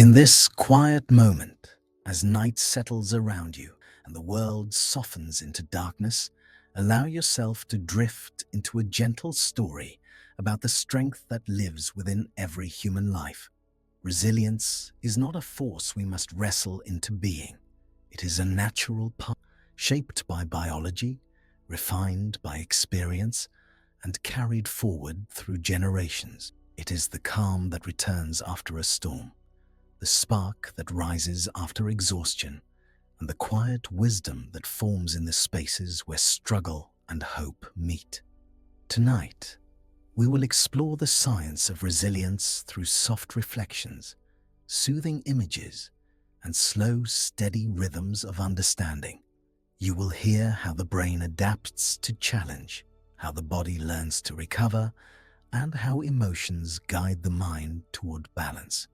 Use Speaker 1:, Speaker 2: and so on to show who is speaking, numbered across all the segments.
Speaker 1: In this quiet moment, as night settles around you and the world softens into darkness, allow yourself to drift into a gentle story about the strength that lives within every human life. Resilience is not a force we must wrestle into being. It is a natural part, shaped by biology, refined by experience, and carried forward through generations. It is the calm that returns after a storm, the spark that rises after exhaustion, and the quiet wisdom that forms in the spaces where struggle and hope meet. Tonight, we will explore the science of resilience through soft reflections, soothing images, and slow, steady rhythms of understanding. You will hear how the brain adapts to challenge, how the body learns to recover, and how emotions guide the mind toward balance.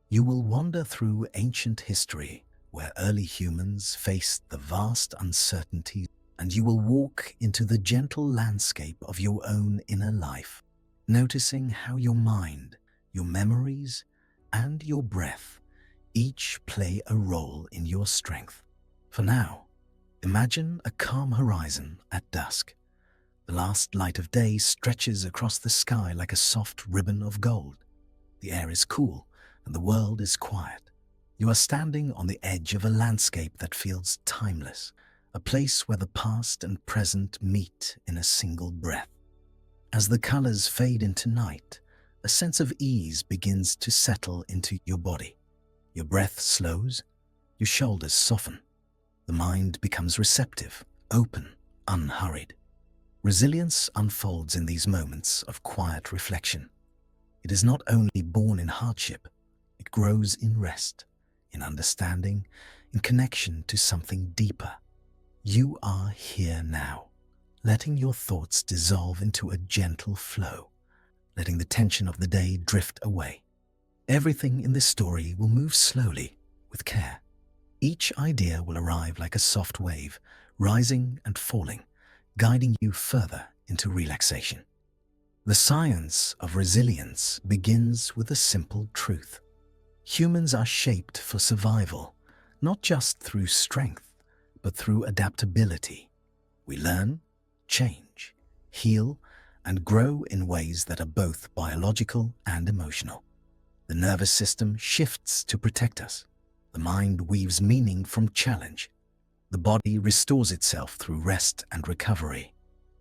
Speaker 1: You will wander through ancient history where early humans faced the vast uncertainties, and you will walk into the gentle landscape of your own inner life, noticing how your mind, your memories, and your breath each play a role in your strength. For now, imagine a calm horizon at dusk. The last light of day stretches across the sky like a soft ribbon of gold. The air is cool and the world is quiet. You are standing on the edge of a landscape that feels timeless, a place where the past and present meet in a single breath. As the colors fade into night, a sense of ease begins to settle into your body. Your breath slows, your shoulders soften. The mind becomes receptive, open, unhurried. Resilience unfolds in these moments of quiet reflection. It is not only born in hardship, it grows in rest, in understanding, in connection to something deeper. You are here now, letting your thoughts dissolve into a gentle flow, letting the tension of the day drift away. Everything in this story will move slowly, with care. Each idea will arrive like a soft wave, rising and falling, guiding you further into relaxation. The science of resilience begins with a simple truth. Humans are shaped for survival, not just through strength, but through adaptability. We learn, change, heal, and grow in ways that are both biological and emotional. The nervous system shifts to protect us. The mind weaves meaning from challenge. The body restores itself through rest and recovery.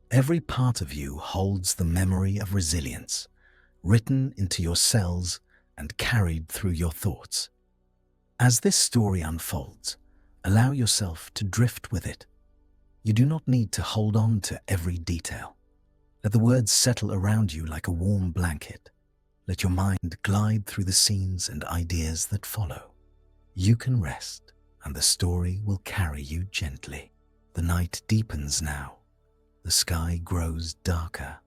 Speaker 1: Every part of you holds the memory of resilience, written into your cells and carried through your thoughts. As this story unfolds, allow yourself to drift with it. You do not need to hold on to every detail. Let the words settle around you like a warm blanket. Let your mind glide through the scenes and ideas that follow. You can rest, and the story will carry you gently. The night deepens now. The sky grows darker.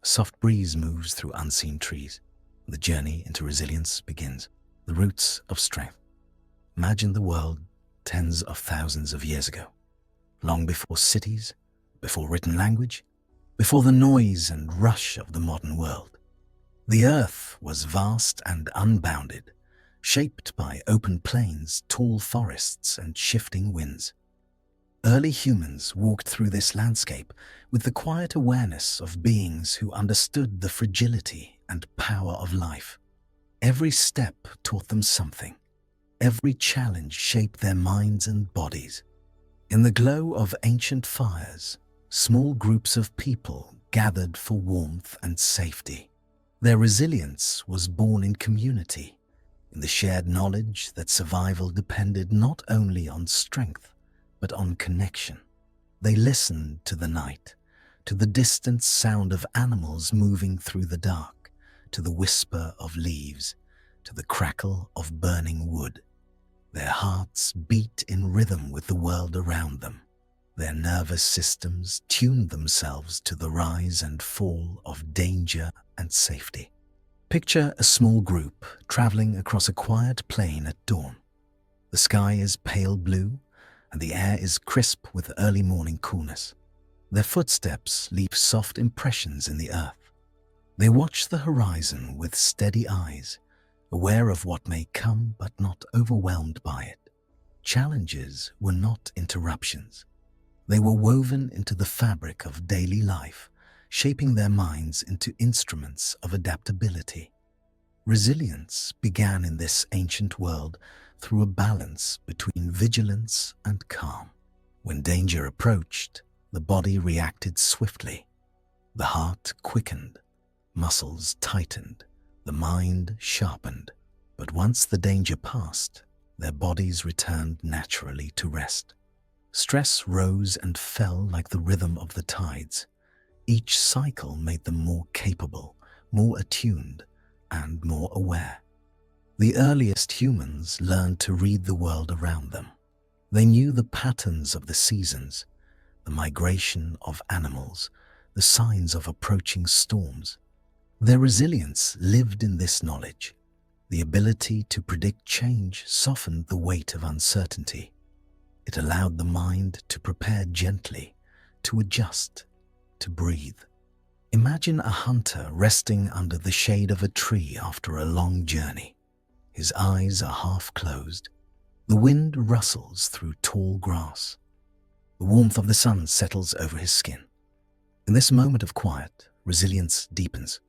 Speaker 1: A soft breeze moves through unseen trees. The journey into resilience begins. The roots of strength. Imagine the world tens of thousands of years ago, long before cities, before written language, before the noise and rush of the modern world. The earth was vast and unbounded, shaped by open plains, tall forests, and shifting winds. Early humans walked through this landscape with the quiet awareness of beings who understood the fragility and power of life. Every step taught them something. Every challenge shaped their minds and bodies. In the glow of ancient fires, small groups of people gathered for warmth and safety. Their resilience was born in community, in the shared knowledge that survival depended not only on strength, but on connection. They listened to the night, to the distant sound of animals moving through the dark, to the whisper of leaves, to the crackle of burning wood. Their hearts beat in rhythm with the world around them. Their nervous systems tuned themselves to the rise and fall of danger and safety. Picture a small group traveling across a quiet plain at dawn. The sky is pale blue, and the air is crisp with early morning coolness. Their footsteps leave soft impressions in the earth. They watch the horizon with steady eyes, aware of what may come but not overwhelmed by it. Challenges were not interruptions. They were woven into the fabric of daily life, shaping their minds into instruments of adaptability. Resilience began in this ancient world through a balance between vigilance and calm. When danger approached, the body reacted swiftly. The heart quickened, muscles tightened, the mind sharpened. But once the danger passed, their bodies returned naturally to rest. Stress rose and fell like the rhythm of the tides. Each cycle made them more capable, more attuned, and more aware. The earliest humans learned to read the world around them. They knew the patterns of the seasons, the migration of animals, the signs of approaching storms. Their resilience lived in this knowledge. The ability to predict change softened the weight of uncertainty. It allowed the mind to prepare gently, to adjust, to breathe. Imagine a hunter resting under the shade of a tree after a long journey. His eyes are half closed. The wind rustles through tall grass. The warmth of the sun settles over his skin. In this moment of quiet, resilience deepens.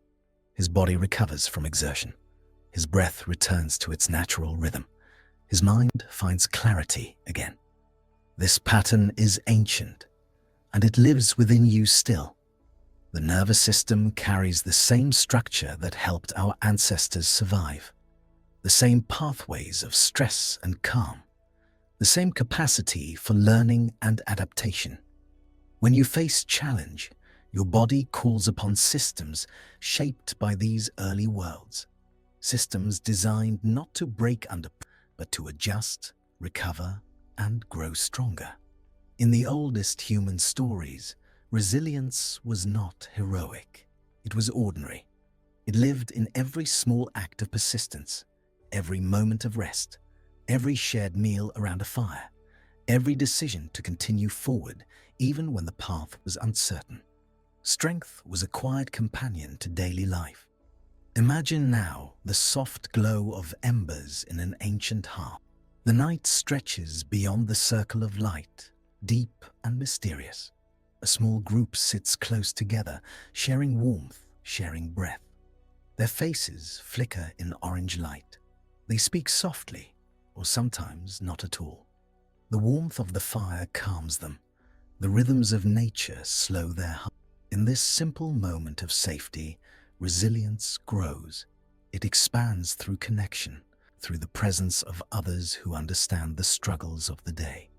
Speaker 1: His body recovers from exertion. His breath returns to its natural rhythm. His mind finds clarity again. This pattern is ancient, and it lives within you still. The nervous system carries the same structure that helped our ancestors survive, the same pathways of stress and calm, the same capacity for learning and adaptation. When you face challenge, your body calls upon systems shaped by these early worlds, systems designed not to break under, but to adjust, recover, and grow stronger. In the oldest human stories, resilience was not heroic. It was ordinary. It lived in every small act of persistence, every moment of rest, every shared meal around a fire, every decision to continue forward even when the path was uncertain. Strength was a quiet companion to daily life. Imagine now the soft glow of embers in an ancient hearth. The night stretches beyond the circle of light, deep and mysterious. A small group sits close together, sharing warmth, sharing breath. Their faces flicker in orange light. They speak softly, or sometimes not at all. The warmth of the fire calms them. The rhythms of nature slow their heart. In this simple moment of safety, resilience grows. It expands through connection, through the presence of others who understand the struggles of the day.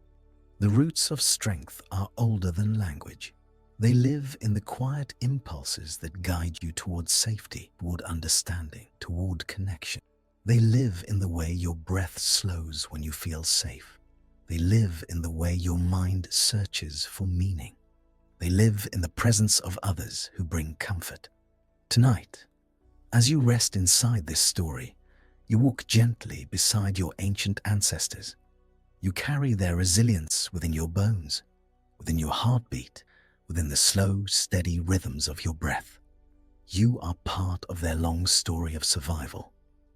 Speaker 1: The roots of strength are older than language. They live in the quiet impulses that guide you towards safety, toward understanding, toward connection. They live in the way your breath slows when you feel safe. They live in the way your mind searches for meaning. They live in the presence of others who bring comfort. Tonight, as you rest inside this story, you walk gently beside your ancient ancestors. You carry their resilience within your bones, within your heartbeat, within the slow, steady rhythms of your breath. You are part of their long story of survival.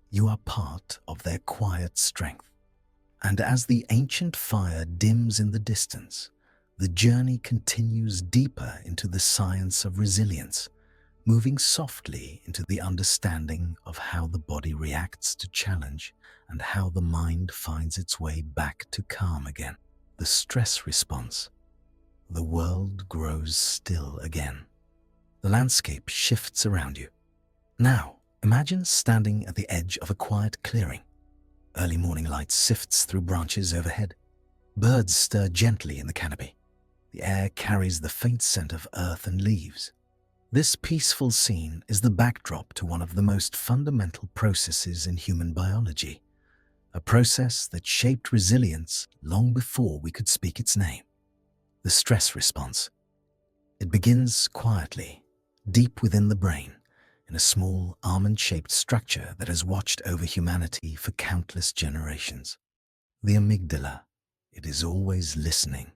Speaker 1: You are part of their quiet strength. And as the ancient fire dims in the distance, the journey continues deeper into the science of resilience, moving softly into the understanding of how the body reacts to challenge and how the mind finds its way back to calm again. The stress response. The world grows still again. The landscape shifts around you. Now, imagine standing at the edge of a quiet clearing. Early morning light sifts through branches overhead. Birds stir gently in the canopy. The air carries the faint scent of earth and leaves. This peaceful scene is the backdrop to one of the most fundamental processes in human biology, a process that shaped resilience long before we could speak its name. The stress response. It begins quietly, deep within the brain, in a small almond-shaped structure that has watched over humanity for countless generations. The amygdala. It is always listening,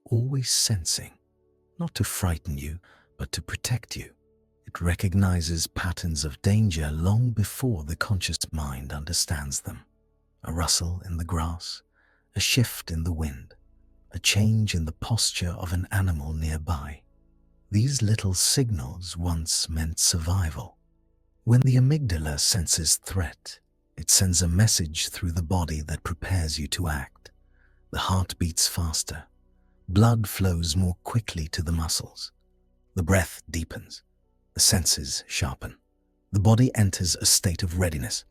Speaker 1: always sensing, not to frighten you, but to protect you. It thought recognizes patterns of danger long before the conscious mind understands them. A rustle in the grass, a shift in the wind, a change in the posture of an animal nearby. These little signals once meant survival. When the amygdala senses threat, it sends a message through the body that prepares you to act. The heart beats faster. Blood flows more quickly to the muscles. The breath deepens. The senses sharpen. The body enters a state of readiness.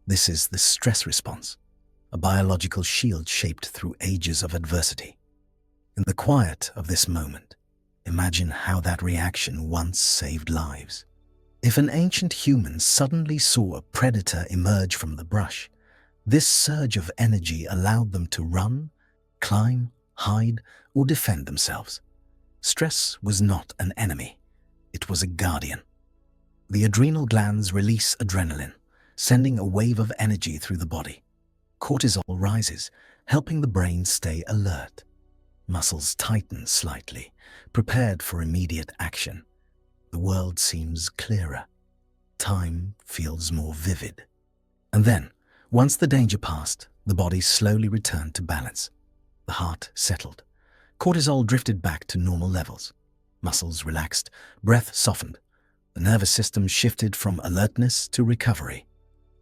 Speaker 1: This is the stress response, a biological shield shaped through ages of adversity. In the quiet of this moment, imagine how that reaction once saved lives. If an ancient human suddenly saw a predator emerge from the brush, this surge of energy allowed them to run, climb, hide, or defend themselves. Stress was not an enemy. It was a guardian. The adrenal glands release adrenaline, sending a wave of energy through the body. Cortisol rises, helping the brain stay alert. Muscles tighten slightly, prepared for immediate action. The world seems clearer. Time feels more vivid. And then, once the danger passed, the body slowly returned to balance. The heart settled. Cortisol drifted back to normal levels. Muscles relaxed, breath softened. The nervous system shifted from alertness to recovery.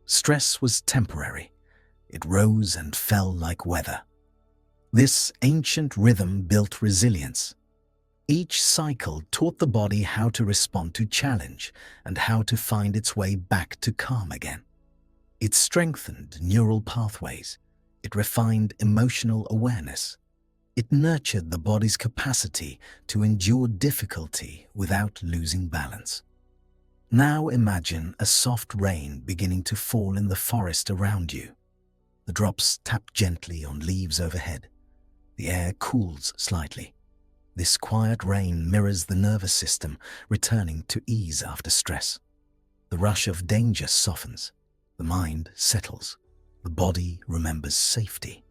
Speaker 1: Stress was temporary. It rose and fell like weather. This ancient rhythm built resilience. Each cycle taught the body how to respond to challenge and how to find its way back to calm again. It strengthened neural pathways. It refined emotional awareness. It nurtured the body's capacity to endure difficulty without losing balance. Now imagine a soft rain beginning to fall in the forest around you. The drops tap gently on leaves overhead. The air cools slightly. This quiet rain mirrors the nervous system returning to ease after stress. The rush of danger softens. The mind settles. The body remembers safety.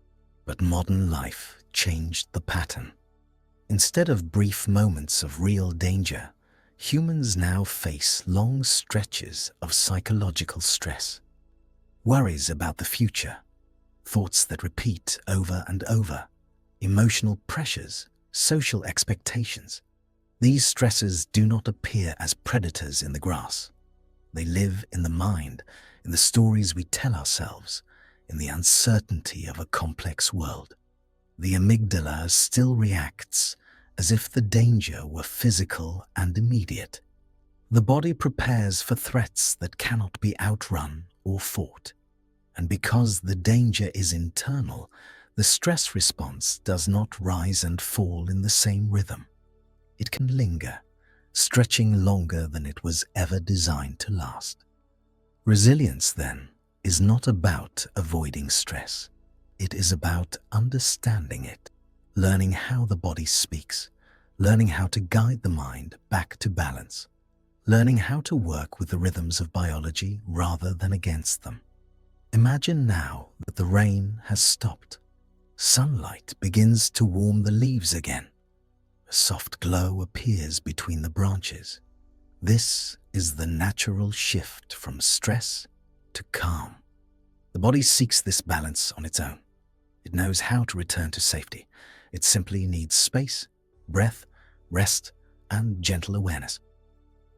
Speaker 1: But modern life changed the pattern. Instead of brief moments of real danger, humans now face long stretches of psychological stress. Worries about the future, thoughts that repeat over and over, emotional pressures, social expectations. These stresses do not appear as predators in the grass. They live in the mind, in the stories we tell ourselves, in the uncertainty of a complex world. The amygdala still reacts as if the danger were physical and immediate. The body prepares for threats that cannot be outrun or fought. And because the danger is internal, the stress response does not rise and fall in the same rhythm. It can linger, stretching longer than it was ever designed to last. Resilience, then, is not about avoiding stress. It is about understanding it, learning how the body speaks, learning how to guide the mind back to balance, learning how to work with the rhythms of biology rather than against them. Imagine now that the rain has stopped. Sunlight begins to warm the leaves again. A soft glow appears between the branches. This is the natural shift from stress to calm. The body seeks this balance on its own. It knows how to return to safety. It simply needs space, breath, rest, and gentle awareness.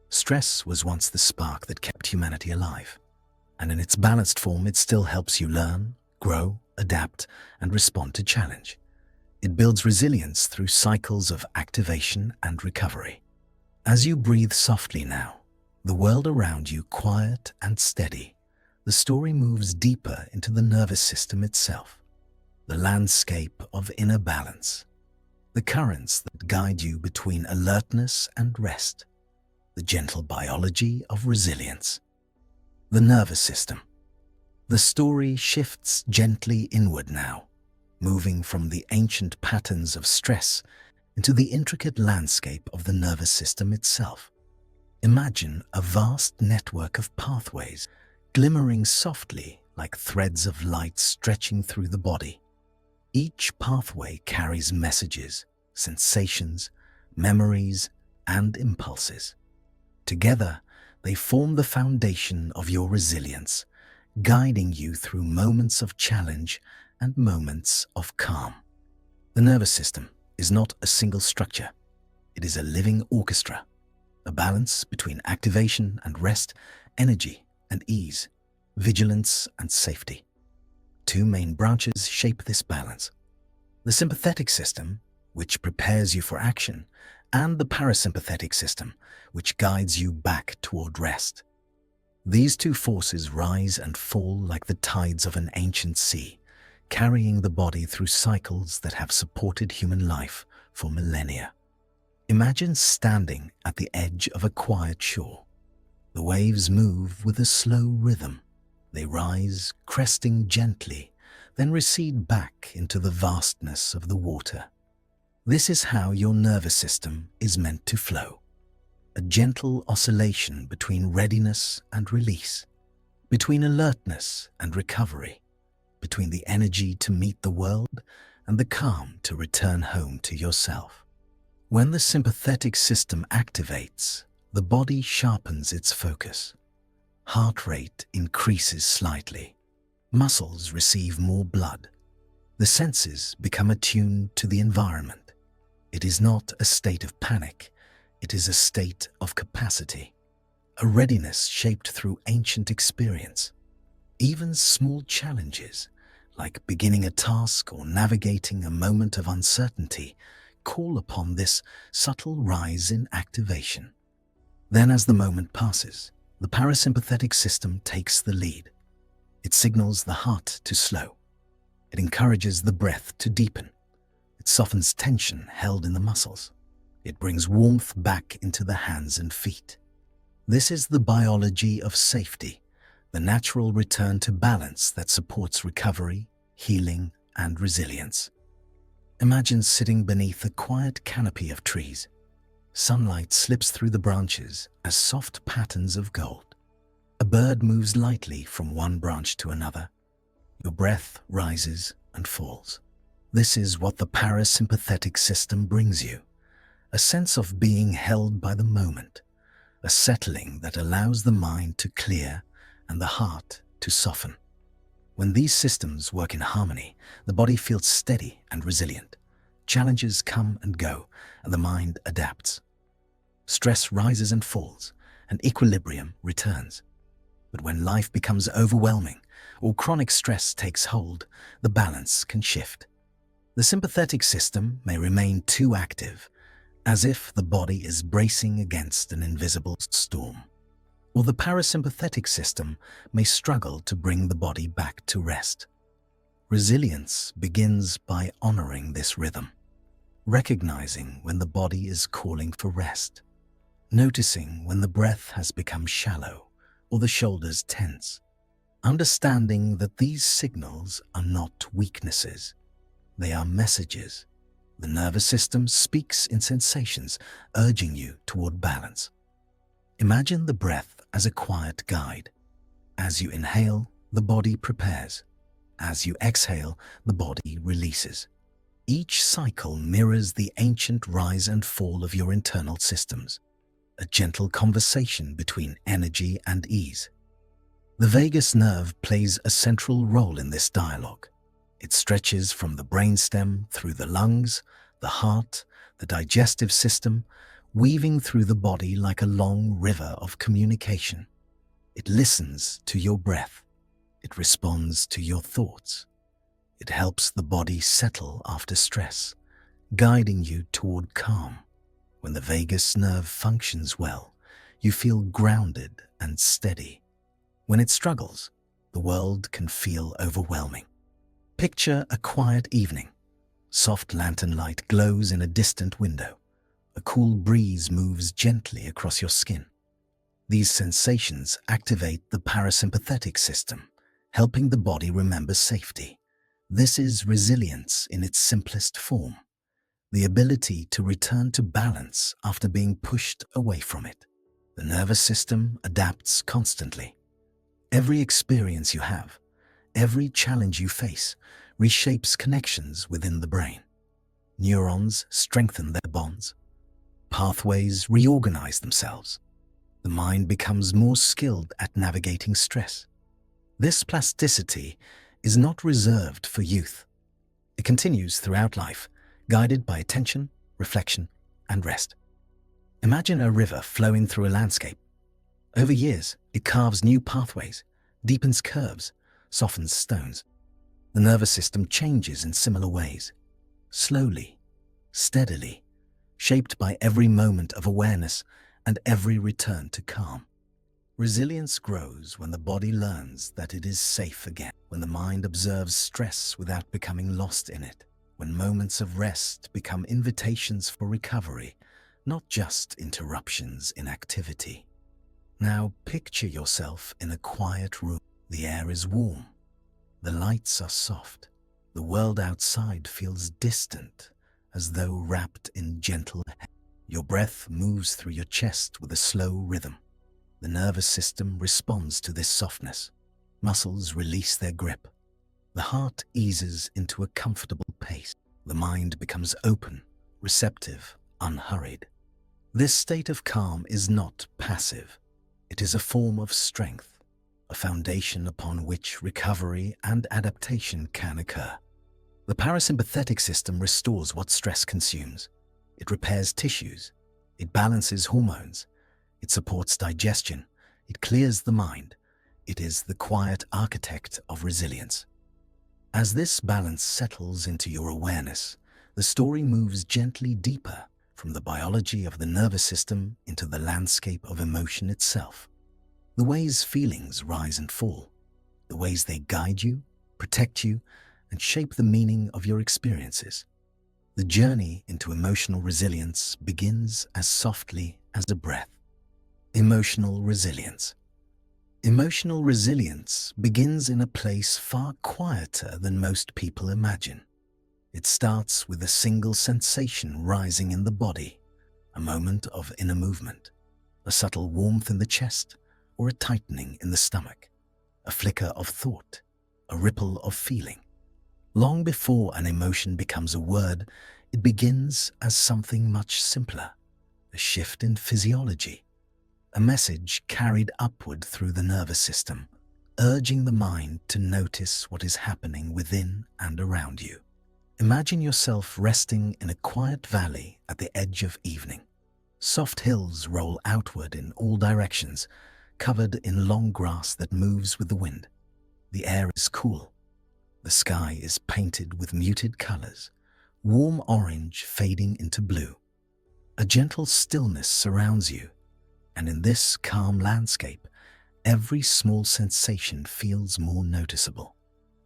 Speaker 1: Stress was once the spark that kept humanity alive, and in its balanced form it still helps you learn, grow, adapt, and respond to challenge. It builds resilience through cycles of activation and recovery. As you breathe softly now, the world around you quiet and steady, the story moves deeper into the nervous system itself, the landscape of inner balance, the currents that guide you between alertness and rest, the gentle biology of resilience. The nervous system. The story shifts gently inward now, moving from the ancient patterns of stress into the intricate landscape of the nervous system itself. Imagine a vast network of pathways glimmering softly like threads of light stretching through the body. Each pathway carries messages, sensations, memories, and impulses. Together, they form the foundation of your resilience, guiding you through moments of challenge and moments of calm. The nervous system is not a single structure. It is a living orchestra, a balance between activation and rest, energy and ease, vigilance and safety. Two main branches shape this balance: the sympathetic system, which prepares you for action, and the parasympathetic system, which guides you back toward rest. These two forces rise and fall like the tides of an ancient sea, carrying the body through cycles that have supported human life for millennia. Imagine standing at the edge of a quiet shore. The waves move with a slow rhythm. They rise, cresting gently, then recede back into the vastness of the water. This is how your nervous system is meant to flow. A gentle oscillation between readiness and release, between alertness and recovery, between the energy to meet the world and the calm to return home to yourself. When the sympathetic system activates, the body sharpens its focus. Heart rate increases slightly. Muscles receive more blood. The senses become attuned to the environment. It is not a state of panic. It is a state of capacity, a readiness shaped through ancient experience. Even small challenges, like beginning a task or navigating a moment of uncertainty, call upon this subtle rise in activation. Then, as the moment passes, the parasympathetic system takes the lead. It signals the heart to slow. It encourages the breath to deepen. It softens tension held in the muscles. It brings warmth back into the hands and feet. This is the biology of safety, the natural return to balance that supports recovery, healing, and resilience. Imagine sitting beneath a quiet canopy of trees. Sunlight slips through the branches as soft patterns of gold. A bird moves lightly from one branch to another. Your breath rises and falls. This is what the parasympathetic system brings you: a sense of being held by the moment, a settling that allows the mind to clear and the heart to soften. When these systems work in harmony, the body feels steady and resilient. Challenges come and go, and the mind adapts. Stress rises and falls, and equilibrium returns. But when life becomes overwhelming or chronic stress takes hold, the balance can shift. The sympathetic system may remain too active, as if the body is bracing against an invisible storm. Or the parasympathetic system may struggle to bring the body back to rest. Resilience begins by honoring this rhythm, recognizing when the body is calling for rest, noticing when the breath has become shallow or the shoulders tense, understanding that these signals are not weaknesses, they are messages. The nervous system speaks in sensations, urging you toward balance. Imagine the breath as a quiet guide. As you inhale, the body prepares. As you exhale, the body releases. Each cycle mirrors the ancient rise and fall of your internal systems, a gentle conversation between energy and ease. The vagus nerve plays a central role in this dialogue. It stretches from the brainstem through the lungs, the heart, the digestive system, weaving through the body like a long river of communication. It listens to your breath. It responds to your thoughts. It helps the body settle after stress, guiding you toward calm. When the vagus nerve functions well, you feel grounded and steady. When it struggles, the world can feel overwhelming. Picture a quiet evening. Soft lantern light glows in a distant window. A cool breeze moves gently across your skin. These sensations activate the parasympathetic system, helping the body remember safety. This is resilience in its simplest form, the ability to return to balance after being pushed away from it. The nervous system adapts constantly. Every experience you have, every challenge you face, reshapes connections within the brain. Neurons strengthen their bonds. Pathways reorganize themselves. The mind becomes more skilled at navigating stress. This plasticity is not reserved for youth. It continues throughout life, guided by attention, reflection, and rest. Imagine a river flowing through a landscape. Over years, it carves new pathways, deepens curves, softens stones. The nervous system changes in similar ways, slowly, steadily, shaped by every moment of awareness and every return to calm. Resilience grows when the body learns that it is safe again, when the mind observes stress without becoming lost in it, when moments of rest become invitations for recovery, not just interruptions in activity. Now picture yourself in a quiet room. The air is warm. The lights are soft. The world outside feels distant, as though wrapped in gentle air. Your breath moves through your chest with a slow rhythm. The nervous system responds to this softness. Muscles release their grip. The heart eases into a comfortable pace. The mind becomes open, receptive, unhurried. This state of calm is not passive. It is a form of strength, a foundation upon which recovery and adaptation can occur. The parasympathetic system restores what stress consumes. It repairs tissues. It balances hormones. It supports digestion. It clears the mind. It is the quiet architect of resilience. As this balance settles into your awareness, the story moves gently deeper from the biology of the nervous system into the landscape of emotion itself. The ways feelings rise and fall, the ways they guide you, protect you, and shape the meaning of your experiences. The journey into emotional resilience begins as softly as a breath. Emotional resilience. Emotional resilience begins in a place far quieter than most people imagine. It starts with a single sensation rising in the body, a moment of inner movement, a subtle warmth in the chest, or a tightening in the stomach, a flicker of thought, a ripple of feeling. Long before an emotion becomes a word, it begins as something much simpler, a shift in physiology, a message carried upward through the nervous system, urging the mind to notice what is happening within and around you. Imagine yourself resting in a quiet valley at the edge of evening. Soft hills roll outward in all directions, covered in long grass that moves with the wind. The air is cool. The sky is painted with muted colors, warm orange fading into blue. A gentle stillness surrounds you, and in this calm landscape, every small sensation feels more noticeable.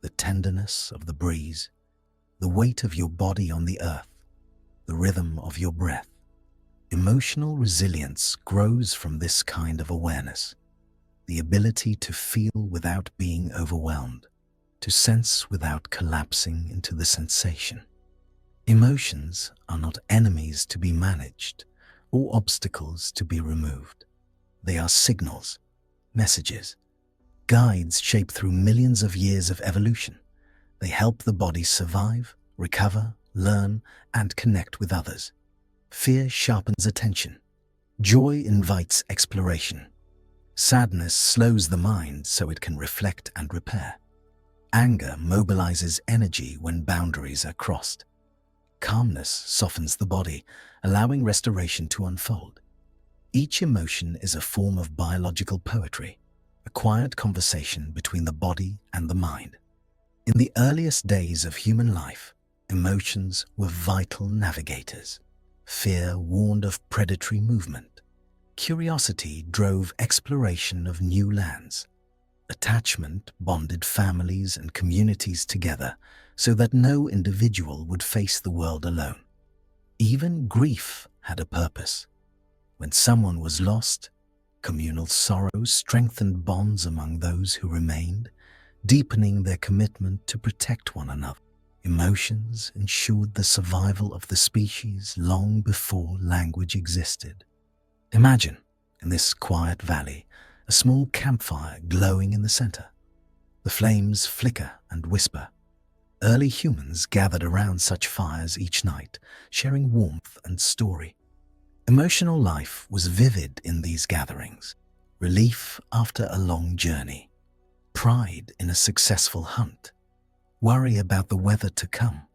Speaker 1: The tenderness of the breeze, the weight of your body on the earth, the rhythm of your breath. Emotional resilience grows from this kind of awareness, the ability to feel without being overwhelmed, to sense without collapsing into the sensation. Emotions are not enemies to be managed or obstacles to be removed. They are signals, messages, guides shaped through millions of years of evolution. They help the body survive, recover, learn, and connect with others. Fear sharpens attention. Joy invites exploration. Sadness slows the mind so it can reflect and repair. Anger mobilizes energy when boundaries are crossed. Calmness softens the body, allowing restoration to unfold. Each emotion is a form of biological poetry, a quiet conversation between the body and the mind. In the earliest days of human life, emotions were vital navigators. Fear warned of predatory movement. Curiosity drove exploration of new lands. Attachment bonded families and communities together so that no individual would face the world alone. Even grief had a purpose. When someone was lost, communal sorrow strengthened bonds among those who remained, deepening their commitment to protect one another. Emotions ensured the survival of the species long before language existed. Imagine, in this quiet valley, a small campfire glowing in the center. The flames flicker and whisper. Early humans gathered around such fires each night, sharing warmth and story. Emotional life was vivid in these gatherings. Relief after a long journey, pride in a successful hunt, worry about the weather to come,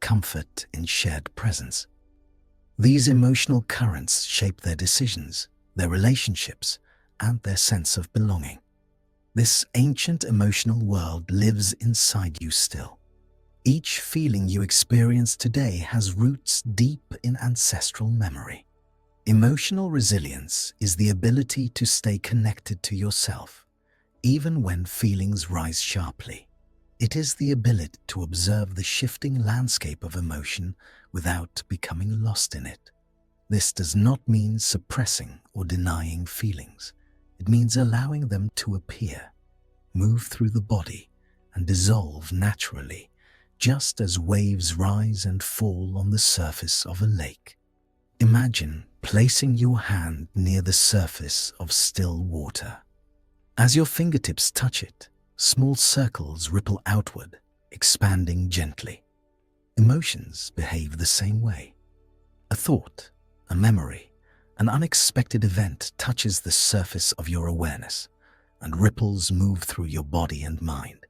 Speaker 1: comfort in shared presence. These emotional currents shape their decisions, their relationships, and their sense of belonging. This ancient emotional world lives inside you still. Each feeling you experience today has roots deep in ancestral memory. Emotional resilience is the ability to stay connected to yourself, even when feelings rise sharply. It is the ability to observe the shifting landscape of emotion without becoming lost in it. This does not mean suppressing or denying feelings. It means allowing them to appear, move through the body, and dissolve naturally, just as waves rise and fall on the surface of a lake. Imagine placing your hand near the surface of still water. As your fingertips touch it, small circles ripple outward, expanding gently. Emotions behave the same way. A thought, a memory, an unexpected event touches the surface of your awareness, and ripples move through your body and mind.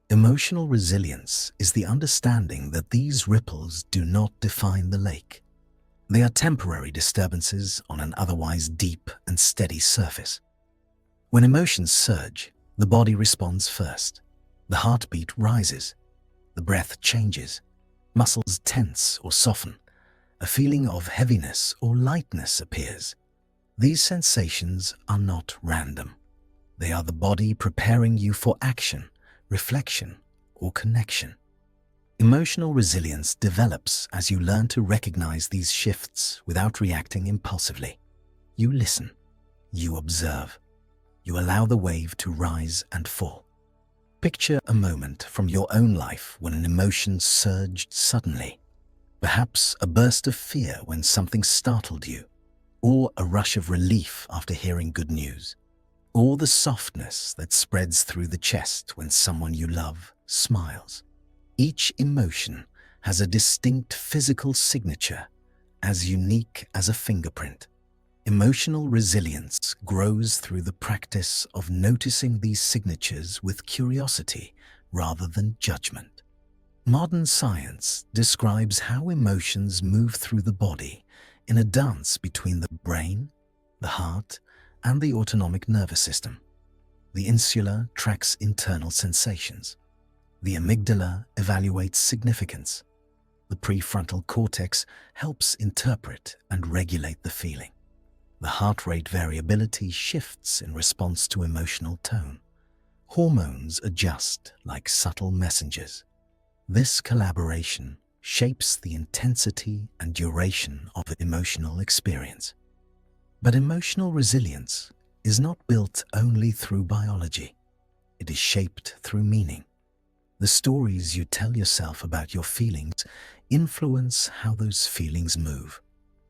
Speaker 1: Emotional resilience is the understanding that these ripples do not define the lake. They are temporary disturbances on an otherwise deep and steady surface. When emotions surge, the body responds first. The heartbeat rises. The breath changes. Muscles tense or soften. A feeling of heaviness or lightness appears. These sensations are not random. They are the body preparing you for action, reflection, or connection. Emotional resilience develops as you learn to recognize these shifts without reacting impulsively. You listen. You observe. You allow the wave to rise and fall. Picture a moment from your own life when an emotion surged suddenly. Perhaps a burst of fear when something startled you, or a rush of relief after hearing good news, or the softness that spreads through the chest when someone you love smiles. Each emotion has a distinct physical signature, as unique as a fingerprint. Emotional resilience grows through the practice of noticing these signatures with curiosity rather than judgment. Modern science describes how emotions move through the body in a dance between the brain, the heart, and the autonomic nervous system. The insula tracks internal sensations. The amygdala evaluates significance. The prefrontal cortex helps interpret and regulate the feeling. The heart rate variability shifts in response to emotional tone. Hormones adjust like subtle messengers. This collaboration shapes the intensity and duration of the emotional experience. But emotional resilience is not built only through biology. It is shaped through meaning. The stories you tell yourself about your feelings influence how those feelings move.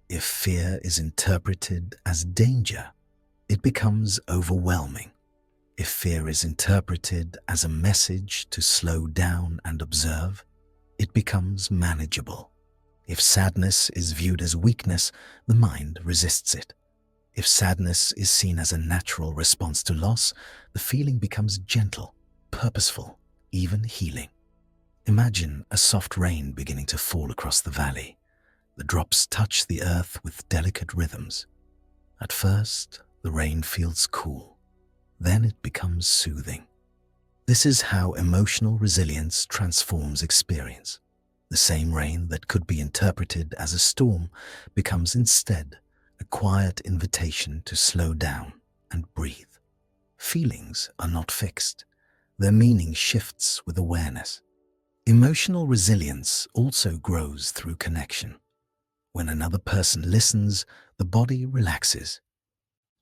Speaker 1: If fear is interpreted as danger, it becomes overwhelming. If fear is interpreted as a message to slow down and observe, it becomes manageable. If sadness is viewed as weakness, the mind resists it. If sadness is seen as a natural response to loss, the feeling becomes gentle, purposeful, even healing. Imagine a soft rain beginning to fall across the valley. The drops touch the earth with delicate rhythms. At first, the rain feels cool. Then it becomes soothing. This is how emotional resilience transforms experience. The same rain that could be interpreted as a storm becomes instead a quiet invitation to slow down and breathe. Feelings are not fixed. Their meaning shifts with awareness. Emotional resilience also grows through connection. When another person listens, the body relaxes.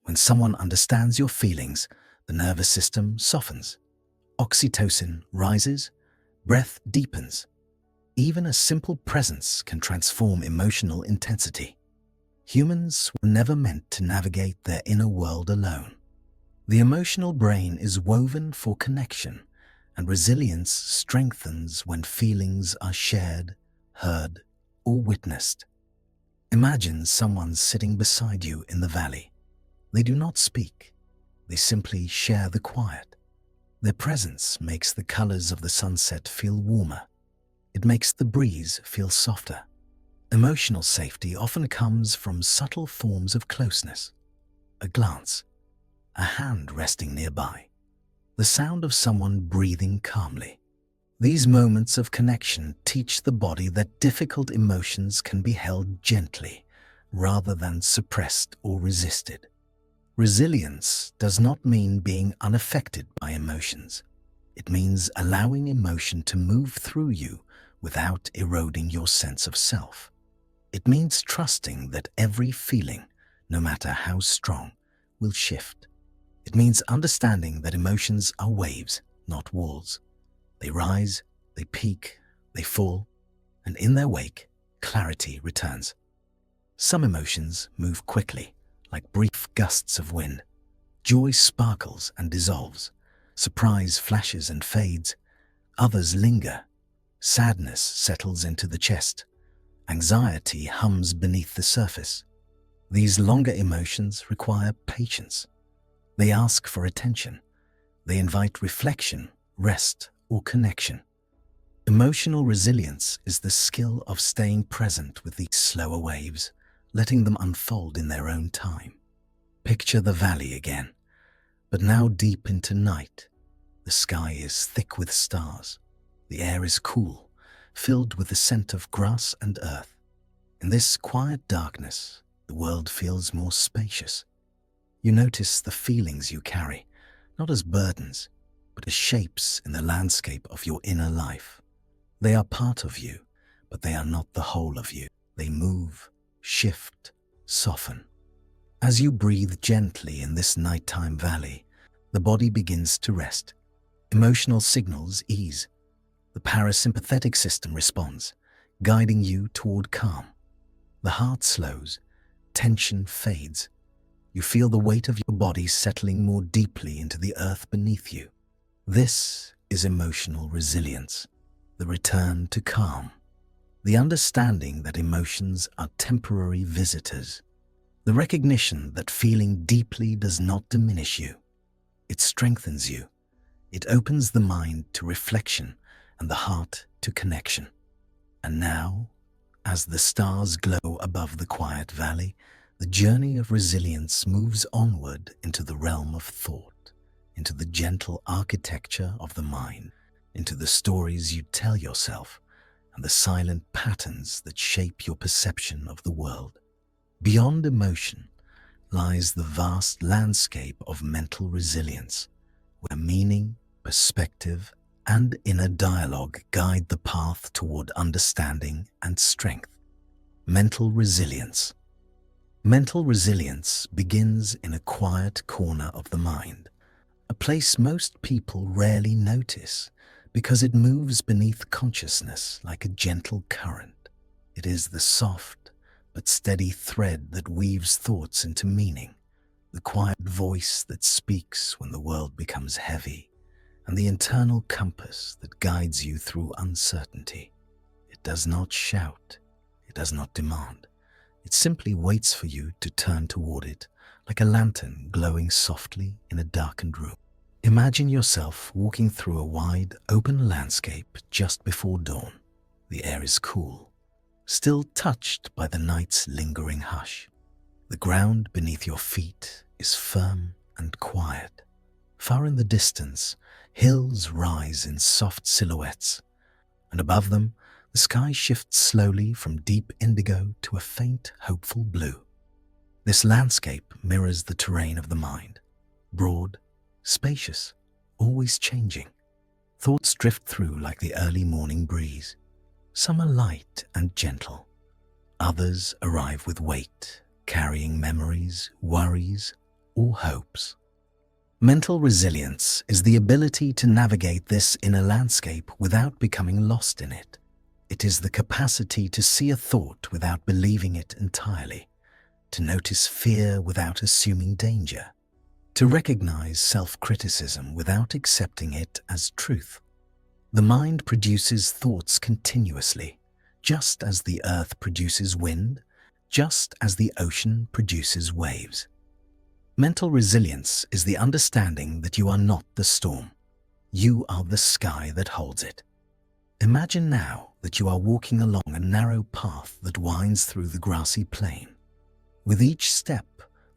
Speaker 1: When someone understands your feelings, the nervous system softens. Oxytocin rises, breath deepens. Even a simple presence can transform emotional intensity. Humans were never meant to navigate their inner world alone. The emotional brain is woven for connection, and resilience strengthens when feelings are shared, heard, or witnessed. Imagine someone sitting beside you in the valley. They do not speak. They simply share the quiet. Their presence makes the colors of the sunset feel warmer. It makes the breeze feel softer. Emotional safety often comes from subtle forms of closeness. A glance, a hand resting nearby, the sound of someone breathing calmly. These moments of connection teach the body that difficult emotions can be held gently rather than suppressed or resisted. Resilience does not mean being unaffected by emotions. It means allowing emotion to move through you without eroding your sense of self. It means trusting that every feeling, no matter how strong, will shift. It means understanding that emotions are waves, not walls. They rise, they peak, they fall, and in their wake, clarity returns. Some emotions move quickly, like brief gusts of wind. Joy sparkles and dissolves. Surprise flashes and fades. Others linger. Sadness settles into the chest. Anxiety hums beneath the surface. These longer emotions require patience. They ask for attention. They invite reflection, rest, or connection. Emotional resilience is the skill of staying present with these slower waves, letting them unfold in their own time. Picture the valley again, but now deep into night. The sky is thick with stars. The air is cool, filled with the scent of grass and earth. In this quiet darkness, the world feels more spacious. You notice the feelings you carry, not as burdens, but as shapes in the landscape of your inner life. They are part of you, but they are not the whole of you. They move, shift, soften. As you breathe gently in this nighttime valley, the body begins to rest. Emotional signals ease. The parasympathetic system responds, guiding you toward calm. The heart slows, tension fades. You feel the weight of your body settling more deeply into the earth beneath you. This is emotional resilience, the return to calm, the understanding that emotions are temporary visitors, the recognition that feeling deeply does not diminish you. It strengthens you. It opens the mind to reflection and the heart to connection. And now, as the stars glow above the quiet valley, the journey of resilience moves onward into the realm of thought, into the gentle architecture of the mind, into the stories you tell yourself, and the silent patterns that shape your perception of the world. Beyond emotion lies the vast landscape of mental resilience, where meaning, perspective, and inner dialogue guide the path toward understanding and strength. Mental resilience. Mental resilience begins in a quiet corner of the mind, a place most people rarely notice because it moves beneath consciousness like a gentle current. It is the soft but steady thread that weaves thoughts into meaning, the quiet voice that speaks when the world becomes heavy, and the internal compass that guides you through uncertainty. It does not shout, it does not demand. It simply waits for you to turn toward it, like a lantern glowing softly in a darkened room. Imagine yourself walking through a wide, open landscape just before dawn. The air is cool, still touched by the night's lingering hush. The ground beneath your feet is firm and quiet. Far in the distance, hills rise in soft silhouettes, and above them, the sky shifts slowly from deep indigo to a faint, hopeful blue. This landscape mirrors the terrain of the mind, broad, spacious, always changing. Thoughts drift through like the early morning breeze. Some are light and gentle. Others arrive with weight, carrying memories, worries, or hopes. Mental resilience is the ability to navigate this inner landscape without becoming lost in it. It is the capacity to see a thought without believing it entirely, to notice fear without assuming danger, to recognize self-criticism without accepting it as truth. The mind produces thoughts continuously, just as the earth produces wind, just as the ocean produces waves. Mental resilience is the understanding that you are not the storm. You are the sky that holds it. Imagine now that you are walking along a narrow path that winds through the grassy plain. With each step,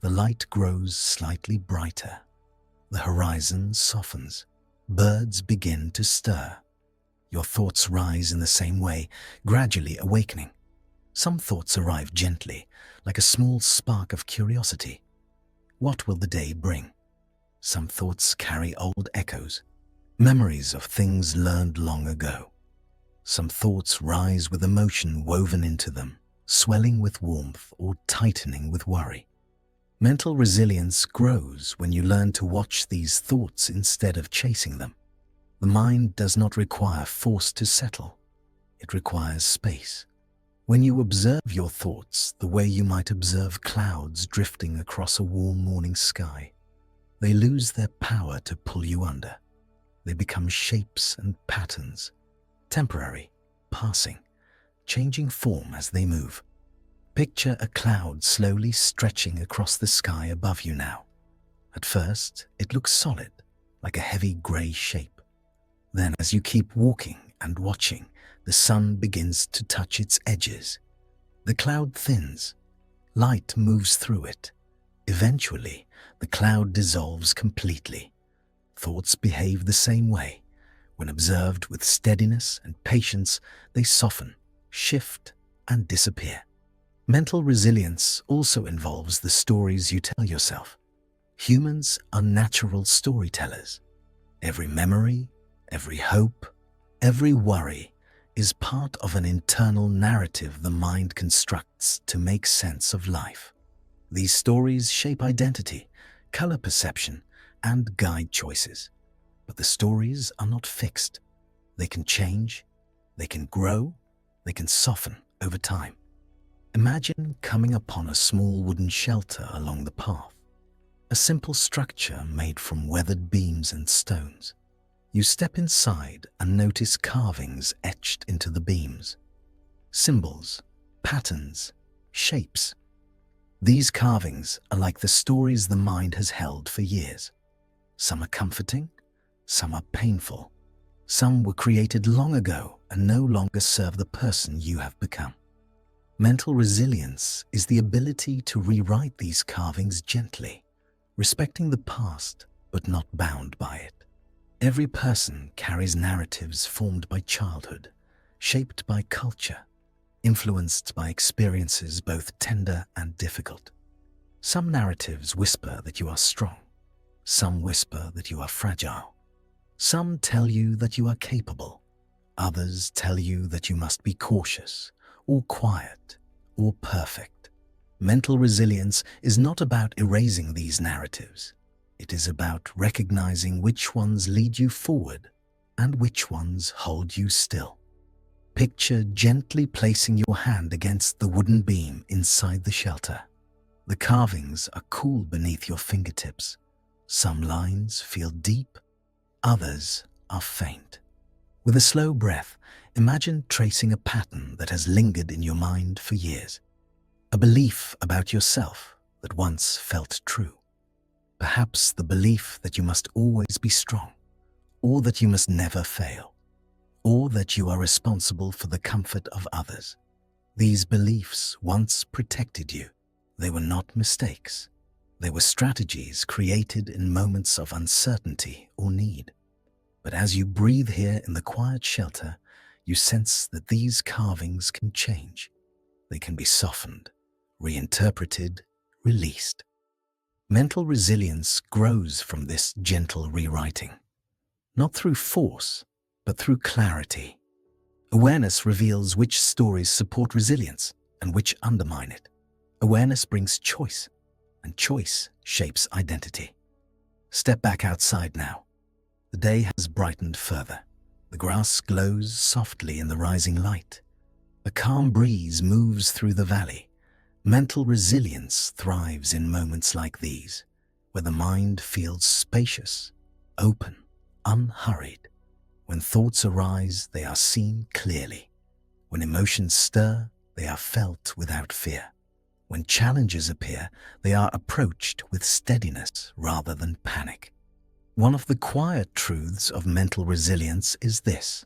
Speaker 1: the light grows slightly brighter. The horizon softens. Birds begin to stir. Your thoughts rise in the same way, gradually awakening. Some thoughts arrive gently, like a small spark of curiosity. What will the day bring? Some thoughts carry old echoes, memories of things learned long ago. Some thoughts rise with emotion woven into them, swelling with warmth or tightening with worry. Mental resilience grows when you learn to watch these thoughts instead of chasing them. The mind does not require force to settle. It requires space. When you observe your thoughts the way you might observe clouds drifting across a warm morning sky, they lose their power to pull you under. They become shapes and patterns, temporary, passing, changing form as they move. Picture a cloud slowly stretching across the sky above you now. At first, it looks solid, like a heavy grey shape. Then, as you keep walking and watching, the sun begins to touch its edges. The cloud thins. Light moves through it. Eventually, the cloud dissolves completely. Thoughts behave the same way. When observed with steadiness and patience, they soften, shift, and disappear. Mental resilience also involves the stories you tell yourself. Humans are natural storytellers. Every memory, every hope, every worry is part of an internal narrative the mind constructs to make sense of life. These stories shape identity, color perception, and guide choices. But the stories are not fixed. They can change, they can grow, they can soften over time. Imagine coming upon a small wooden shelter along the path, a simple structure made from weathered beams and stones. You step inside and notice carvings etched into the beams. Symbols, patterns, shapes. These carvings are like the stories the mind has held for years. Some are comforting, some are painful. Some were created long ago and no longer serve the person you have become. Mental resilience is the ability to rewrite these carvings gently, respecting the past but not bound by it. Every person carries narratives formed by childhood, shaped by culture, influenced by experiences both tender and difficult. Some narratives whisper that you are strong. Some whisper that you are fragile. Some tell you that you are capable. Others tell you that you must be cautious, or quiet, or perfect. Mental resilience is not about erasing these narratives. It is about recognizing which ones lead you forward and which ones hold you still. Picture gently placing your hand against the wooden beam inside the shelter. The carvings are cool beneath your fingertips. Some lines feel deep, others are faint. With a slow breath, imagine tracing a pattern that has lingered in your mind for years. A belief about yourself that once felt true. Perhaps the belief that you must always be strong, or that you must never fail, or that you are responsible for the comfort of others. These beliefs once protected you. They were not mistakes. They were strategies created in moments of uncertainty or need. But as you breathe here in the quiet shelter, you sense that these carvings can change. They can be softened, reinterpreted, released. Mental resilience grows from this gentle rewriting, not through force, but through clarity. Awareness reveals which stories support resilience and which undermine it. Awareness brings choice, and choice shapes identity. Step back outside now. The day has brightened further. The grass glows softly in the rising light. A calm breeze moves through the valley. Mental resilience thrives in moments like these, where the mind feels spacious, open, unhurried. When thoughts arise, they are seen clearly. When emotions stir, they are felt without fear. When challenges appear, they are approached with steadiness rather than panic. One of the quiet truths of mental resilience is this: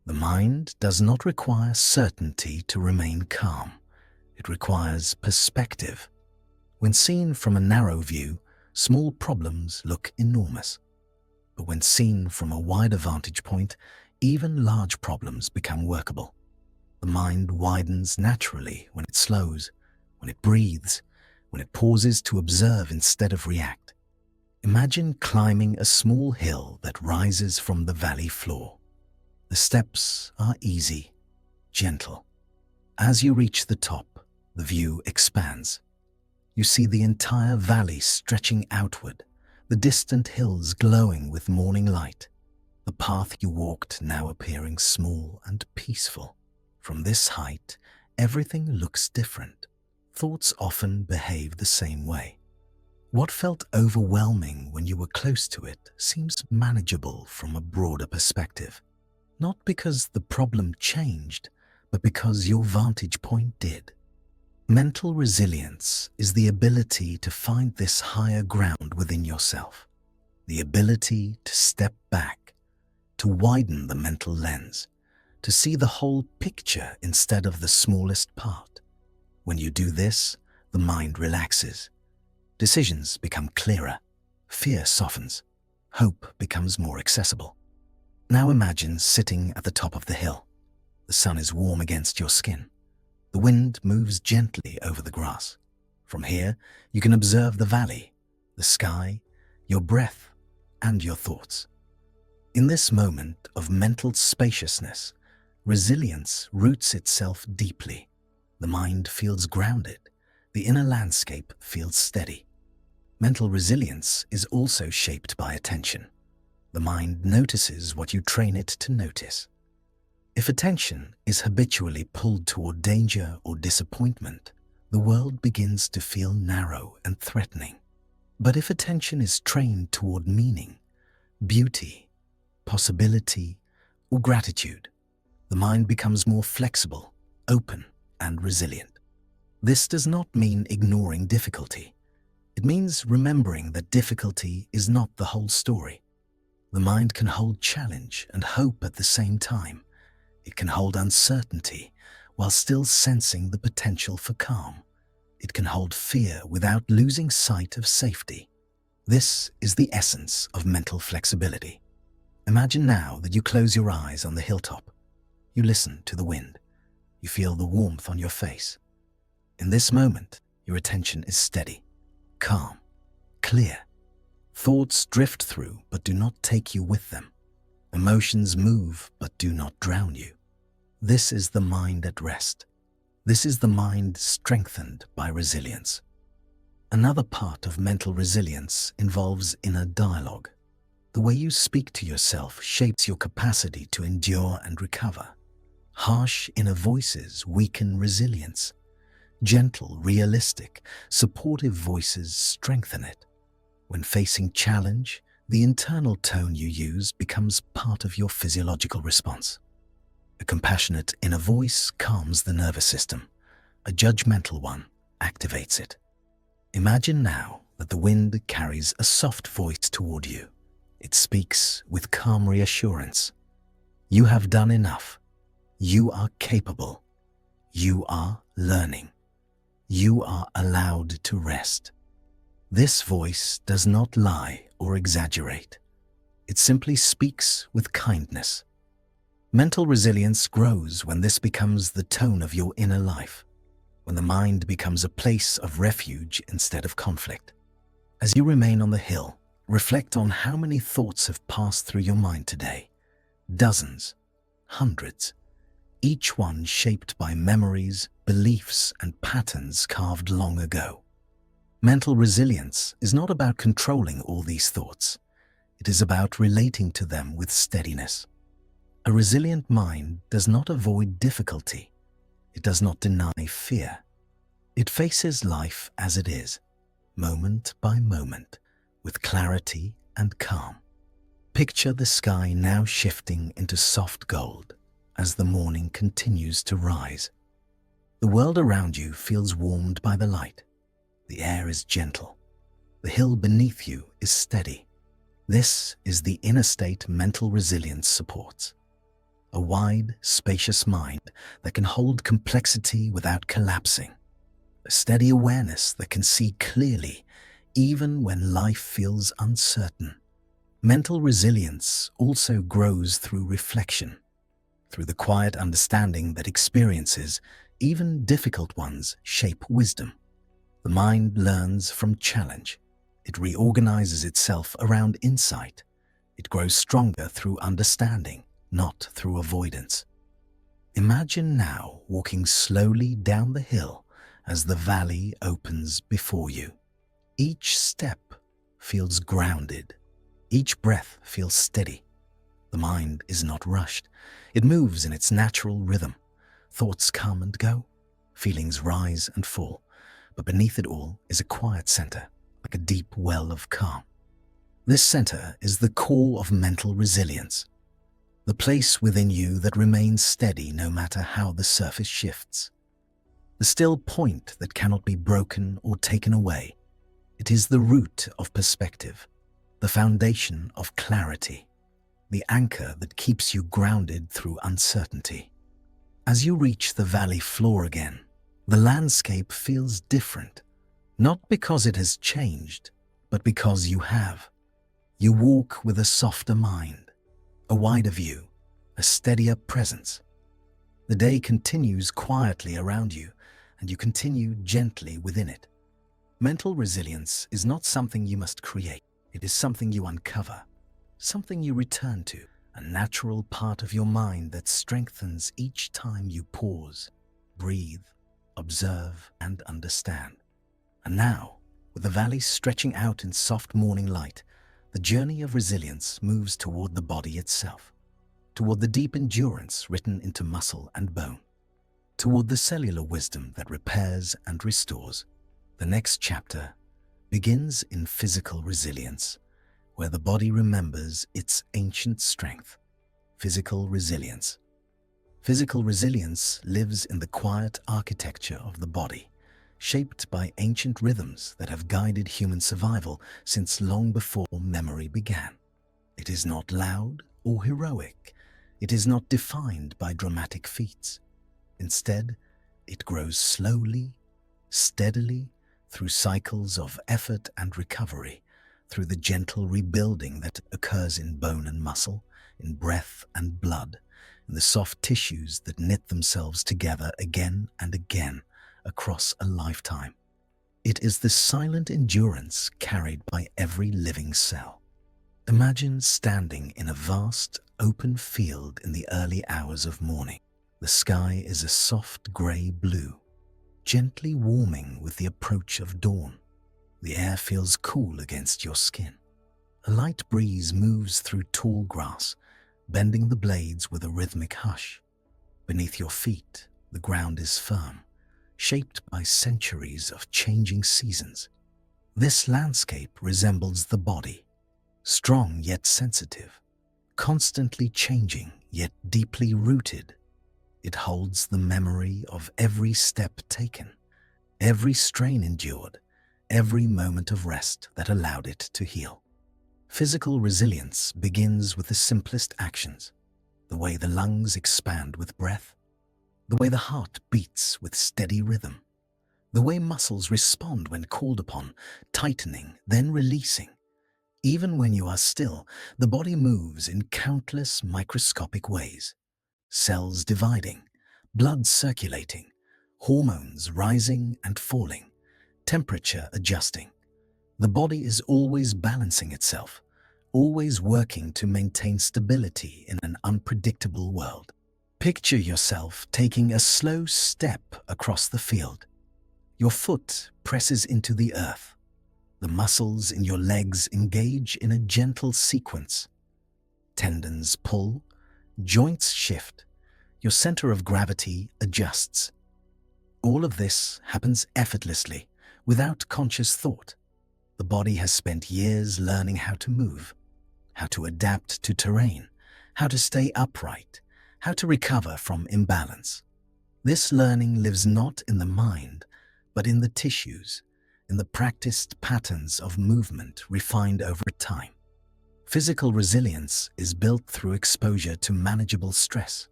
Speaker 1: the mind does not require certainty to remain calm. It requires perspective. When seen from a narrow view, small problems look enormous. But when seen from a wider vantage point, even large problems become workable. The mind widens naturally when it slows, when it breathes, when it pauses to observe instead of react. Imagine climbing a small hill that rises from the valley floor. The steps are easy, gentle. As you reach the top, the view expands. You see the entire valley stretching outward, the distant hills glowing with morning light, the path you walked now appearing small and peaceful. From this height, everything looks different. Thoughts often behave the same way. What felt overwhelming when you were close to it seems manageable from a broader perspective. Not because the problem changed, but because your vantage point did. Mental resilience is the ability to find this higher ground within yourself, the ability to step back, to widen the mental lens, to see the whole picture instead of the smallest part. When you do this, the mind relaxes. Decisions become clearer, fear softens, hope becomes more accessible. Now imagine sitting at the top of the hill. The sun is warm against your skin. The wind moves gently over the grass. From here, you can observe the valley, the sky, your breath, and your thoughts. In this moment of mental spaciousness, resilience roots itself deeply. The mind feels grounded. The inner landscape feels steady. Mental resilience is also shaped by attention. The mind notices what you train it to notice. If attention is habitually pulled toward danger or disappointment, the world begins to feel narrow and threatening. But if attention is trained toward meaning, beauty, possibility, or gratitude, the mind becomes more flexible, open, and resilient. This does not mean ignoring difficulty. It means remembering that difficulty is not the whole story. The mind can hold challenge and hope at the same time. It can hold uncertainty while still sensing the potential for calm. It can hold fear without losing sight of safety. This is the essence of mental flexibility. Imagine now that you close your eyes on the hilltop. You listen to the wind. You feel the warmth on your face. In this moment, your attention is steady, calm, clear. Thoughts drift through but do not take you with them. Emotions move but do not drown you. This is the mind at rest. This is the mind strengthened by resilience. Another part of mental resilience involves inner dialogue. The way you speak to yourself shapes your capacity to endure and recover. Harsh inner voices weaken resilience. Gentle, realistic, supportive voices strengthen it. When facing challenge, the internal tone you use becomes part of your physiological response. A compassionate inner voice calms the nervous system. A judgmental one activates it. Imagine now that the wind carries a soft voice toward you. It speaks with calm reassurance. You have done enough. You are capable. You are learning. You are allowed to rest. This voice does not lie or exaggerate. It simply speaks with kindness. Mental resilience grows when this becomes the tone of your inner life, when the mind becomes a place of refuge instead of conflict. As you remain on the hill, reflect on how many thoughts have passed through your mind today. Dozens, hundreds, each one shaped by memories, beliefs, and patterns carved long ago. Mental resilience is not about controlling all these thoughts. It is about relating to them with steadiness. A resilient mind does not avoid difficulty. It does not deny fear. It faces life as it is, moment by moment, with clarity and calm. Picture the sky now shifting into soft gold as the morning continues to rise. The world around you feels warmed by the light. The air is gentle. The hill beneath you is steady. This is the inner state mental resilience supports. A wide, spacious mind that can hold complexity without collapsing. A steady awareness that can see clearly even when life feels uncertain. Mental resilience also grows through reflection, through the quiet understanding that experiences, even difficult ones, shape wisdom. The mind learns from challenge. It reorganizes itself around insight. It grows stronger through understanding, not through avoidance. Imagine now walking slowly down the hill as the valley opens before you. Each step feels grounded. Each breath feels steady. The mind is not rushed. It moves in its natural rhythm. Thoughts come and go. Feelings rise and fall. But beneath it all is a quiet center, like a deep well of calm. This center is the core of mental resilience, the place within you that remains steady no matter how the surface shifts. The still point that cannot be broken or taken away. It is the root of perspective, the foundation of clarity, the anchor that keeps you grounded through uncertainty. As you reach the valley floor again, the landscape feels different, not because it has changed, but because you have. You walk with a softer mind, a wider view, a steadier presence. The day continues quietly around you, and you continue gently within it. Mental resilience is not something you must create. It is something you uncover, something you return to, a natural part of your mind that strengthens each time you pause, breathe, observe, and understand. And now, with the valley stretching out in soft morning light, the journey of resilience moves toward the body itself, toward the deep endurance written into muscle and bone, toward the cellular wisdom that repairs and restores. The next chapter begins in physical resilience, where the body remembers its ancient strength. Physical resilience. Physical resilience lives in the quiet architecture of the body, shaped by ancient rhythms that have guided human survival since long before memory began. It is not loud or heroic. It is not defined by dramatic feats. Instead, it grows slowly, steadily, through cycles of effort and recovery, through the gentle rebuilding that occurs in bone and muscle, in breath and blood, in the soft tissues that knit themselves together again and again across a lifetime. It is the silent endurance carried by every living cell. Imagine standing in a vast, open field in the early hours of morning. The sky is a soft grey blue, gently warming with the approach of dawn. The air feels cool against your skin. A light breeze moves through tall grass, bending the blades with a rhythmic hush. Beneath your feet, the ground is firm, shaped by centuries of changing seasons. This landscape resembles the body, strong yet sensitive, constantly changing yet deeply rooted. It holds the memory of every step taken, every strain endured, every moment of rest that allowed it to heal. Physical resilience begins with the simplest actions, the way the lungs expand with breath, the way the heart beats with steady rhythm, the way muscles respond when called upon, tightening, then releasing. Even when you are still, the body moves in countless microscopic ways. Cells dividing, blood circulating, hormones rising and falling, temperature adjusting. The body is always balancing itself, always working to maintain stability in an unpredictable world. Picture yourself taking a slow step across the field. Your foot presses into the earth. The muscles in your legs engage in a gentle sequence. Tendons pull, joints shift, your center of gravity adjusts. All of this happens effortlessly, without conscious thought. The body has spent years learning how to move, how to adapt to terrain, how to stay upright, how to recover from imbalance. This learning lives not in the mind, but in the tissues, in the practiced patterns of movement refined over time. Physical resilience is built through exposure to manageable stress.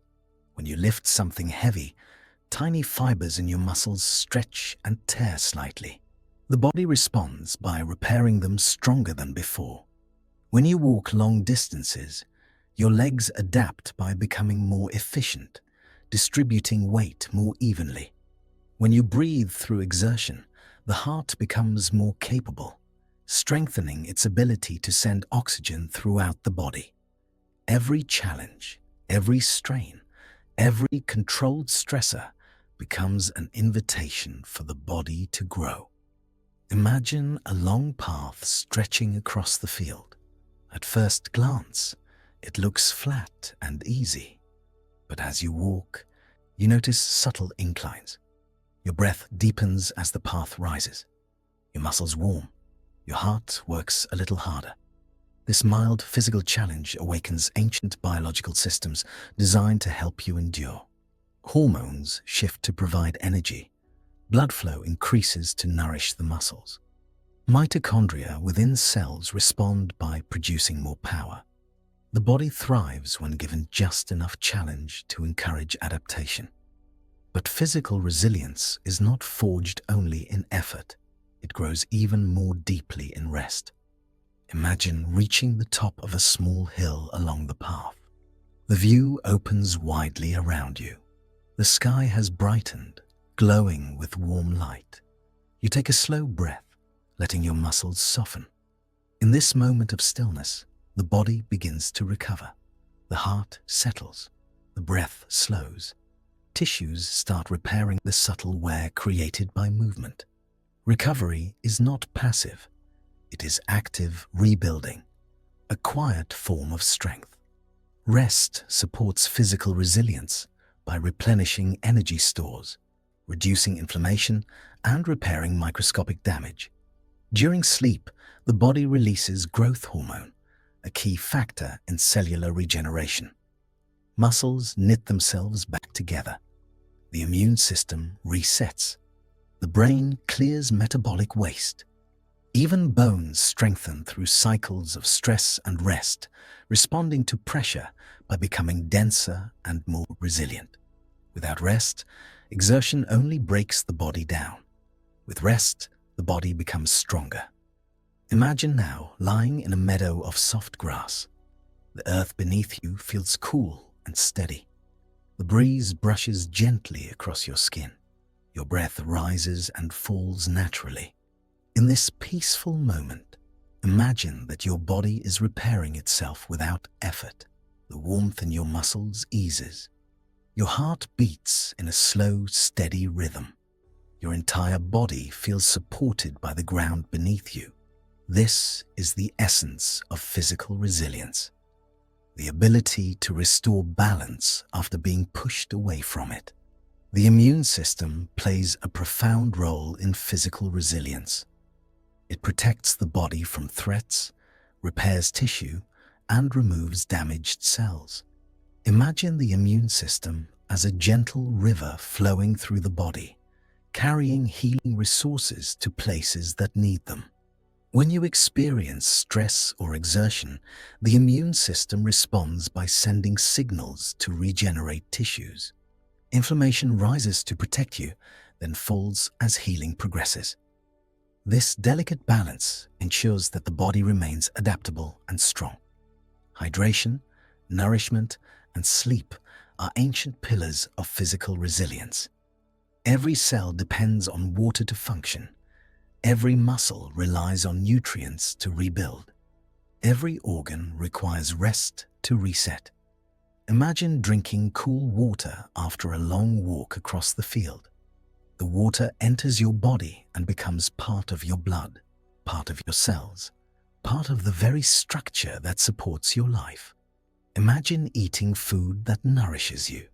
Speaker 1: When you lift something heavy, tiny fibers in your muscles stretch and tear slightly. The body responds by repairing them stronger than before. When you walk long distances, your legs adapt by becoming more efficient, distributing weight more evenly. When you breathe through exertion, the heart becomes more capable, strengthening its ability to send oxygen throughout the body. Every challenge, every strain, every controlled stressor becomes an invitation for the body to grow. Imagine a long path stretching across the field. At first glance, it looks flat and easy, but as you walk, you notice subtle inclines. Your breath deepens as the path rises. Your muscles warm. Your heart works a little harder. This mild physical challenge awakens ancient biological systems designed to help you endure. Hormones shift to provide energy. Blood flow increases to nourish the muscles. Mitochondria within cells respond by producing more power. The body thrives when given just enough challenge to encourage adaptation. But physical resilience is not forged only in effort. It grows even more deeply in rest. Imagine reaching the top of a small hill along the path. The view opens widely around you. The sky has brightened, glowing with warm light. You take a slow breath, letting your muscles soften. In this moment of stillness, the body begins to recover. The heart settles. The breath slows. Tissues start repairing the subtle wear created by movement. Recovery is not passive. It is active rebuilding, a quiet form of strength. Rest supports physical resilience by replenishing energy stores, reducing inflammation, and repairing microscopic damage. During sleep, the body releases growth hormone, a key factor in cellular regeneration. Muscles knit themselves back together. The immune system resets. The brain clears metabolic waste. Even bones strengthen through cycles of stress and rest, responding to pressure by becoming denser and more resilient. Without rest, exertion only breaks the body down. With rest, the body becomes stronger. Imagine now lying in a meadow of soft grass. The earth beneath you feels cool and steady. The breeze brushes gently across your skin. Your breath rises and falls naturally. In this peaceful moment, imagine that your body is repairing itself without effort. The warmth in your muscles eases. Your heart beats in a slow, steady rhythm. Your entire body feels supported by the ground beneath you. This is the essence of physical resilience. The ability to restore balance after being pushed away from it. The immune system plays a profound role in physical resilience. It protects the body from threats, repairs tissue, and removes damaged cells. Imagine the immune system as a gentle river flowing through the body, carrying healing resources to places that need them. When you experience stress or exertion, the immune system responds by sending signals to regenerate tissues. Inflammation rises to protect you, then falls as healing progresses. This delicate balance ensures that the body remains adaptable and strong. Hydration, nourishment, and sleep are ancient pillars of physical resilience. Every cell depends on water to function. Every muscle relies on nutrients to rebuild. Every organ requires rest to reset. Imagine drinking cool water after a long walk across the field. The water enters your body and becomes part of your blood, part of your cells, part of the very structure that supports your life. Imagine eating food that nourishes you.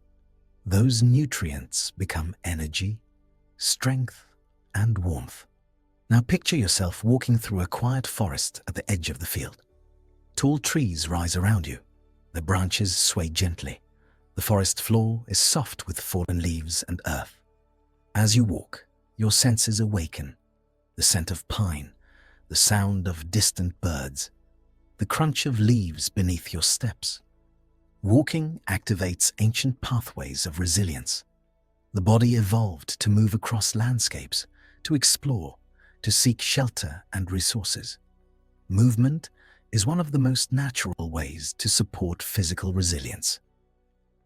Speaker 1: Those nutrients become energy, strength, and warmth. Now picture yourself walking through a quiet forest at the edge of the field. Tall trees rise around you. Their branches sway gently. The forest floor is soft with fallen leaves and earth. As you walk, your senses awaken: the scent of pine, the sound of distant birds, the crunch of leaves beneath your steps. Walking activates ancient pathways of resilience. The body evolved to move across landscapes, to explore, to seek shelter and resources. Movement is one of the most natural ways to support physical resilience.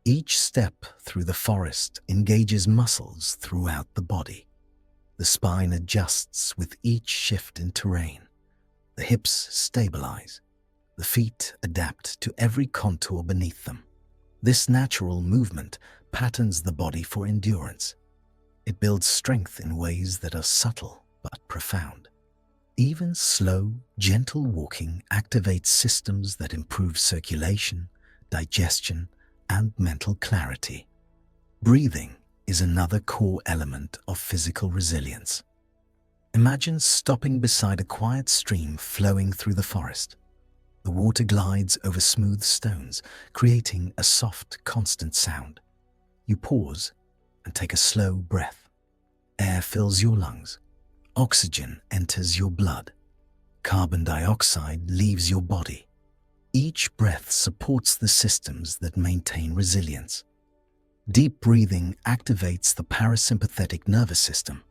Speaker 1: Each step through the forest engages muscles throughout the body. The spine adjusts with each shift in terrain. The hips stabilize. The feet adapt to every contour beneath them. This natural movement patterns the body for endurance. It builds strength in ways that are subtle but profound. Even slow, gentle walking activates systems that improve circulation, digestion, and mental clarity. Breathing is another core element of physical resilience. Imagine stopping beside a quiet stream flowing through the forest. The water glides over smooth stones, creating a soft, constant sound. You pause and take a slow breath. Air fills your lungs. Oxygen enters your blood. Carbon dioxide leaves your body. Each breath supports the systems that maintain resilience. Deep breathing activates the parasympathetic nervous system,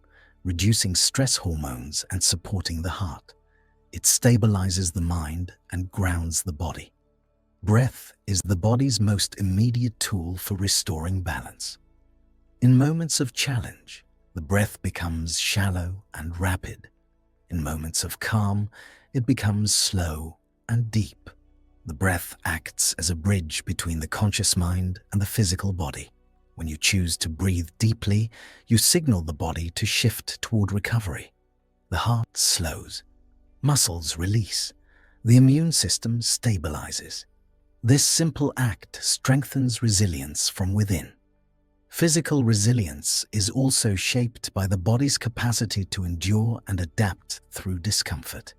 Speaker 1: reducing stress hormones and supporting the heart. It stabilizes the mind and grounds the body. Breath is the body's most immediate tool for restoring balance. In moments of challenge, the breath becomes shallow and rapid. In moments of calm, it becomes slow and deep. The breath acts as a bridge between the conscious mind and the physical body. When you choose to breathe deeply, you signal the body to shift toward recovery. The heart slows. Muscles release. The immune system stabilizes. This simple act strengthens resilience from within. Physical resilience is also shaped by the body's capacity to endure and adapt through discomfort.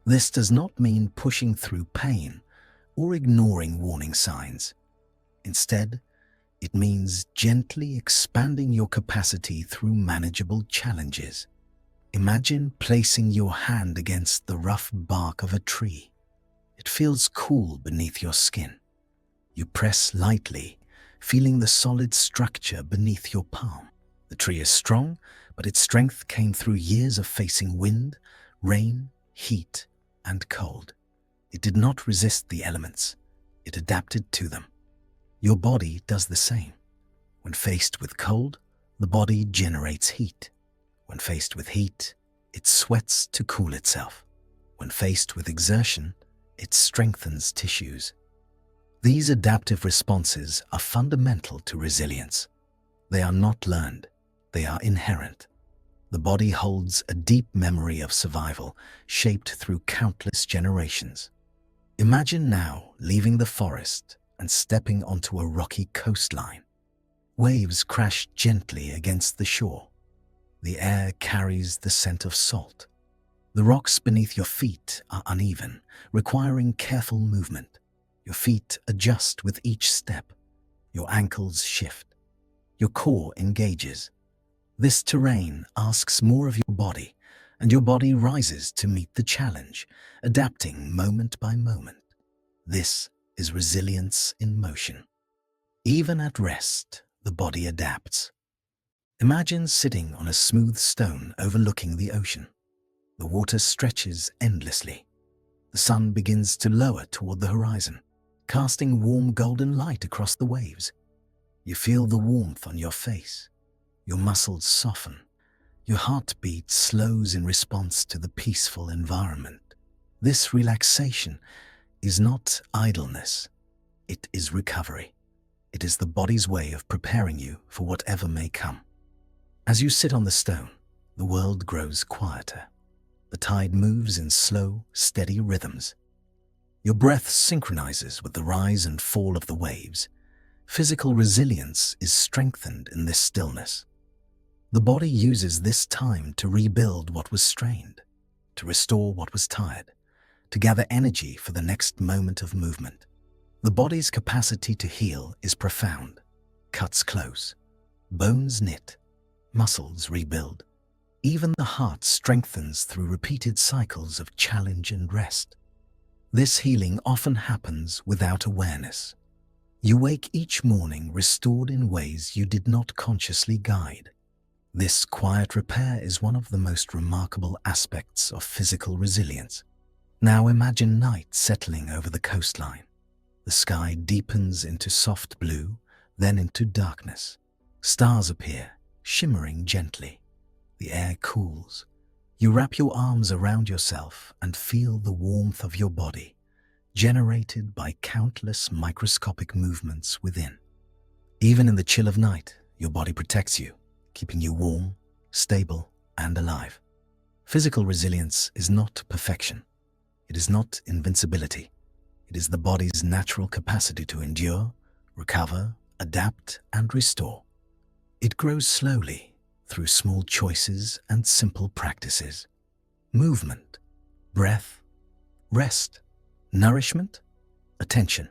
Speaker 1: This does not mean pushing through pain or ignoring warning signs. Instead, it means gently expanding your capacity through manageable challenges. Imagine placing your hand against the rough bark of a tree. It feels cool beneath your skin. You press lightly, feeling the solid structure beneath your palm. The tree is strong, but its strength came through years of facing wind, rain, heat, and cold. It did not resist the elements. It adapted to them. Your body does the same. When faced with cold, the body generates heat. When faced with heat, it sweats to cool itself. When faced with exertion, it strengthens tissues. These adaptive responses are fundamental to resilience. They are not learned, they are inherent. The body holds a deep memory of survival, shaped through countless generations. Imagine now leaving the forest and stepping onto a rocky coastline. Waves crash gently against the shore. The air carries the scent of salt. The rocks beneath your feet are uneven, requiring careful movement. Your feet adjust with each step. Your ankles shift. Your core engages. This terrain asks more of your body, and your body rises to meet the challenge, adapting moment by moment. This is resilience in motion. Even at rest, the body adapts. Imagine sitting on a smooth stone overlooking the ocean. The water stretches endlessly. The sun begins to lower toward the horizon, casting warm golden light across the waves. You feel the warmth on your face. Your muscles soften. Your heartbeat slows in response to the peaceful environment. This relaxation is not idleness. It is recovery. It is the body's way of preparing you for whatever may come. As you sit on the stone, the world grows quieter. The tide moves in slow, steady rhythms. Your breath synchronizes with the rise and fall of the waves. Physical resilience is strengthened in this stillness. The body uses this time to rebuild what was strained, to restore what was tired, to gather energy for the next moment of movement. The body's capacity to heal is profound. Cuts close, bones knit, muscles rebuild. Even the heart strengthens through repeated cycles of challenge and rest. This healing often happens without awareness. You wake each morning restored in ways you did not consciously guide. This quiet repair is one of the most remarkable aspects of physical resilience. Now imagine night settling over the coastline. The sky deepens into soft blue, then into darkness. Stars appear, shimmering gently. The air cools. You wrap your arms around yourself and feel the warmth of your body, generated by countless microscopic movements within. Even in the chill of night, your body protects you, keeping you warm, stable, and alive. Physical resilience is not perfection. It is not invincibility. It is the body's natural capacity to endure, recover, adapt, and restore. It grows slowly through small choices and simple practices. Movement, breath, rest, nourishment, attention.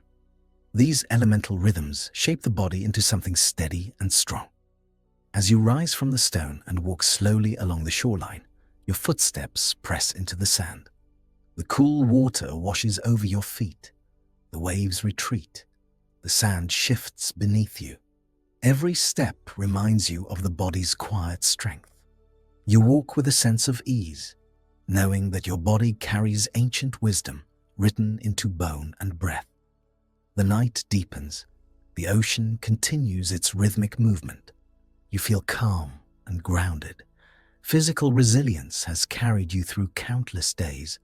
Speaker 1: These elemental rhythms shape the body into something steady and strong. As you rise from the stone and walk slowly along the shoreline, your footsteps press into the sand. The cool water washes over your feet. The waves retreat. The sand shifts beneath you. Every step reminds you of the body's quiet strength. You walk with a sense of ease, knowing that your body carries ancient wisdom written into bone and breath. The night deepens. The ocean continues its rhythmic movement. You feel calm and grounded. Physical resilience has carried you through countless days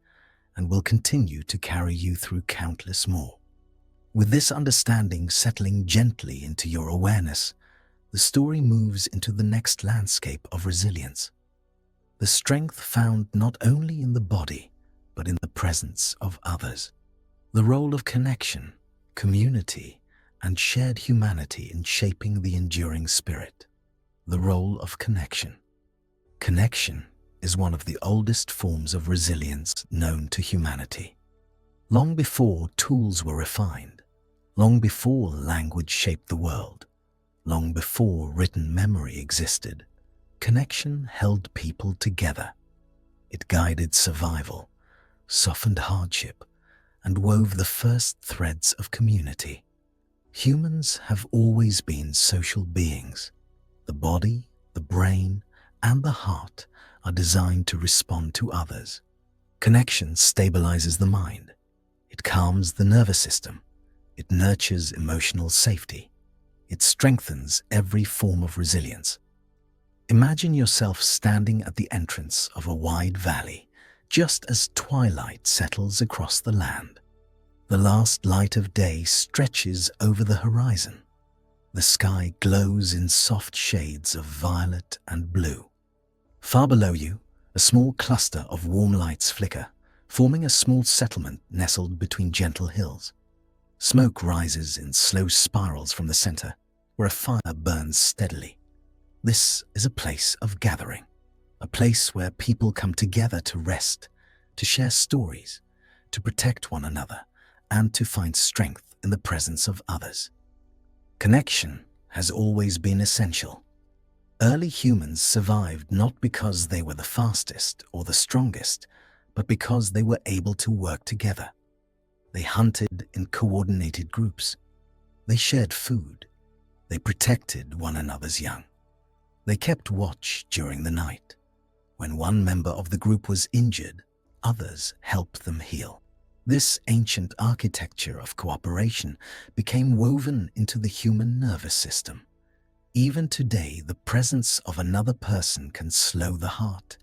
Speaker 1: and will continue to carry you through countless more. With this understanding settling gently into your awareness, the story moves into the next landscape of resilience. The strength found not only in the body, but in the presence of others. The role of connection, community, and shared humanity in shaping the enduring spirit. The role of connection. Connection is one of the oldest forms of resilience known to humanity. Long before tools were refined, long before language shaped the world, long before written memory existed, connection held people together. It guided survival, softened hardship, and wove the first threads of community. Humans have always been social beings. The body, the brain, and the heart are designed to respond to others. Connection stabilizes the mind. It calms the nervous system. It nurtures emotional safety. It strengthens every form of resilience. Imagine yourself standing at the entrance of a wide valley, just as twilight settles across the land. The last light of day stretches over the horizon. The sky glows in soft shades of violet and blue. Far below you, a small cluster of warm lights flicker, forming a small settlement nestled between gentle hills. Smoke rises in slow spirals from the center, where a fire burns steadily. This is a place of gathering, a place where people come together to rest, to share stories, to protect one another, and to find strength in the presence of others. Connection has always been essential. Early humans survived not because they were the fastest or the strongest, but because they were able to work together. They hunted in coordinated groups. They shared food. They protected one another's young. They kept watch during the night. When one member of the group was injured, others helped them heal. This ancient architecture of cooperation became woven into the human nervous system. Even today, the presence of another person can slow the heart,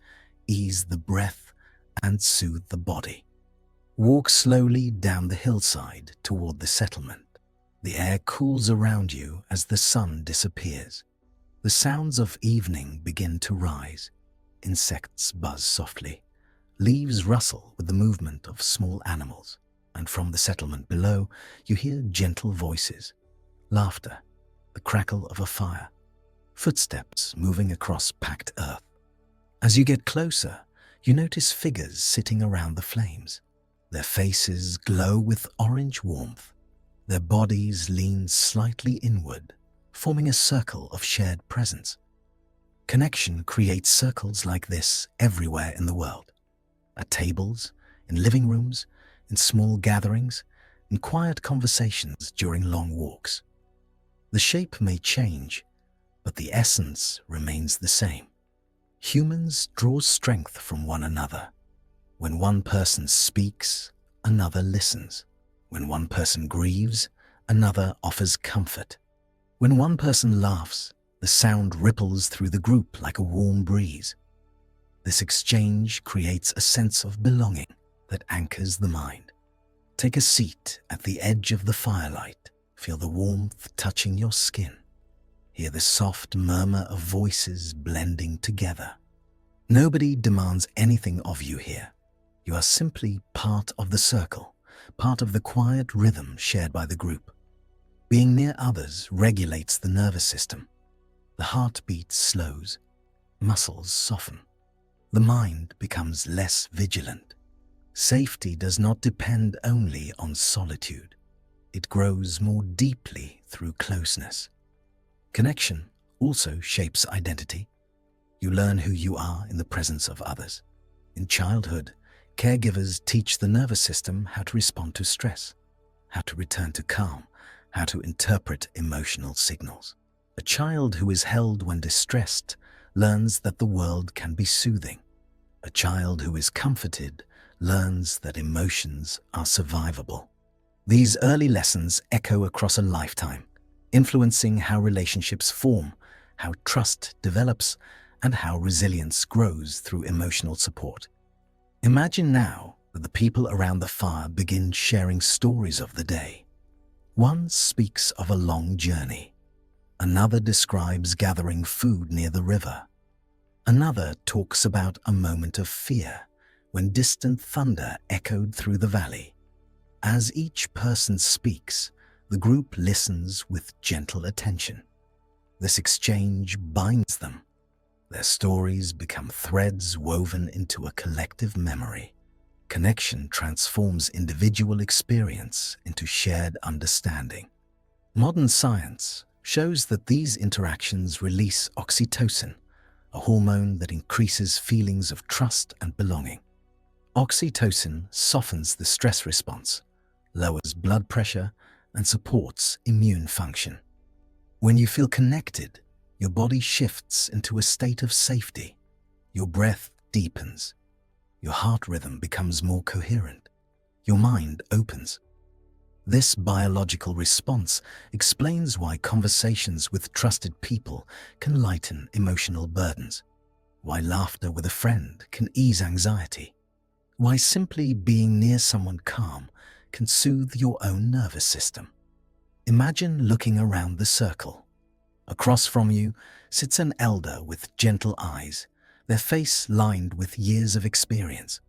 Speaker 1: ease the breath, and soothe the body. Walk slowly down the hillside toward the settlement. The air cools around you as the sun disappears. The sounds of evening begin to rise. Insects buzz softly. Leaves rustle with the movement of small animals. And from the settlement below, you hear gentle voices, laughter, the crackle of a fire, footsteps moving across packed earth. As you get closer, you notice figures sitting around the flames. Their faces glow with orange warmth. Their bodies lean slightly inward, forming a circle of shared presence. Connection creates circles like this everywhere in the world. At tables, in living rooms, in small gatherings, in quiet conversations during long walks. The shape may change, but the essence remains the same. Humans draw strength from one another. When one person speaks, another listens. When one person grieves, another offers comfort. When one person laughs, the sound ripples through the group like a warm breeze. This exchange creates a sense of belonging that anchors the mind. Take a seat at the edge of the firelight. Feel the warmth touching your skin. Hear the soft murmur of voices blending together. Nobody demands anything of you here. You are simply part of the circle, part of the quiet rhythm shared by the group. Being near others regulates the nervous system. The heartbeat slows, muscles soften. The mind becomes less vigilant. Safety does not depend only on solitude. It grows more deeply through closeness. Connection also shapes identity. You learn who you are in the presence of others. In childhood, caregivers teach the nervous system how to respond to stress, how to return to calm, how to interpret emotional signals. A child who is held when distressed learns that the world can be soothing. A child who is comforted learns that emotions are survivable. These early lessons echo across a lifetime, influencing how relationships form, how trust develops, and how resilience grows through emotional support. Imagine now that the people around the fire begin sharing stories of the day. One speaks of a long journey. Another describes gathering food near the river. Another talks about a moment of fear when distant thunder echoed through the valley. As each person speaks, the group listens with gentle attention. This exchange binds them. Their stories become threads woven into a collective memory. Connection transforms individual experience into shared understanding. Modern science shows that these interactions release oxytocin, a hormone that increases feelings of trust and belonging. Oxytocin softens the stress response, lowers blood pressure, and supports immune function. When you feel connected, your body shifts into a state of safety. Your breath deepens. Your heart rhythm becomes more coherent. Your mind opens. This biological response explains why conversations with trusted people can lighten emotional burdens, why laughter with a friend can ease anxiety, why simply being near someone calm can soothe your own nervous system. Imagine looking around the circle. Across from you sits an elder with gentle eyes, their face lined with years of experience.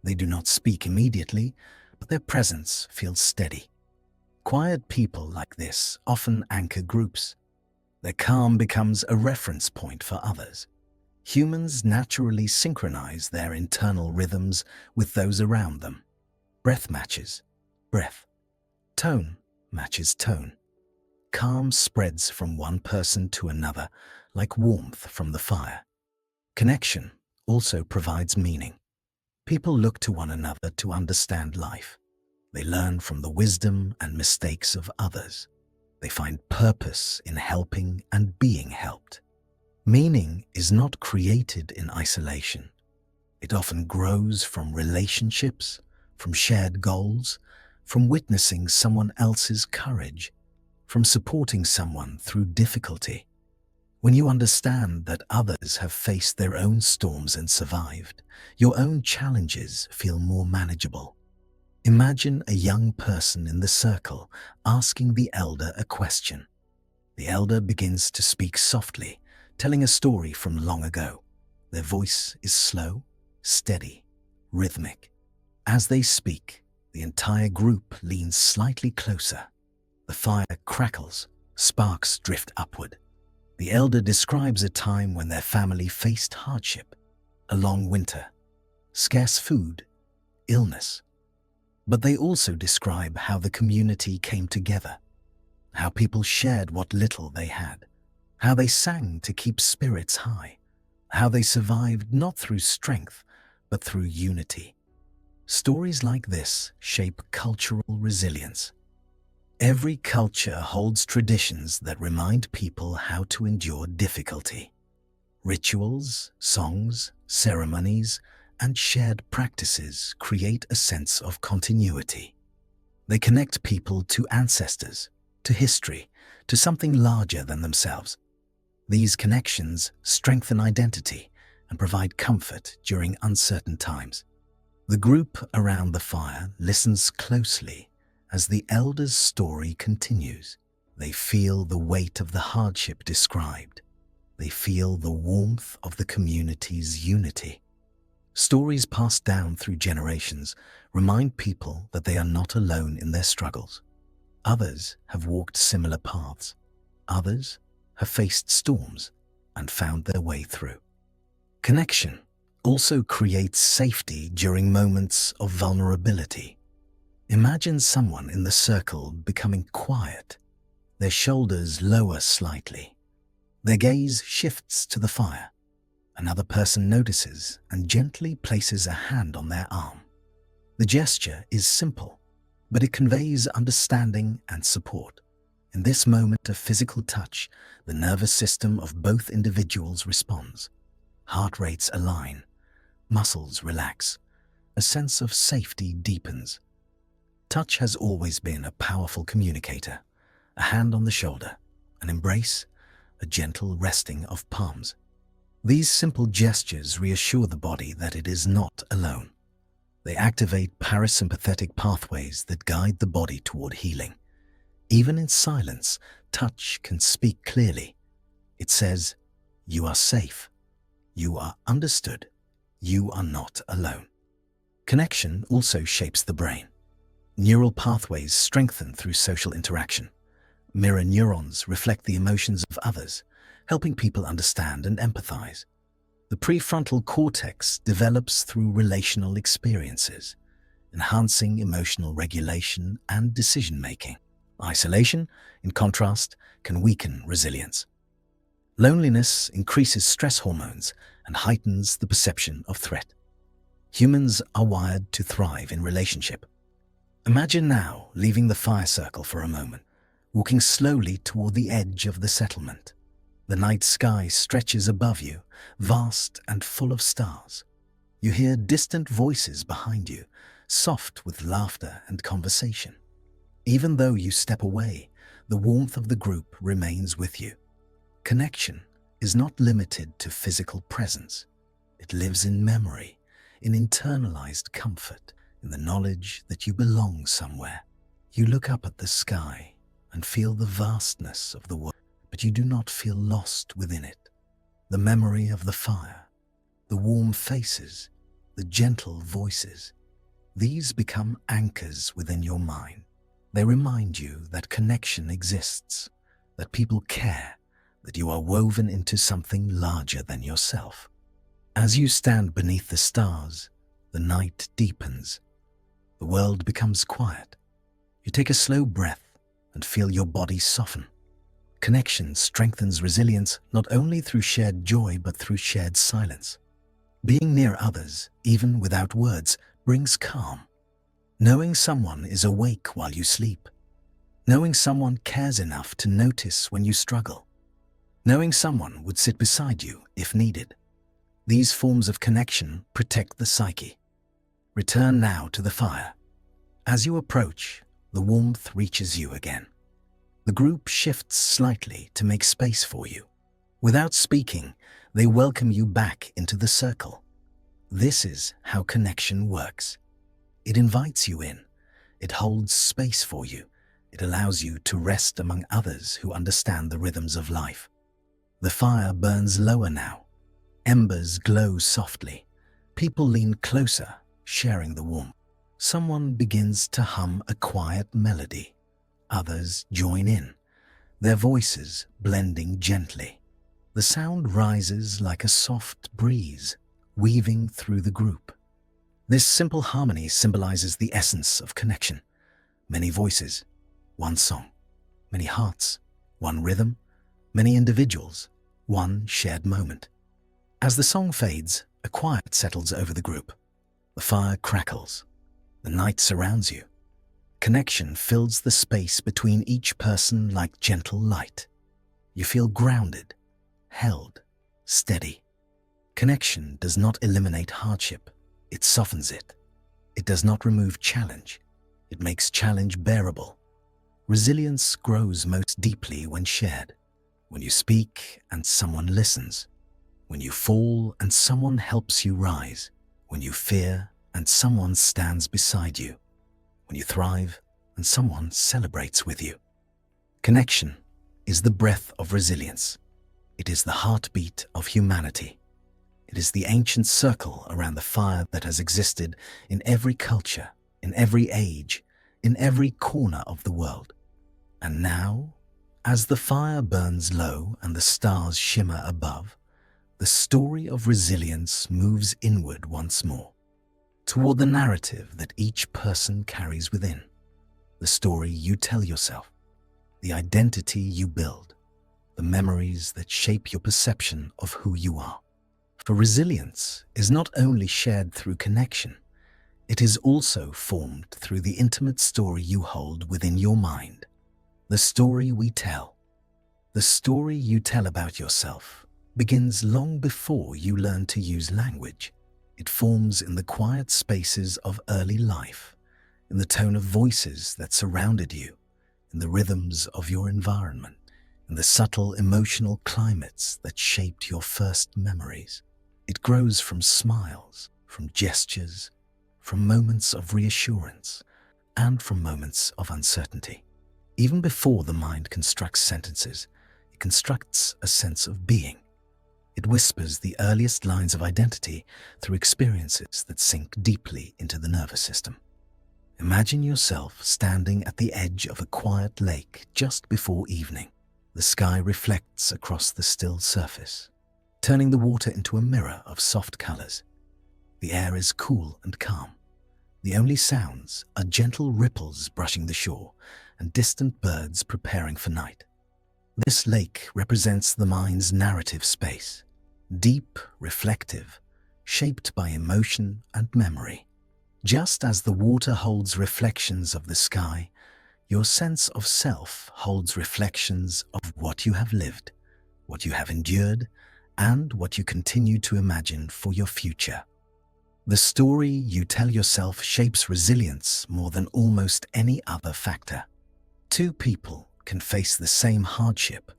Speaker 1: They do not speak immediately, but their presence feels steady. Quiet people like this often anchor groups. Their calm becomes a reference point for others. Humans naturally synchronize their internal rhythms with those around them. Breath matches breath. Tone matches tone. Calm spreads from one person to another like warmth from the fire. Connection also provides meaning. People look to one another to understand life. They learn from the wisdom and mistakes of others. They find purpose in helping and being helped. Meaning is not created in isolation. It often grows from relationships, from shared goals, from witnessing someone else's courage, from supporting someone through difficulty. When you understand that others have faced their own storms and survived, your own challenges feel more manageable. Imagine a young person in the circle asking the elder a question. The elder begins to speak softly, telling a story from long ago. Their voice is slow, steady, rhythmic. As they speak, the entire group leans slightly closer. The fire crackles, sparks drift upward. The elder describes a time when their family faced hardship, a long winter, scarce food, illness. But they also describe how the community came together, how people shared what little they had, how they sang to keep spirits high, how they survived not through strength, but through unity. Stories like this shape cultural resilience. Every culture holds traditions that remind people how to endure difficulty. Rituals, songs, ceremonies, and shared practices create a sense of continuity. They connect people to ancestors, to history, to something larger than themselves. These connections strengthen identity and provide comfort during uncertain times. The group around the fire listens closely as the elders' story continues. They feel the weight of the hardship described. They feel the warmth of the community's unity. Stories passed down through generations remind people that they are not alone in their struggles. Others have walked similar paths. Others have faced storms and found their way through. Connection also creates safety during moments of vulnerability. Imagine someone in the circle becoming quiet. Their shoulders lower slightly. Their gaze shifts to the fire. Another person notices and gently places a hand on their arm. The gesture is simple, but it conveys understanding and support. In this moment of physical touch, the nervous system of both individuals responds. Heart rates align, muscles relax, a sense of safety deepens. Touch has always been a powerful communicator. A hand on the shoulder, an embrace, a gentle resting of palms. These simple gestures reassure the body that it is not alone. They activate parasympathetic pathways that guide the body toward healing. Even in silence, touch can speak clearly. It says, "You are safe. You are understood. You are not alone." Connection also shapes the brain. Neural pathways strengthen through social interaction. Mirror neurons reflect the emotions of others, helping people understand and empathize. The prefrontal cortex develops through relational experiences, enhancing emotional regulation and decision-making. Isolation, in contrast, can weaken resilience. Loneliness increases stress hormones and heightens the perception of threat. Humans are wired to thrive in relationship. Imagine now leaving the fire circle for a moment, walking slowly toward the edge of the settlement. The night sky stretches above you, vast and full of stars. You hear distant voices behind you, soft with laughter and conversation. Even though you step away, the warmth of the group remains with you. Connection is not limited to physical presence. It lives in memory, in internalized comfort, in the knowledge that you belong somewhere. You look up at the sky and feel the vastness of the world, but you do not feel lost within it. The memory of the fire, the warm faces, the gentle voices, these become anchors within your mind. They remind you that connection exists, that people care, that you are woven into something larger than yourself. As you stand beneath the stars, the night deepens. The world becomes quiet. You take a slow breath and feel your body soften. Connection strengthens resilience not only through shared joy but through shared silence. Being near others, even without words, brings calm. Knowing someone is awake while you sleep. Knowing someone cares enough to notice when you struggle. Knowing someone would sit beside you if needed. These forms of connection protect the psyche. Return now to the fire. As you approach, the warmth reaches you again. The group shifts slightly to make space for you. Without speaking, they welcome you back into the circle. This is how connection works. It invites you in. It holds space for you. It allows you to rest among others who understand the rhythms of life. The fire burns lower now. Embers glow softly. People lean closer, sharing the warmth. Someone begins to hum a quiet melody. Others join in, their voices blending gently. The sound rises like a soft breeze, weaving through the group. This simple harmony symbolizes the essence of connection. Many voices, one song. Many hearts, one rhythm. Many individuals, one shared moment. As the song fades, a quiet settles over the group. The fire crackles. The night surrounds you. Connection fills the space between each person like gentle light. You feel grounded, held, steady. Connection does not eliminate hardship. It softens it. It does not remove challenge. It makes challenge bearable. Resilience grows most deeply when shared. When you speak and someone listens. When you fall and someone helps you rise. When you fear and someone stands beside you. When you thrive and someone celebrates with you. Connection is the breath of resilience. It is the heartbeat of humanity. It is the ancient circle around the fire that has existed in every culture, in every age, in every corner of the world. And now, as the fire burns low and the stars shimmer above, the story of resilience moves inward once more, toward the narrative that each person carries within, the story you tell yourself, the identity you build, the memories that shape your perception of who you are. For resilience is not only shared through connection, it is also formed through the intimate story you hold within your mind. The story we tell. The story you tell about yourself begins long before you learn to use language. It forms in the quiet spaces of early life, in the tone of voices that surrounded you, in the rhythms of your environment, in the subtle emotional climates that shaped your first memories. It grows from smiles, from gestures, from moments of reassurance, and from moments of uncertainty. Even before the mind constructs sentences, it constructs a sense of being. It whispers the earliest lines of identity through experiences that sink deeply into the nervous system. Imagine yourself standing at the edge of a quiet lake just before evening. The sky reflects across the still surface, turning the water into a mirror of soft colors. The air is cool and calm. The only sounds are gentle ripples brushing the shore and distant birds preparing for night. This lake represents the mind's narrative space, deep, reflective, shaped by emotion and memory. Just as the water holds reflections of the sky, your sense of self holds reflections of what you have lived, what you have endured, and what you continue to imagine for your future. The story you tell yourself shapes resilience more than almost any other factor. Two people can face the same hardship,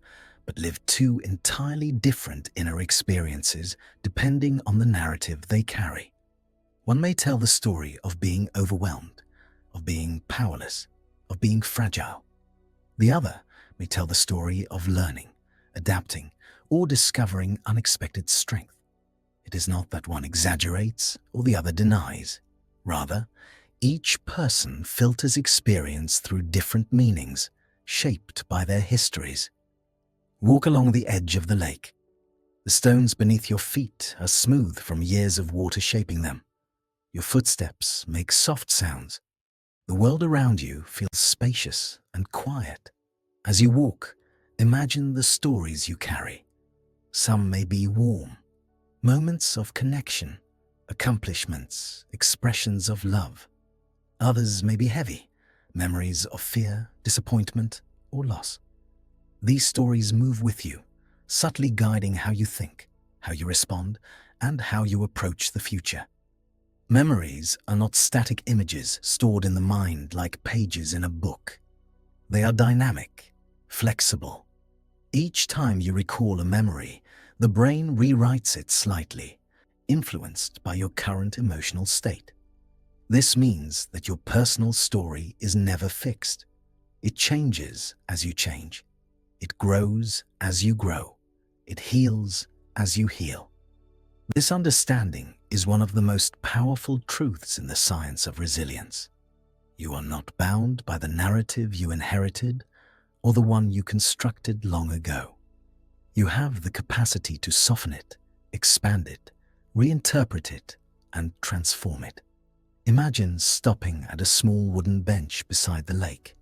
Speaker 1: but live two entirely different inner experiences depending on the narrative they carry. One may tell the story of being overwhelmed, of being powerless, of being fragile. The other may tell the story of learning, adapting, or discovering unexpected strength. It is not that one exaggerates or the other denies. Rather, each person filters experience through different meanings, shaped by their histories. Walk along the edge of the lake. The stones beneath your feet are smooth from years of water shaping them. Your footsteps make soft sounds. The world around you feels spacious and quiet. As you walk, imagine the stories you carry. Some may be warm, moments of connection, accomplishments, expressions of love. Others may be heavy, memories of fear, disappointment, or loss. These stories move with you, subtly guiding how you think, how you respond, and how you approach the future. Memories are not static images stored in the mind like pages in a book. They are dynamic, flexible. Each time you recall a memory, the brain rewrites it slightly, influenced by your current emotional state. This means that your personal story is never fixed. It changes as you change. It grows as you grow. It heals as you heal. This understanding is one of the most powerful truths in the science of resilience. You are not bound by the narrative you inherited or the one you constructed long ago. You have the capacity to soften it, expand it, reinterpret it, and transform it. Imagine stopping at a small wooden bench beside the lake.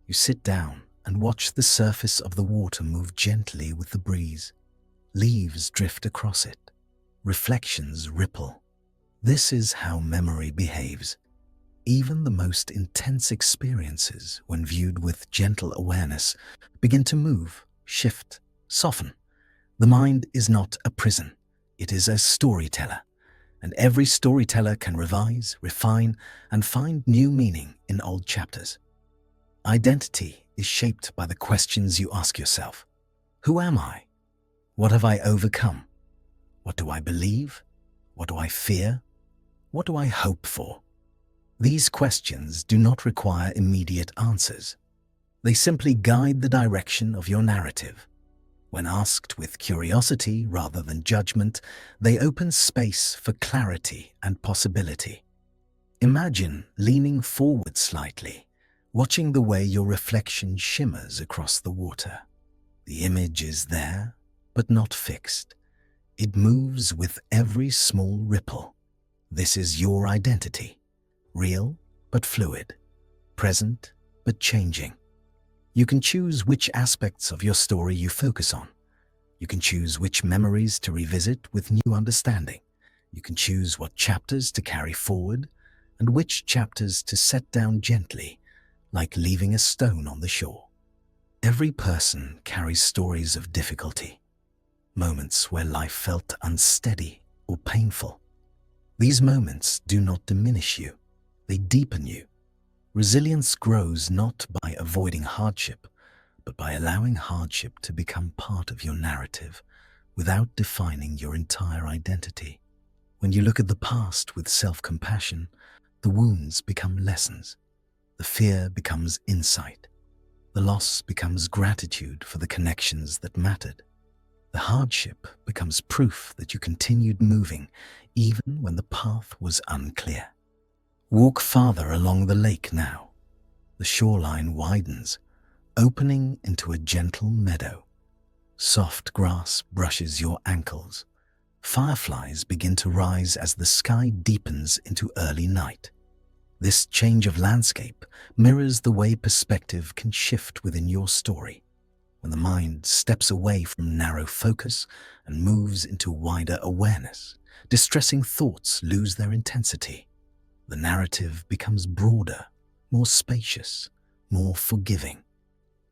Speaker 1: You sit down and watch the surface of the water move gently with the breeze. Leaves drift across it. Reflections ripple. This is how memory behaves. Even the most intense experiences, when viewed with gentle awareness, begin to move, shift, soften. The mind is not a prison. It is a storyteller. And every storyteller can revise, refine, and find new meaning in old chapters. Identity is shaped by the questions you ask yourself. Who am I? What have I overcome? What do I believe? What do I fear? What do I hope for? These questions do not require immediate answers. They simply guide the direction of your narrative. When asked with curiosity rather than judgment, they open space for clarity and possibility. Imagine leaning forward slightly, watching the way your reflection shimmers across the water. The image is there, but not fixed. It moves with every small ripple. This is your identity, real but fluid, present but changing. You can choose which aspects of your story you focus on. You can choose which memories to revisit with new understanding. You can choose what chapters to carry forward and which chapters to set down gently, like leaving a stone on the shore. Every person carries stories of difficulty, moments where life felt unsteady or painful. These moments do not diminish you, they deepen you. Resilience grows not by avoiding hardship, but by allowing hardship to become part of your narrative without defining your entire identity. When you look at the past with self-compassion, the wounds become lessons, the fear becomes insight, the loss becomes gratitude for the connections that mattered. The hardship becomes proof that you continued moving even when the path was unclear. Walk farther along the lake now. The shoreline widens, opening into a gentle meadow. Soft grass brushes your ankles. Fireflies begin to rise as the sky deepens into early night. This change of landscape mirrors the way perspective can shift within your story. When the mind steps away from narrow focus and moves into wider awareness, distressing thoughts lose their intensity. The narrative becomes broader, more spacious, more forgiving.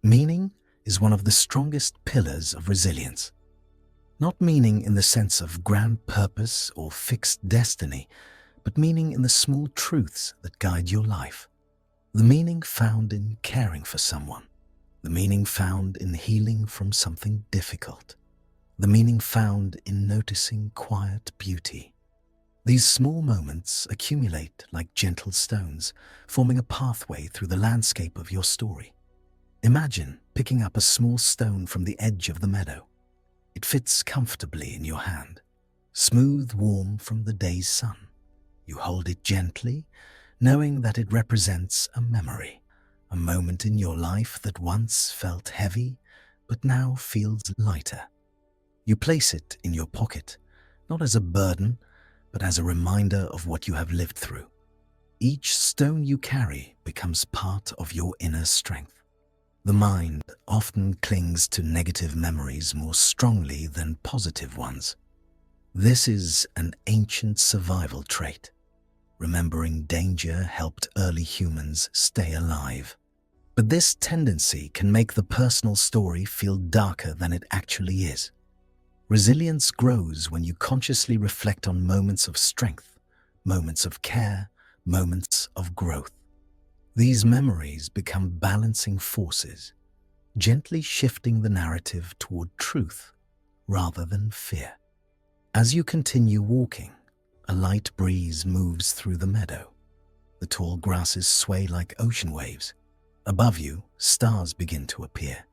Speaker 1: Meaning is one of the strongest pillars of resilience. Not meaning in the sense of grand purpose or fixed destiny, but meaning in the small truths that guide your life. The meaning found in caring for someone. The meaning found in healing from something difficult. The meaning found in noticing quiet beauty. These small moments accumulate like gentle stones, forming a pathway through the landscape of your story. Imagine picking up a small stone from the edge of the meadow. It fits comfortably in your hand, smooth, warm from the day's sun. You hold it gently, knowing that it represents a memory, a moment in your life that once felt heavy, but now feels lighter. You place it in your pocket, not as a burden, but as a reminder of what you have lived through. Each stone you carry becomes part of your inner strength. The mind often clings to negative memories more strongly than positive ones. This is an ancient survival trait. Remembering danger helped early humans stay alive. But this tendency can make the personal story feel darker than it actually is. Resilience grows when you consciously reflect on moments of strength, moments of care, moments of growth. These memories become balancing forces, gently shifting the narrative toward truth rather than fear. As you continue walking, a light breeze moves through the meadow. The tall grasses sway like ocean waves. Above you, stars begin to appear.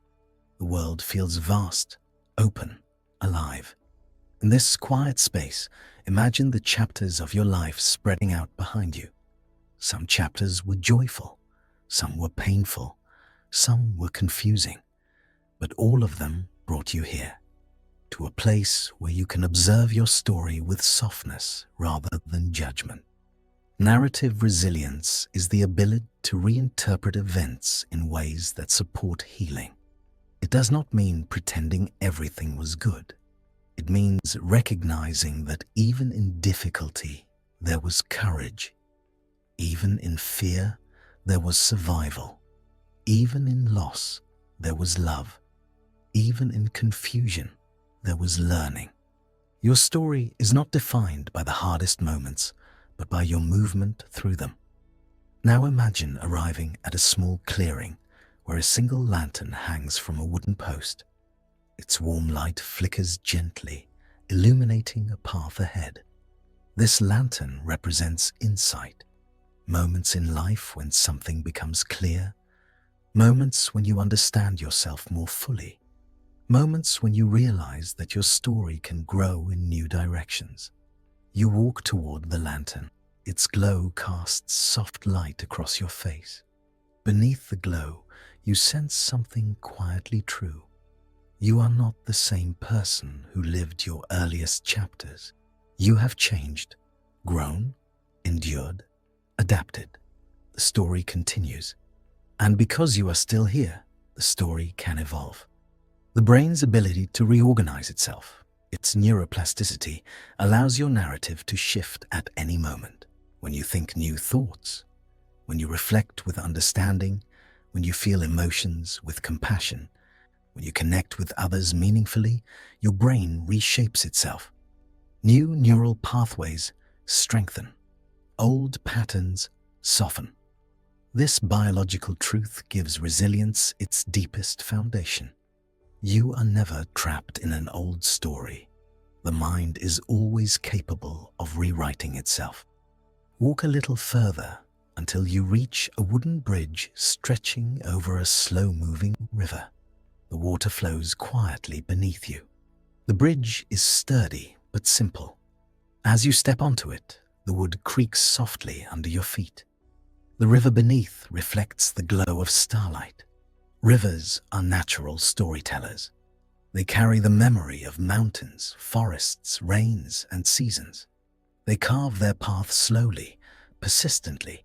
Speaker 1: The world feels vast, open, alive. In this quiet space, imagine the chapters of your life spreading out behind you. Some chapters were joyful, some were painful, some were confusing, but all of them brought you here, to a place where you can observe your story with softness rather than judgment. Narrative resilience is the ability to reinterpret events in ways that support healing. It does not mean pretending everything was good. It means recognizing that even in difficulty, there was courage. Even in fear, there was survival. Even in loss, there was love. Even in confusion, there was learning. Your story is not defined by the hardest moments, but by your movement through them. Now imagine arriving at a small clearing where a single lantern hangs from a wooden post. Its warm light flickers gently, illuminating a path ahead. This lantern represents insight, moments in life when something becomes clear, moments when you understand yourself more fully, moments when you realize that your story can grow in new directions. You walk toward the lantern. Its glow casts soft light across your face. Beneath the glow, you sense something quietly true. You are not the same person who lived your earliest chapters. You have changed, grown, endured, adapted. The story continues. And because you are still here, the story can evolve. The brain's ability to reorganize itself, its neuroplasticity, allows your narrative to shift at any moment. When you think new thoughts, when you reflect with understanding, when you feel emotions with compassion, when you connect with others meaningfully, your brain reshapes itself. New neural pathways strengthen. Old patterns soften. This biological truth gives resilience its deepest foundation. You are never trapped in an old story. The mind is always capable of rewriting itself. Walk a little further until you reach a wooden bridge stretching over a slow-moving river. The water flows quietly beneath you. The bridge is sturdy but simple. As you step onto it, the wood creaks softly under your feet. The river beneath reflects the glow of starlight. Rivers are natural storytellers. They carry the memory of mountains, forests, rains, and seasons. They carve their path slowly, persistently,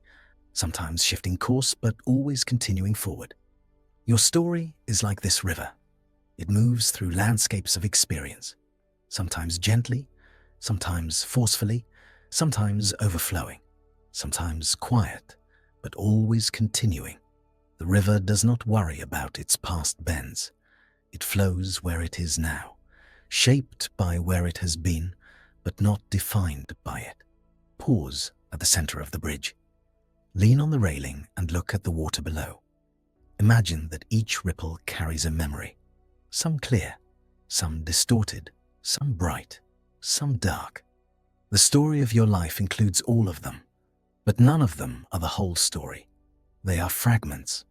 Speaker 1: sometimes shifting course but always continuing forward. Your story is like this river. It moves through landscapes of experience, sometimes gently, sometimes forcefully, sometimes overflowing, sometimes quiet, but always continuing. The river does not worry about its past bends. It flows where it is now, shaped by where it has been, but not defined by it. Pause at the center of the bridge. Lean on the railing and look at the water below. Imagine that each ripple carries a memory, some clear, some distorted, some bright, some dark. The story of your life includes all of them, but none of them are the whole story. They are fragments,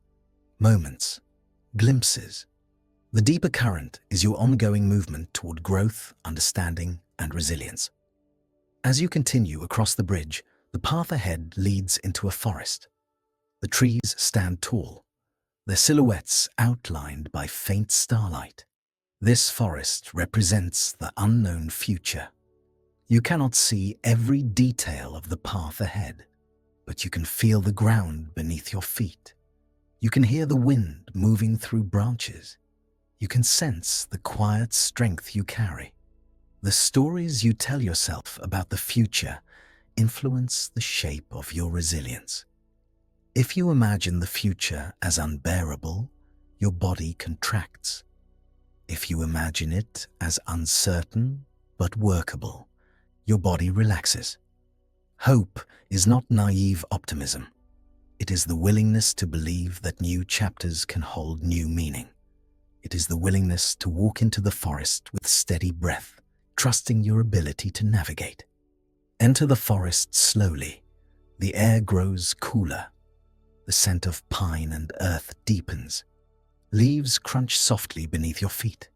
Speaker 1: moments, glimpses. The deeper current is your ongoing movement toward growth, understanding, and resilience. As you continue across the bridge, the path ahead leads into a forest. The trees stand tall, their silhouettes outlined by faint starlight. This forest represents the unknown future. You cannot see every detail of the path ahead, but you can feel the ground beneath your feet. You can hear the wind moving through branches. You can sense the quiet strength you carry. The stories you tell yourself about the future influence the shape of your resilience. If you imagine the future as unbearable, your body contracts. If you imagine it as uncertain but workable, your body relaxes. Hope is not naive optimism. It is the willingness to believe that new chapters can hold new meaning. It is the willingness to walk into the forest with steady breath, trusting your ability to navigate. Enter the forest slowly. The air grows cooler. The scent of pine and earth deepens. Leaves crunch softly beneath your feet.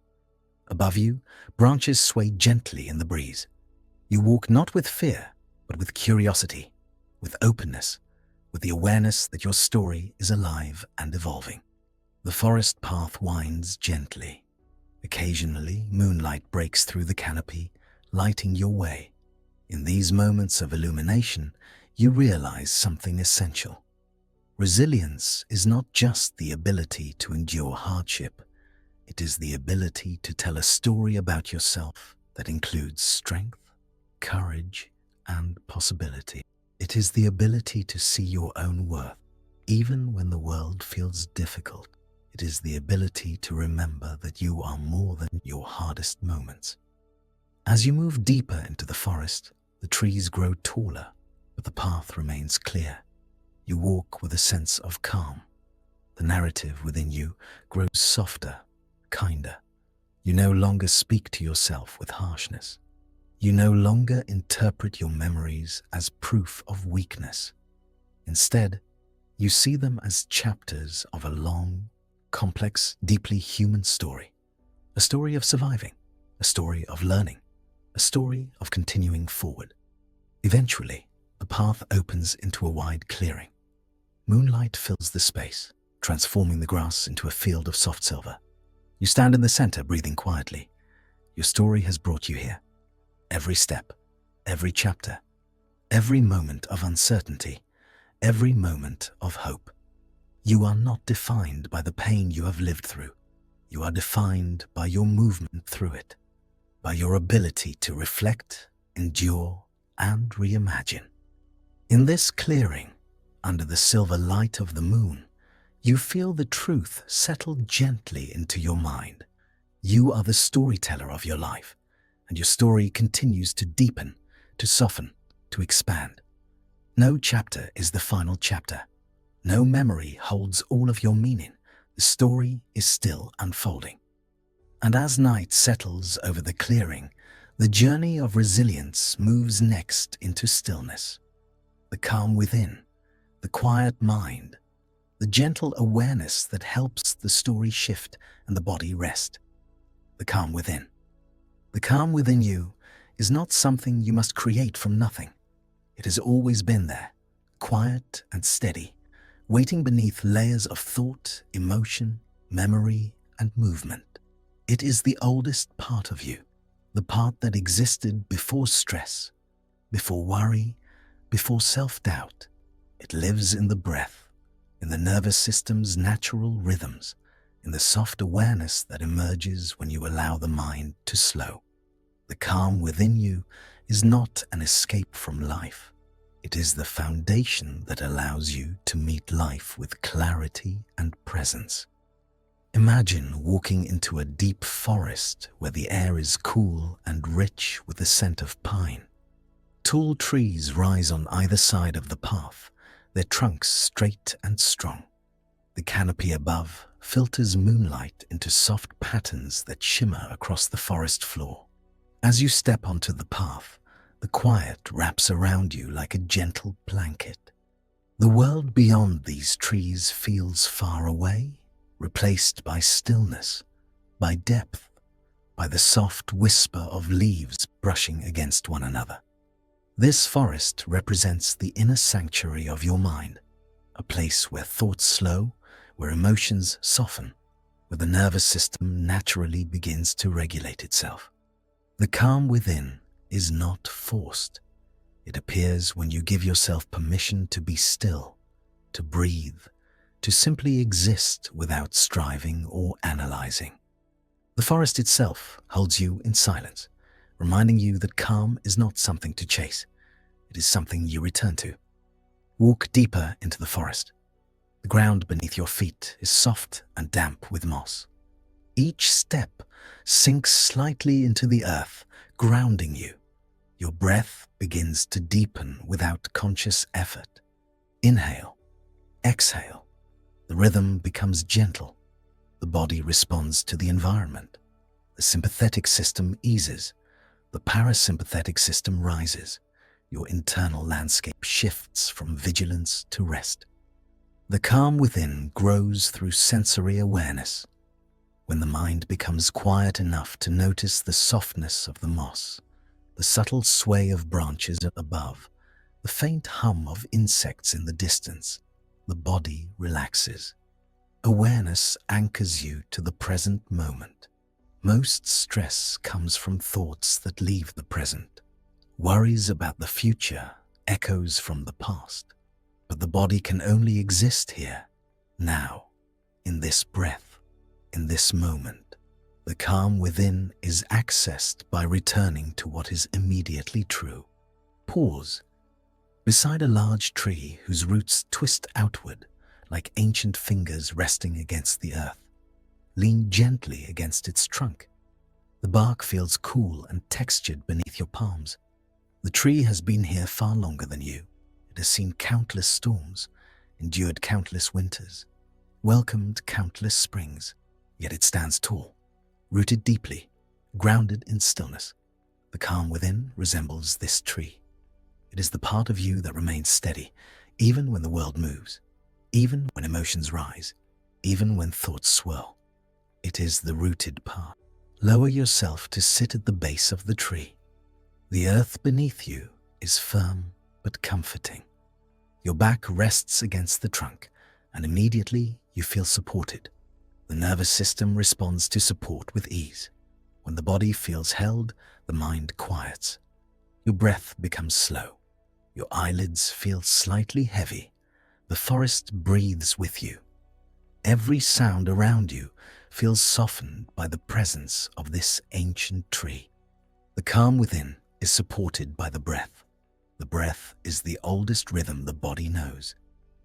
Speaker 1: Above you, branches sway gently in the breeze. You walk not with fear, but with curiosity, with openness, with the awareness that your story is alive and evolving. The forest path winds gently. Occasionally, moonlight breaks through the canopy, lighting your way. In these moments of illumination, you realize something essential. Resilience is not just the ability to endure hardship, it is the ability to tell a story about yourself that includes strength, courage, and possibility. It is the ability to see your own worth, even when the world feels difficult. It is the ability to remember that you are more than your hardest moments. As you move deeper into the forest, the trees grow taller, but the path remains clear. You walk with a sense of calm. The narrative within you grows softer, kinder. You no longer speak to yourself with harshness. You no longer interpret your memories as proof of weakness. Instead, you see them as chapters of a long, complex, deeply human story. A story of surviving, a story of learning, a story of continuing forward. Eventually, the path opens into a wide clearing. Moonlight fills the space, transforming the grass into a field of soft silver. You stand in the center, breathing quietly. Your story has brought you here. Every step, every chapter, every moment of uncertainty, every moment of hope. You are not defined by the pain you have lived through. You are defined by your movement through it, by your ability to reflect, endure, and reimagine. In this clearing, under the silver light of the moon, you feel the truth settle gently into your mind. You are the storyteller of your life, and your story continues to deepen, to soften, to expand. No chapter is the final chapter. No memory holds all of your meaning. The story is still unfolding. And as night settles over the clearing, the journey of resilience moves next into stillness. The calm within, the quiet mind, the gentle awareness that helps the story shift and the body rest. The calm within. The calm within you is not something you must create from nothing. It has always been there, quiet and steady, waiting beneath layers of thought, emotion, memory, and movement. It is the oldest part of you, the part that existed before stress, before worry, before self-doubt. It lives in the breath, in the nervous system's natural rhythms, in the soft awareness that emerges when you allow the mind to slow. The calm within you is not an escape from life. It is the foundation that allows you to meet life with clarity and presence. Imagine walking into a deep forest where the air is cool and rich with the scent of pine. Tall trees rise on either side of the path, their trunks straight and strong. The canopy above filters moonlight into soft patterns that shimmer across the forest floor. As you step onto the path, the quiet wraps around you like a gentle blanket. The world beyond these trees feels far away, replaced by stillness, by depth, by the soft whisper of leaves brushing against one another. This forest represents the inner sanctuary of your mind, a place where thoughts slow, where emotions soften, where the nervous system naturally begins to regulate itself. The calm within is not forced. It appears when you give yourself permission to be still, to breathe, to simply exist without striving or analyzing. The forest itself holds you in silence, reminding you that calm is not something to chase. It is something you return to. Walk deeper into the forest. The ground beneath your feet is soft and damp with moss. Each step sinks slightly into the earth, grounding you. Your breath begins to deepen without conscious effort. Inhale, exhale. The rhythm becomes gentle. The body responds to the environment. The sympathetic system eases. The parasympathetic system rises. Your internal landscape shifts from vigilance to rest. The calm within grows through sensory awareness. When the mind becomes quiet enough to notice the softness of the moss, the subtle sway of branches above, the faint hum of insects in the distance, the body relaxes. Awareness anchors you to the present moment. Most stress comes from thoughts that leave the present. Worries about the future, echoes from the past. But the body can only exist here, now, in this breath, in this moment. The calm within is accessed by returning to what is immediately true. Pause. Beside a large tree whose roots twist outward like ancient fingers resting against the earth, lean gently against its trunk. The bark feels cool and textured beneath your palms. The tree has been here far longer than you. It has seen countless storms, endured countless winters, welcomed countless springs. Yet it stands tall, rooted deeply, grounded in stillness. The calm within resembles this tree. It is the part of you that remains steady, even when the world moves, even when emotions rise, even when thoughts swirl. It is the rooted part. Lower yourself to sit at the base of the tree. The earth beneath you is firm but comforting. Your back rests against the trunk, and immediately you feel supported. The nervous system responds to support with ease. When the body feels held, the mind quiets. Your breath becomes slow. Your eyelids feel slightly heavy. The forest breathes with you. Every sound around you feels softened by the presence of this ancient tree. The calm within is supported by the breath. The breath is the oldest rhythm the body knows.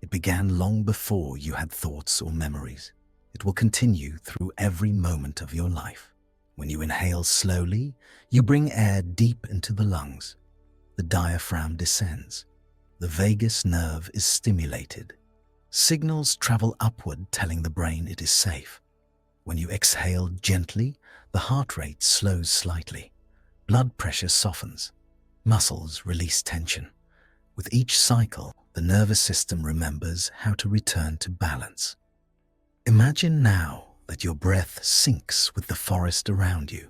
Speaker 1: It began long before you had thoughts or memories. It will continue through every moment of your life. When you inhale slowly, you bring air deep into the lungs. The diaphragm descends. The vagus nerve is stimulated. Signals travel upward, telling the brain it is safe. When you exhale gently, the heart rate slows slightly. Blood pressure softens. Muscles release tension. With each cycle, the nervous system remembers how to return to balance. Imagine now that your breath syncs with the forest around you.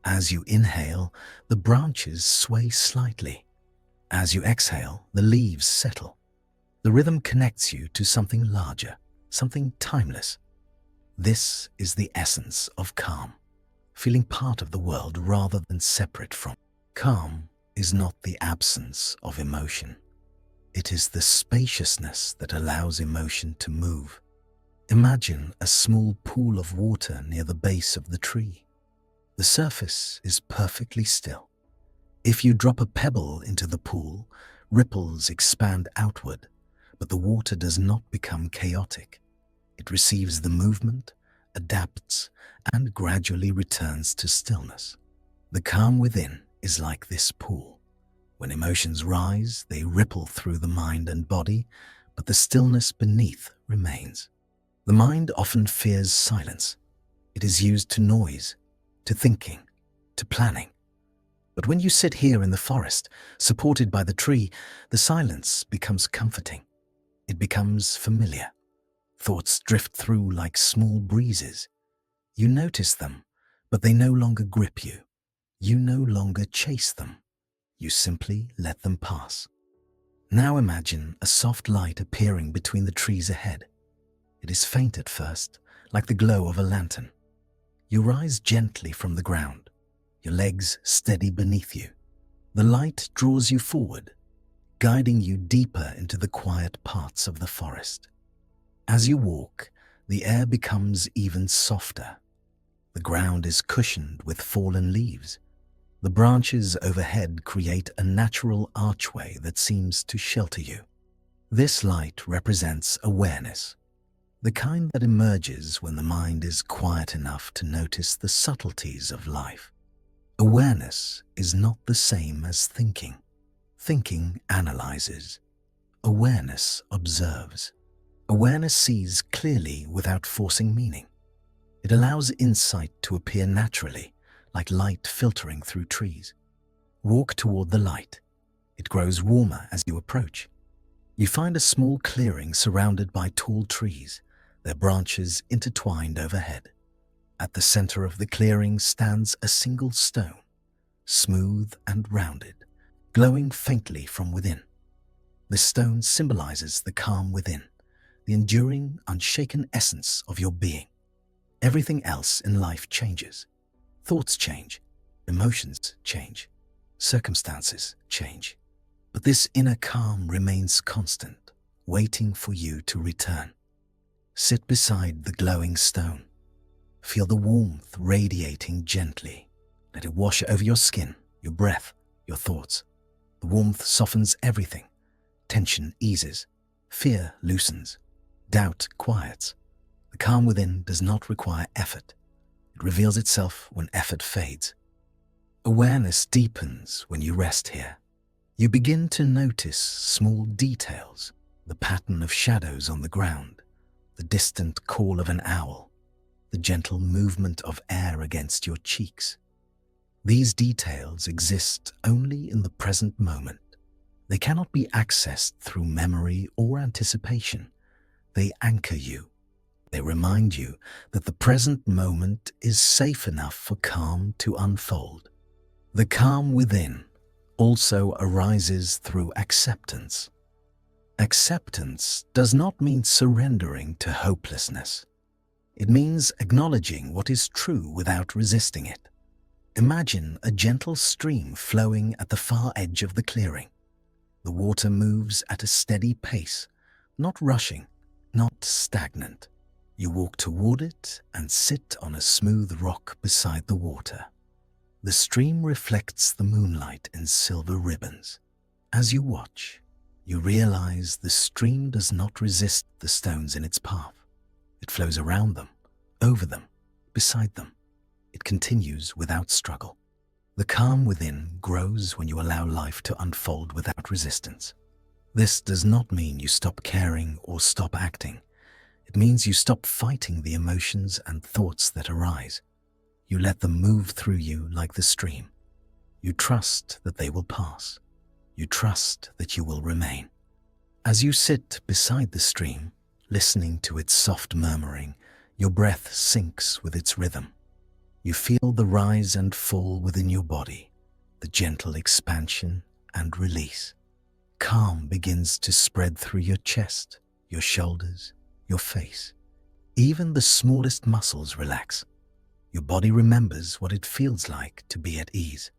Speaker 1: As you inhale, the branches sway slightly. As you exhale, the leaves settle. The rhythm connects you to something larger, something timeless. This is the essence of calm, feeling part of the world rather than separate from. Calm is not the absence of emotion. It is the spaciousness that allows emotion to move. Imagine a small pool of water near the base of the tree. The surface is perfectly still. If you drop a pebble into the pool, ripples expand outward, but the water does not become chaotic. It receives the movement, adapts, and gradually returns to stillness. The calm within is like this pool. When emotions rise, they ripple through the mind and body, but the stillness beneath remains. The mind often fears silence. It is used to noise, to thinking, to planning. But when you sit here in the forest, supported by the tree, the silence becomes comforting. It becomes familiar. Thoughts drift through like small breezes. You notice them, but they no longer grip you. You no longer chase them. You simply let them pass. Now imagine a soft light appearing between the trees ahead. It is faint at first, like the glow of a lantern. You rise gently from the ground, your legs steady beneath you. The light draws you forward, guiding you deeper into the quiet parts of the forest. As you walk, the air becomes even softer. The ground is cushioned with fallen leaves. The branches overhead create a natural archway that seems to shelter you. This light represents awareness, the kind that emerges when the mind is quiet enough to notice the subtleties of life. Awareness is not the same as thinking. Thinking analyzes. Awareness observes. Awareness sees clearly without forcing meaning. It allows insight to appear naturally, like light filtering through trees. Walk toward the light. It grows warmer as you approach. You find a small clearing surrounded by tall trees, their branches intertwined overhead. At the center of the clearing stands a single stone, smooth and rounded, glowing faintly from within. The stone symbolizes the calm within, the enduring, unshaken essence of your being. Everything else in life changes. Thoughts change, emotions change, circumstances change. But this inner calm remains constant, waiting for you to return. Sit beside the glowing stone. Feel the warmth radiating gently. Let it wash over your skin, your breath, your thoughts. The warmth softens everything. Tension eases. Fear loosens. Doubt quiets. The calm within does not require effort. It reveals itself when effort fades. Awareness deepens when you rest here. You begin to notice small details, the pattern of shadows on the ground, the distant call of an owl, the gentle movement of air against your cheeks. These details exist only in the present moment. They cannot be accessed through memory or anticipation. They anchor you. They remind you that the present moment is safe enough for calm to unfold. The calm within also arises through acceptance. Acceptance does not mean surrendering to hopelessness. It means acknowledging what is true without resisting it. Imagine a gentle stream flowing at the far edge of the clearing. The water moves at a steady pace, not rushing, not stagnant. You walk toward it and sit on a smooth rock beside the water. The stream reflects the moonlight in silver ribbons. As you watch, you realize the stream does not resist the stones in its path. It flows around them, over them, beside them. It continues without struggle. The calm within grows when you allow life to unfold without resistance. This does not mean you stop caring or stop acting. It means you stop fighting the emotions and thoughts that arise. You let them move through you like the stream. You trust that they will pass. You trust that you will remain. As you sit beside the stream, listening to its soft murmuring, your breath sinks with its rhythm. You feel the rise and fall within your body, the gentle expansion and release. Calm begins to spread through your chest, your shoulders, your face. Even the smallest muscles relax. Your body remembers what it feels like to be at ease.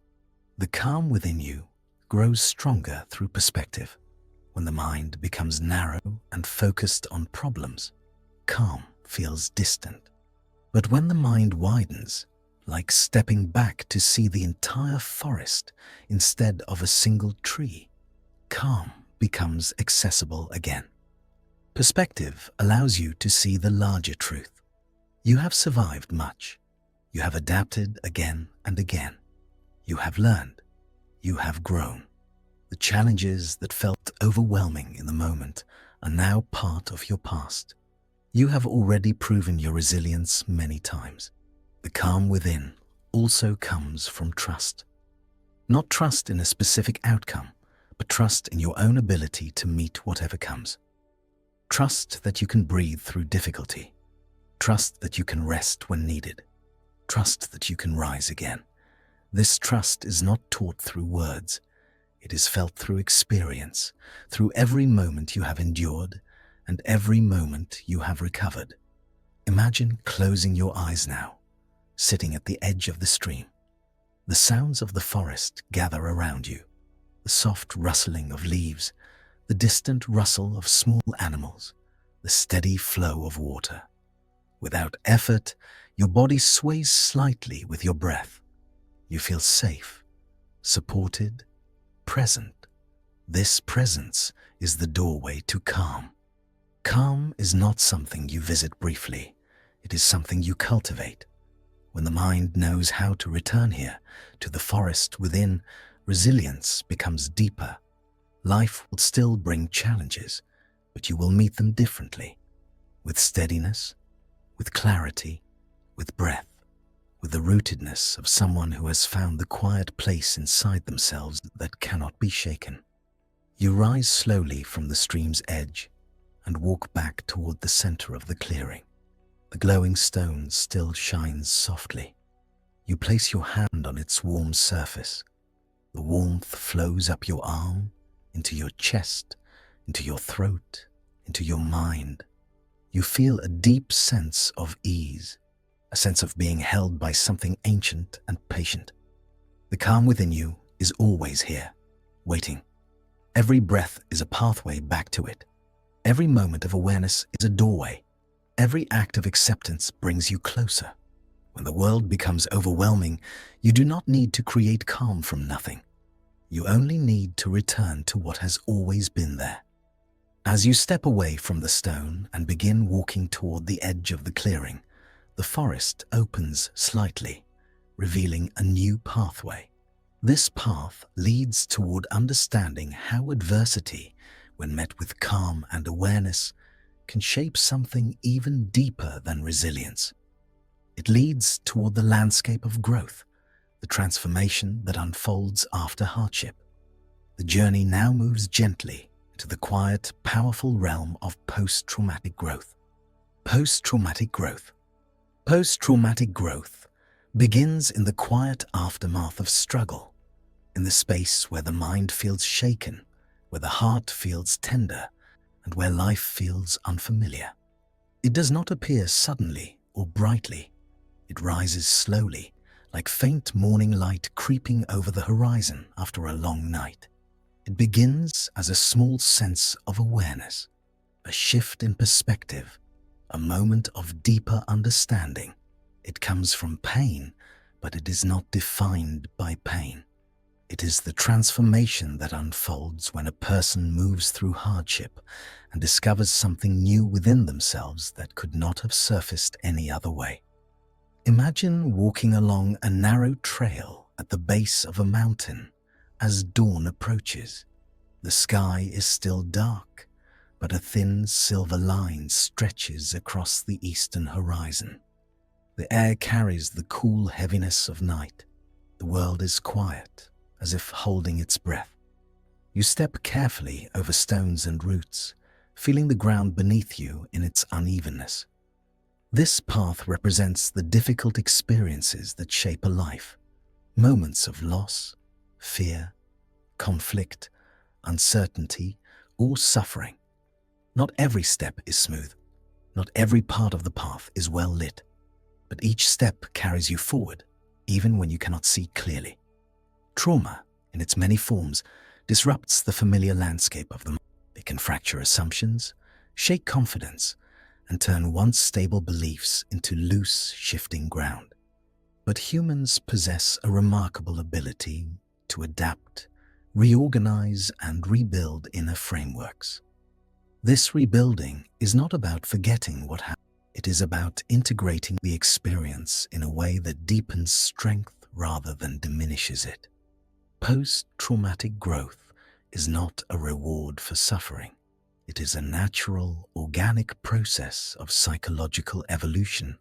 Speaker 1: The calm within you grows stronger through perspective. When the mind becomes narrow and focused on problems, calm feels distant. But when the mind widens, like stepping back to see the entire forest instead of a single tree, calm becomes accessible again. Perspective allows you to see the larger truth. You have survived much. You have adapted again and again. You have learned. You have grown. The challenges that felt overwhelming in the moment are now part of your past. You have already proven your resilience many times. The calm within also comes from trust. Not trust in a specific outcome, but trust in your own ability to meet whatever comes. Trust that you can breathe through difficulty. Trust that you can rest when needed. Trust that you can rise again. This trust is not taught through words. It is felt through experience, through every moment you have endured and every moment you have recovered. Imagine closing your eyes now, sitting at the edge of the stream. The sounds of the forest gather around you, the soft rustling of leaves, the distant rustle of small animals, the steady flow of water. Without effort, your body sways slightly with your breath. You feel safe, supported, present. This presence is the doorway to calm. Calm is not something you visit briefly. It is something you cultivate. When the mind knows how to return here, to the forest within, resilience becomes deeper. Life will still bring challenges, but you will meet them differently. With steadiness, with clarity, with breath, with the rootedness of someone who has found the quiet place inside themselves that cannot be shaken. You rise slowly from the stream's edge and walk back toward the center of the clearing. The glowing stone still shines softly. You place your hand on its warm surface. The warmth flows up your arm, into your chest, into your throat, into your mind. You feel a deep sense of ease, a sense of being held by something ancient and patient. The calm within you is always here, waiting. Every breath is a pathway back to it. Every moment of awareness is a doorway. Every act of acceptance brings you closer. When the world becomes overwhelming, you do not need to create calm from nothing. You only need to return to what has always been there. As you step away from the stone and begin walking toward the edge of the clearing, the forest opens slightly, revealing a new pathway. This path leads toward understanding how adversity, when met with calm and awareness, can shape something even deeper than resilience. It leads toward the landscape of growth, the transformation that unfolds after hardship. The journey now moves gently to the quiet, powerful realm of post-traumatic growth. Post-traumatic growth. Post-traumatic growth begins in the quiet aftermath of struggle, in the space where the mind feels shaken, where the heart feels tender, and where life feels unfamiliar. It does not appear suddenly or brightly. It rises slowly, like faint morning light creeping over the horizon after a long night. It begins as a small sense of awareness, a shift in perspective, a moment of deeper understanding. It comes from pain, but it is not defined by pain. It is the transformation that unfolds when a person moves through hardship and discovers something new within themselves that could not have surfaced any other way. Imagine walking along a narrow trail at the base of a mountain as dawn approaches. The sky is still dark, but a thin silver line stretches across the eastern horizon. The air carries the cool heaviness of night. The world is quiet, as if holding its breath. You step carefully over stones and roots, feeling the ground beneath you in its unevenness. This path represents the difficult experiences that shape a life. Moments of loss, fear, conflict, uncertainty, or suffering. Not every step is smooth. Not every part of the path is well lit. But each step carries you forward, even when you cannot see clearly. Trauma, in its many forms, disrupts the familiar landscape of the mind. It can fracture assumptions, shake confidence, and turn once stable beliefs into loose, shifting ground. But humans possess a remarkable ability to adapt, reorganize, and rebuild inner frameworks. This rebuilding is not about forgetting what happened. It is about integrating the experience in a way that deepens strength rather than diminishes it. Post-traumatic growth is not a reward for suffering. It is a natural, organic process of psychological evolution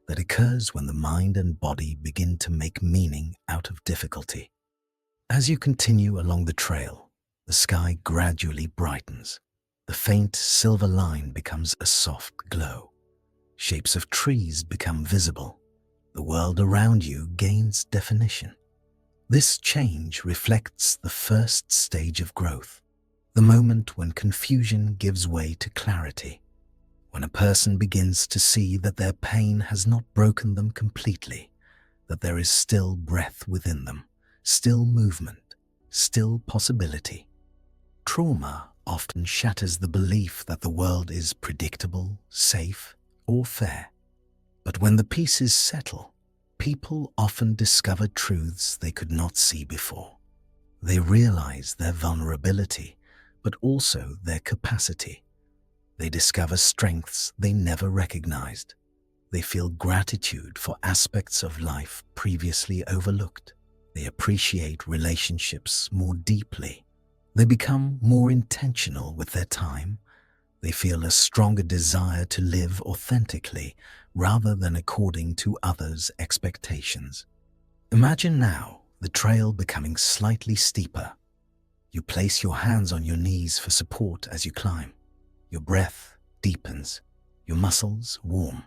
Speaker 1: that occurs when the mind and body begin to make meaning out of difficulty. As you continue along the trail, the sky gradually brightens. The faint silver line becomes a soft glow. Shapes of trees become visible. The world around you gains definition. This change reflects the first stage of growth, the moment when confusion gives way to clarity, when a person begins to see that their pain has not broken them completely, that there is still breath within them, still movement, still possibility. Trauma often shatters the belief that the world is predictable, safe, or fair. But when the pieces settle, people often discover truths they could not see before. They realize their vulnerability, but also their capacity. They discover strengths they never recognized. They feel gratitude for aspects of life previously overlooked. They appreciate relationships more deeply. They become more intentional with their time. They feel a stronger desire to live authentically rather than according to others' expectations. Imagine now the trail becoming slightly steeper. You place your hands on your knees for support as you climb. Your breath deepens, your muscles warm.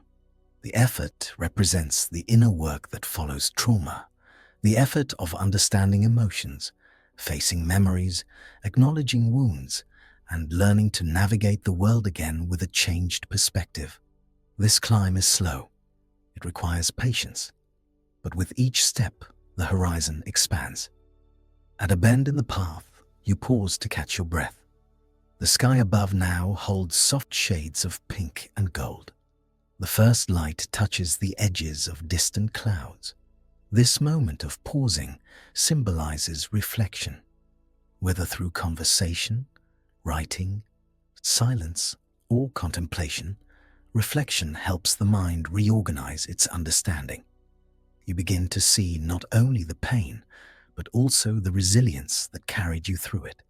Speaker 1: The effort represents the inner work that follows trauma, the effort of understanding emotions, facing memories, acknowledging wounds, and learning to navigate the world again with a changed perspective. This climb is slow. It requires patience. But with each step, the horizon expands. At a bend in the path, You pause to catch your breath. The sky above now holds soft shades of pink and gold. The first light touches the edges of distant clouds. This moment of pausing symbolizes reflection. Whether through conversation, writing, silence, or contemplation, reflection helps the mind reorganize its understanding. You begin to see not only the pain, but also the resilience that carried you through it.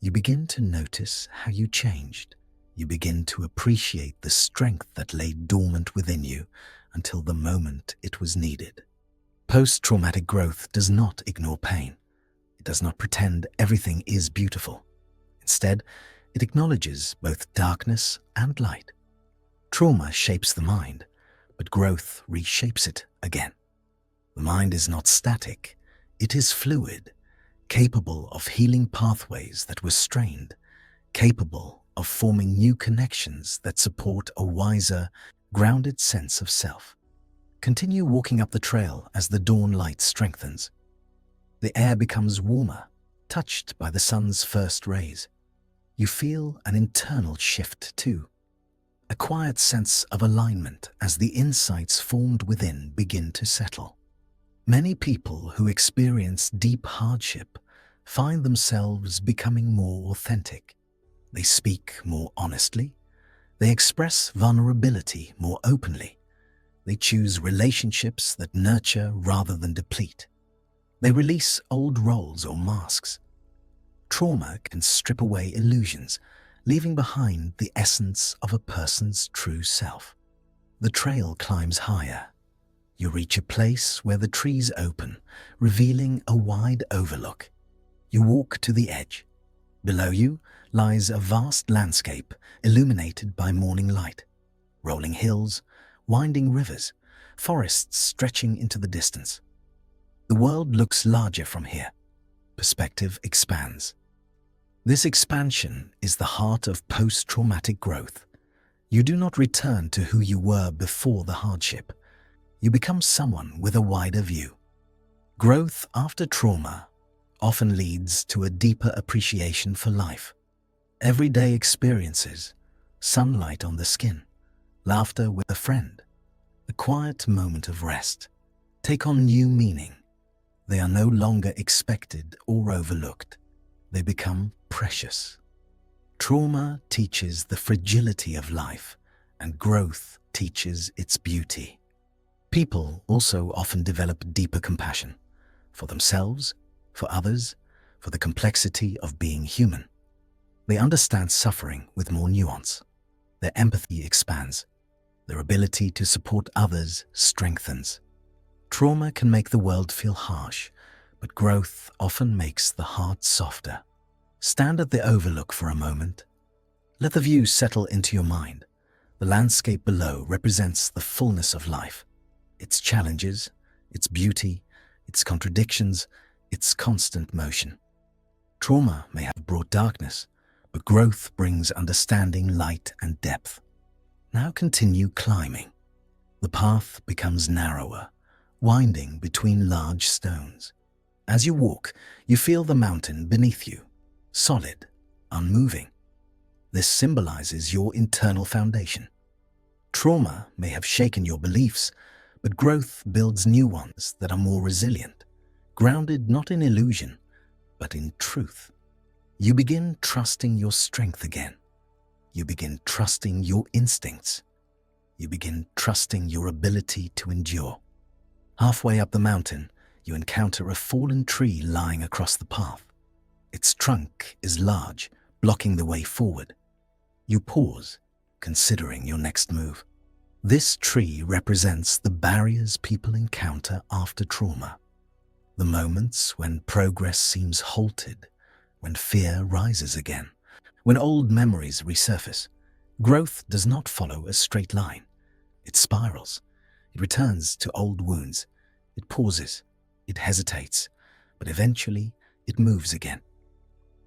Speaker 1: You begin to notice how you changed. You begin to appreciate the strength that lay dormant within you until the moment it was needed. Post-traumatic growth does not ignore pain. It does not pretend everything is beautiful. Instead, it acknowledges both darkness and light. Trauma shapes the mind, but growth reshapes it again. The mind is not static. It is fluid, capable of healing pathways that were strained, capable of forming new connections that support a wiser, grounded sense of self. Continue walking up the trail as the dawn light strengthens. The air becomes warmer, touched by the sun's first rays. You feel an internal shift too, a quiet sense of alignment as the insights formed within begin to settle. Many people who experience deep hardship find themselves becoming more authentic. They speak more honestly. They express vulnerability more openly. They choose relationships that nurture rather than deplete. They release old roles or masks. Trauma can strip away illusions, leaving behind the essence of a person's true self. The trail climbs higher. You reach a place where the trees open, revealing a wide overlook. You walk to the edge. Below you lies a vast landscape illuminated by morning light. Rolling hills, winding rivers, forests stretching into the distance. The world looks larger from here. Perspective expands. This expansion is the heart of post-traumatic growth. You do not return to who you were before the hardship. You become someone with a wider view. Growth after trauma often leads to a deeper appreciation for life. Everyday experiences, sunlight on the skin, laughter with a friend, a quiet moment of rest, take on new meaning. They are no longer expected or overlooked. They become precious. Trauma teaches the fragility of life, and growth teaches its beauty. People also often develop deeper compassion for themselves, for others, for the complexity of being human. They understand suffering with more nuance. Their empathy expands. Their ability to support others strengthens. Trauma can make the world feel harsh, but growth often makes the heart softer. Stand at the overlook for a moment. Let the view settle into your mind. The landscape below represents the fullness of life. Its challenges, its beauty, its contradictions, its constant motion. Trauma may have brought darkness, but growth brings understanding, light, and depth. Now continue climbing. The path becomes narrower, winding between large stones. As you walk, you feel the mountain beneath you, solid, unmoving. This symbolizes your internal foundation. Trauma may have shaken your beliefs, but growth builds new ones that are more resilient, grounded not in illusion, but in truth. You begin trusting your strength again. You begin trusting your instincts. You begin trusting your ability to endure. Halfway up the mountain, you encounter a fallen tree lying across the path. Its trunk is large, blocking the way forward. You pause, considering your next move. This tree represents the barriers people encounter after trauma. The moments when progress seems halted, when fear rises again, when old memories resurface. Growth does not follow a straight line. It spirals. It returns to old wounds. It pauses. It hesitates. But eventually, it moves again.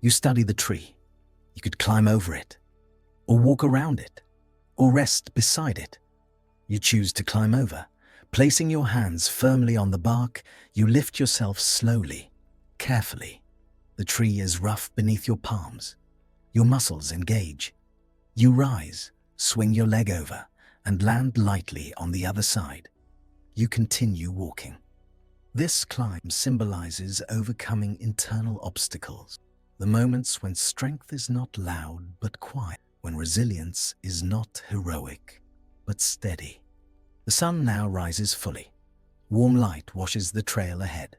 Speaker 1: You study the tree. You could climb over it, or walk around it, or rest beside it. You choose to climb over. Placing your hands firmly on the bark, you lift yourself slowly, carefully. The tree is rough beneath your palms. Your muscles engage. You rise, swing your leg over, and land lightly on the other side. You continue walking. This climb symbolizes overcoming internal obstacles, the moments when strength is not loud but quiet, when resilience is not heroic but steady. The sun now rises fully. Warm light washes the trail ahead.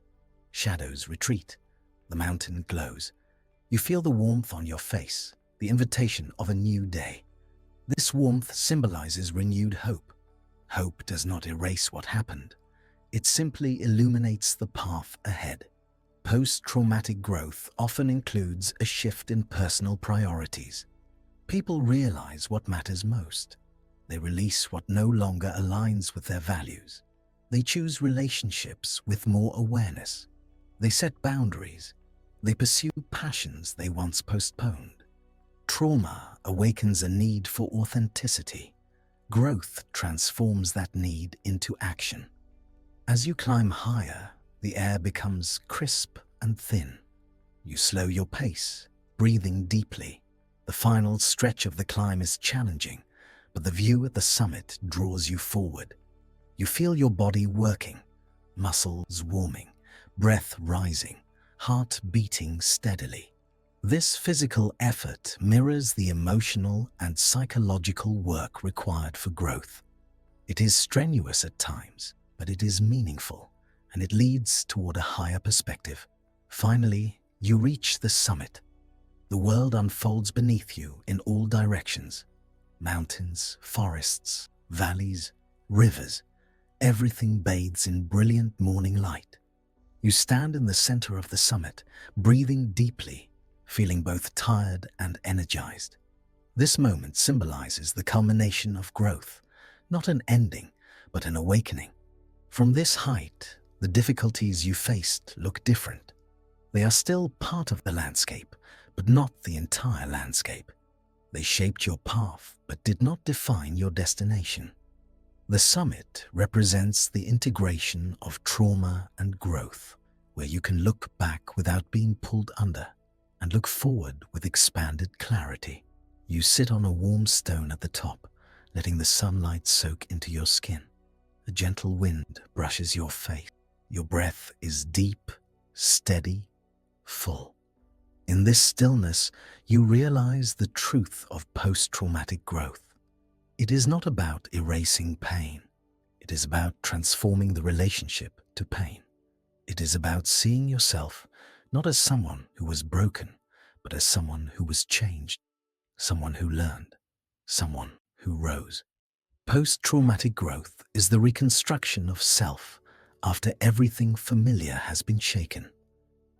Speaker 1: Shadows retreat. The mountain glows. You feel the warmth on your face, the invitation of a new day. This warmth symbolizes renewed hope. Hope does not erase what happened. It simply illuminates the path ahead. Post-traumatic growth often includes a shift in personal priorities. People realize what matters most. They release what no longer aligns with their values. They choose relationships with more awareness. They set boundaries. They pursue passions they once postponed. Trauma awakens a need for authenticity. Growth transforms that need into action. As you climb higher, the air becomes crisp and thin. You slow your pace, breathing deeply. The final stretch of the climb is challenging, but the view at the summit draws you forward. You feel your body working, muscles warming, breath rising, heart beating steadily. This physical effort mirrors the emotional and psychological work required for growth. It is strenuous at times, but it is meaningful, and it leads toward a higher perspective. Finally, you reach the summit. The world unfolds beneath you in all directions. Mountains, forests, valleys, rivers. Everything bathes in brilliant morning light. You stand in the center of the summit, breathing deeply, feeling both tired and energized. This moment symbolizes the culmination of growth, not an ending, but an awakening. From this height, the difficulties you faced look different. They are still part of the landscape, but not the entire landscape. They shaped your path, but did not define your destination. The summit represents the integration of trauma and growth, where you can look back without being pulled under and look forward with expanded clarity. You sit on a warm stone at the top, letting the sunlight soak into your skin. A gentle wind brushes your face. Your breath is deep, steady, full. In this stillness, you realize the truth of post-traumatic growth. It is not about erasing pain. It is about transforming the relationship to pain. It is about seeing yourself not as someone who was broken, but as someone who was changed, someone who learned, someone who rose. Post-traumatic growth is the reconstruction of self after everything familiar has been shaken.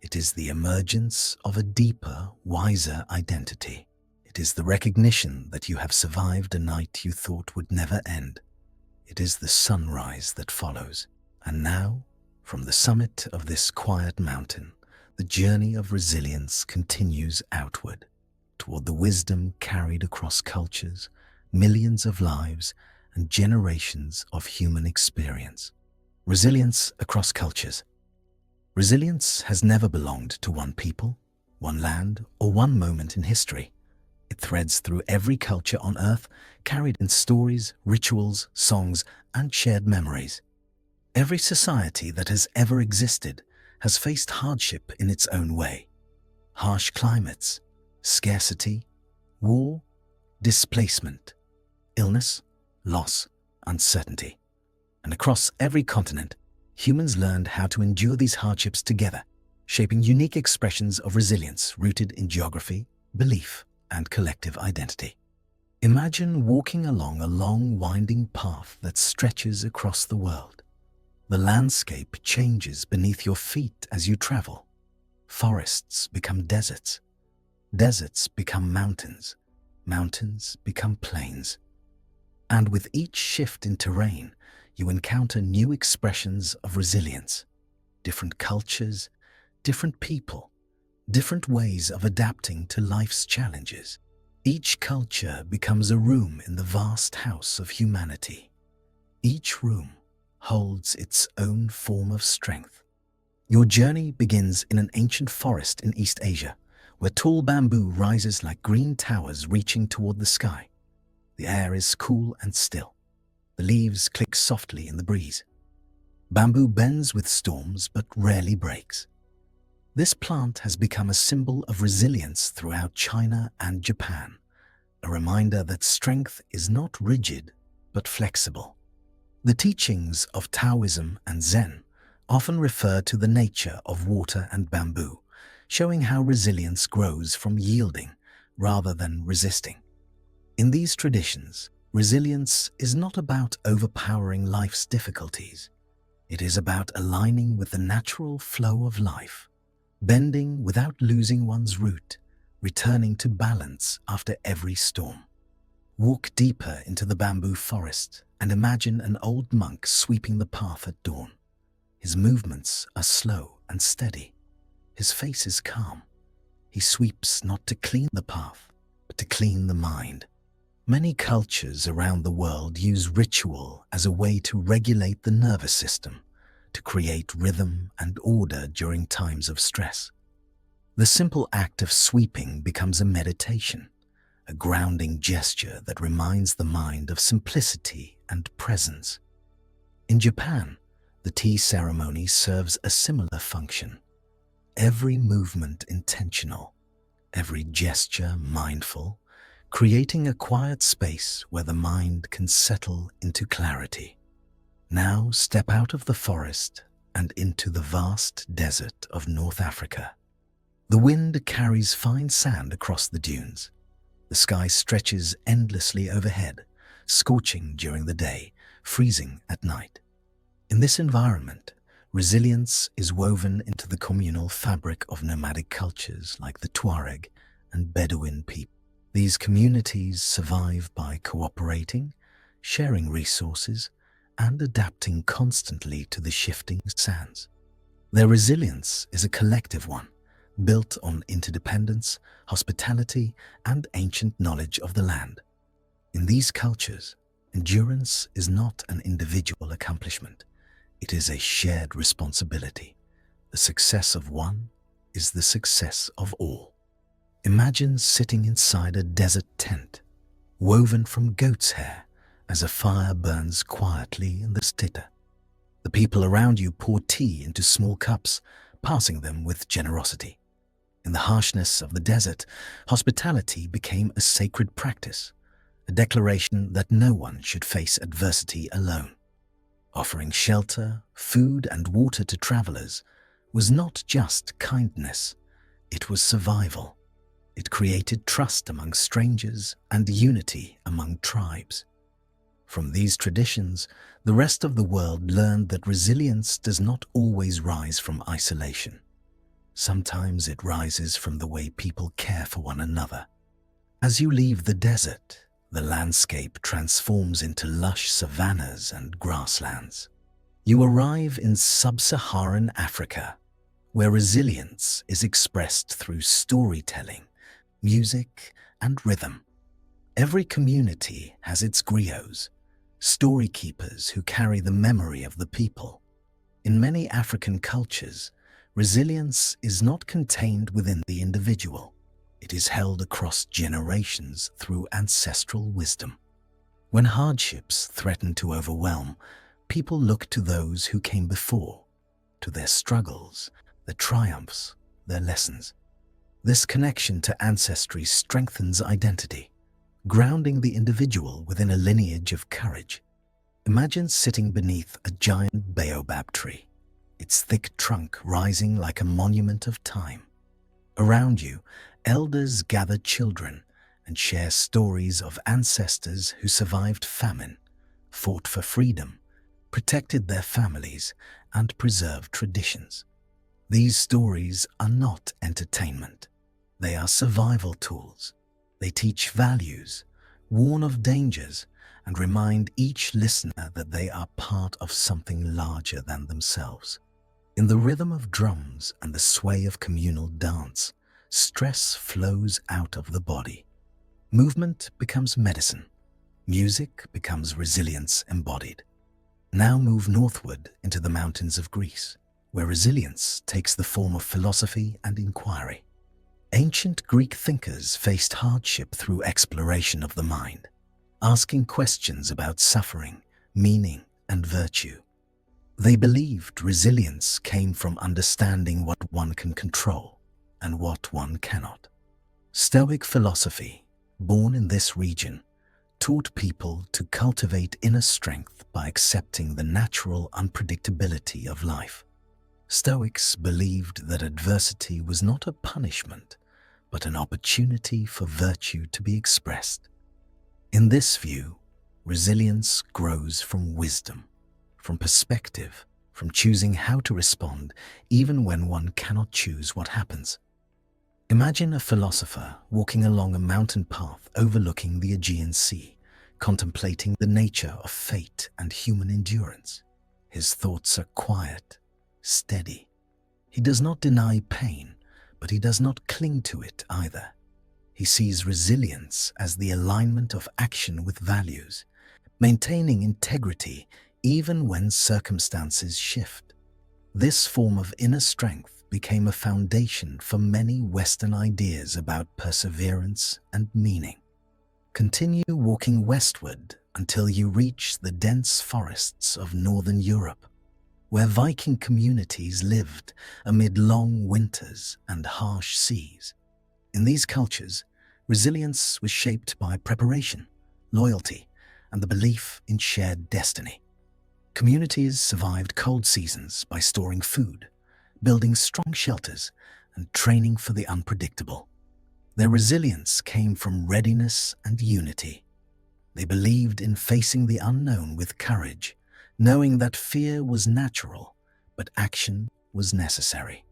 Speaker 1: It is the emergence of a deeper, wiser identity. It is the recognition that you have survived a night you thought would never end. It is the sunrise that follows. And now, from the summit of this quiet mountain, the journey of resilience continues outward, toward the wisdom carried across cultures, millions of lives, and generations of human experience. Resilience across cultures. Resilience has never belonged to one people, one land, or one moment in history. It threads through every culture on Earth, carried in stories, rituals, songs, and shared memories. Every society that has ever existed has faced hardship in its own way. Harsh climates, scarcity, war, displacement, illness, loss, uncertainty. And across every continent, humans learned how to endure these hardships together, shaping unique expressions of resilience rooted in geography, belief, and collective identity. Imagine walking along a long, winding path that stretches across the world. The landscape changes beneath your feet as you travel. Forests become deserts. Deserts become mountains. Mountains become plains. And with each shift in terrain, you encounter new expressions of resilience. Different cultures, different people, different ways of adapting to life's challenges. Each culture becomes a room in the vast house of humanity. Each room holds its own form of strength. Your journey begins in an ancient forest in East Asia, where tall bamboo rises like green towers reaching toward the sky. The air is cool and still. The leaves click softly in the breeze. Bamboo bends with storms but rarely breaks. This plant has become a symbol of resilience throughout China and Japan, a reminder that strength is not rigid but flexible. The teachings of Taoism and Zen often refer to the nature of water and bamboo, showing how resilience grows from yielding rather than resisting. In these traditions, resilience is not about overpowering life's difficulties. It is about aligning with the natural flow of life, bending without losing one's root, returning to balance after every storm. Walk deeper into the bamboo forest and imagine an old monk sweeping the path at dawn. His movements are slow and steady. His face is calm. He sweeps not to clean the path, but to clean the mind. Many cultures around the world use ritual as a way to regulate the nervous system, to create rhythm and order during times of stress. The simple act of sweeping becomes a meditation, a grounding gesture that reminds the mind of simplicity and presence. In Japan, the tea ceremony serves a similar function. Every movement intentional, every gesture mindful, creating a quiet space where the mind can settle into clarity. Now step out of the forest and into the vast desert of North Africa. The wind carries fine sand across the dunes. The sky stretches endlessly overhead, scorching during the day, freezing at night. In this environment, resilience is woven into the communal fabric of nomadic cultures like the Tuareg and Bedouin people. These communities survive by cooperating, sharing resources, and adapting constantly to the shifting sands. Their resilience is a collective one, built on interdependence, hospitality, and ancient knowledge of the land. In these cultures, endurance is not an individual accomplishment. It is a shared responsibility. The success of one is the success of all. Imagine sitting inside a desert tent, woven from goat's hair, as a fire burns quietly in the stita. The people around you pour tea into small cups, passing them with generosity. In the harshness of the desert, hospitality became a sacred practice, a declaration that no one should face adversity alone. Offering shelter, food, and water to travelers was not just kindness, it was survival. It created trust among strangers and unity among tribes. From these traditions, the rest of the world learned that resilience does not always rise from isolation. Sometimes it rises from the way people care for one another. As you leave the desert, the landscape transforms into lush savannas and grasslands. You arrive in sub-Saharan Africa, where resilience is expressed through storytelling, music, and rhythm. Every community has its griots, story keepers who carry the memory of the people. In many African cultures, resilience is not contained within the individual. It is held across generations through ancestral wisdom. When hardships threaten to overwhelm, people look to those who came before, to their struggles, their triumphs, their lessons. This connection to ancestry strengthens identity, grounding the individual within a lineage of courage. Imagine sitting beneath a giant baobab tree, its thick trunk rising like a monument of time. Around you, elders gather children and share stories of ancestors who survived famine, fought for freedom, protected their families, and preserved traditions. These stories are not entertainment. They are survival tools. They teach values, warn of dangers, and remind each listener that they are part of something larger than themselves. In the rhythm of drums and the sway of communal dance, stress flows out of the body. Movement becomes medicine. Music becomes resilience embodied. Now move northward into the mountains of Greece, where resilience takes the form of philosophy and inquiry. Ancient Greek thinkers faced hardship through exploration of the mind, asking questions about suffering, meaning, and virtue. They believed resilience came from understanding what one can control and what one cannot. Stoic philosophy, born in this region, taught people to cultivate inner strength by accepting the natural unpredictability of life. Stoics believed that adversity was not a punishment, but an opportunity for virtue to be expressed. In this view, resilience grows from wisdom, from perspective, from choosing how to respond even when one cannot choose what happens. Imagine a philosopher walking along a mountain path overlooking the Aegean Sea, contemplating the nature of fate and human endurance. His thoughts are quiet, steady. He does not deny pain, but he does not cling to it either. He sees resilience as the alignment of action with values, maintaining integrity even when circumstances shift. This form of inner strength became a foundation for many Western ideas about perseverance and meaning. Continue walking westward until you reach the dense forests of northern Europe, where Viking communities lived amid long winters and harsh seas. In these cultures, resilience was shaped by preparation, loyalty, and the belief in shared destiny. Communities survived cold seasons by storing food, building strong shelters, and training for the unpredictable. Their resilience came from readiness and unity. They believed in facing the unknown with courage, knowing that fear was natural, but action was necessary.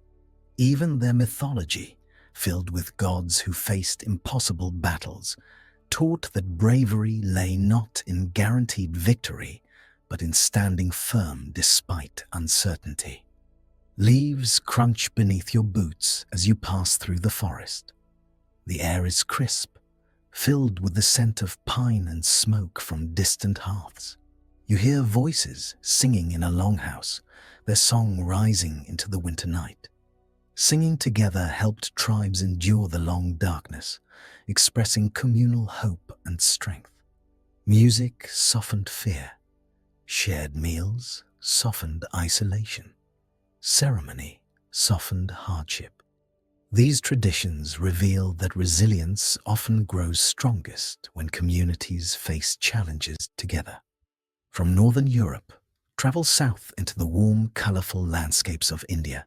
Speaker 1: Even their mythology, filled with gods who faced impossible battles, taught that bravery lay not in guaranteed victory, but in standing firm despite uncertainty. Leaves crunch beneath your boots as you pass through the forest. The air is crisp, filled with the scent of pine and smoke from distant hearths. You hear voices singing in a longhouse, their song rising into the winter night. Singing together helped tribes endure the long darkness, expressing communal hope and strength. Music softened fear. Shared meals softened isolation. Ceremony softened hardship. These traditions reveal that resilience often grows strongest when communities face challenges together. From northern Europe, travel south into the warm, colorful landscapes of India,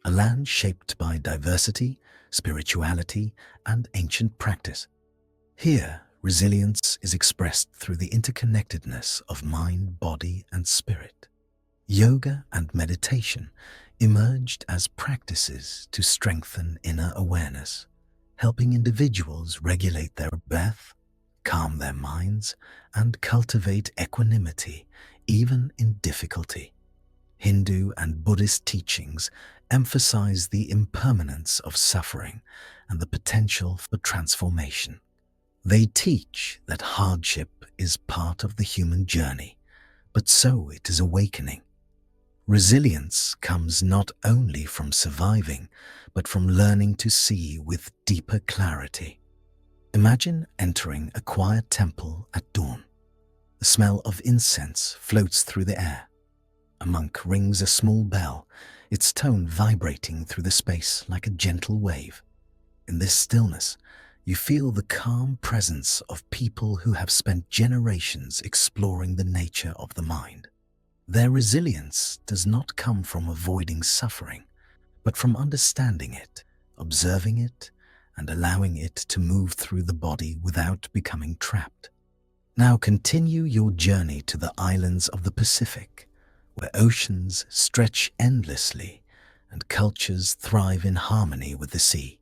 Speaker 1: a land shaped by diversity, spirituality, and ancient practice. Here, resilience is expressed through the interconnectedness of mind, body, and spirit. Yoga and meditation emerged as practices to strengthen inner awareness, helping individuals regulate their breath, calm their minds, and cultivate equanimity even in difficulty. Hindu and Buddhist teachings emphasize the impermanence of suffering and the potential for transformation. They teach that hardship is part of the human journey, but so it is awakening. Resilience comes not only from surviving, but from learning to see with deeper clarity. Imagine entering a quiet temple at dawn. The smell of incense floats through the air. A monk rings a small bell, its tone vibrating through the space like a gentle wave. In this stillness, you feel the calm presence of people who have spent generations exploring the nature of the mind. Their resilience does not come from avoiding suffering, but from understanding it, observing it, and allowing it to move through the body without becoming trapped. Now continue your journey to the islands of the Pacific, where oceans stretch endlessly and cultures thrive in harmony with the sea.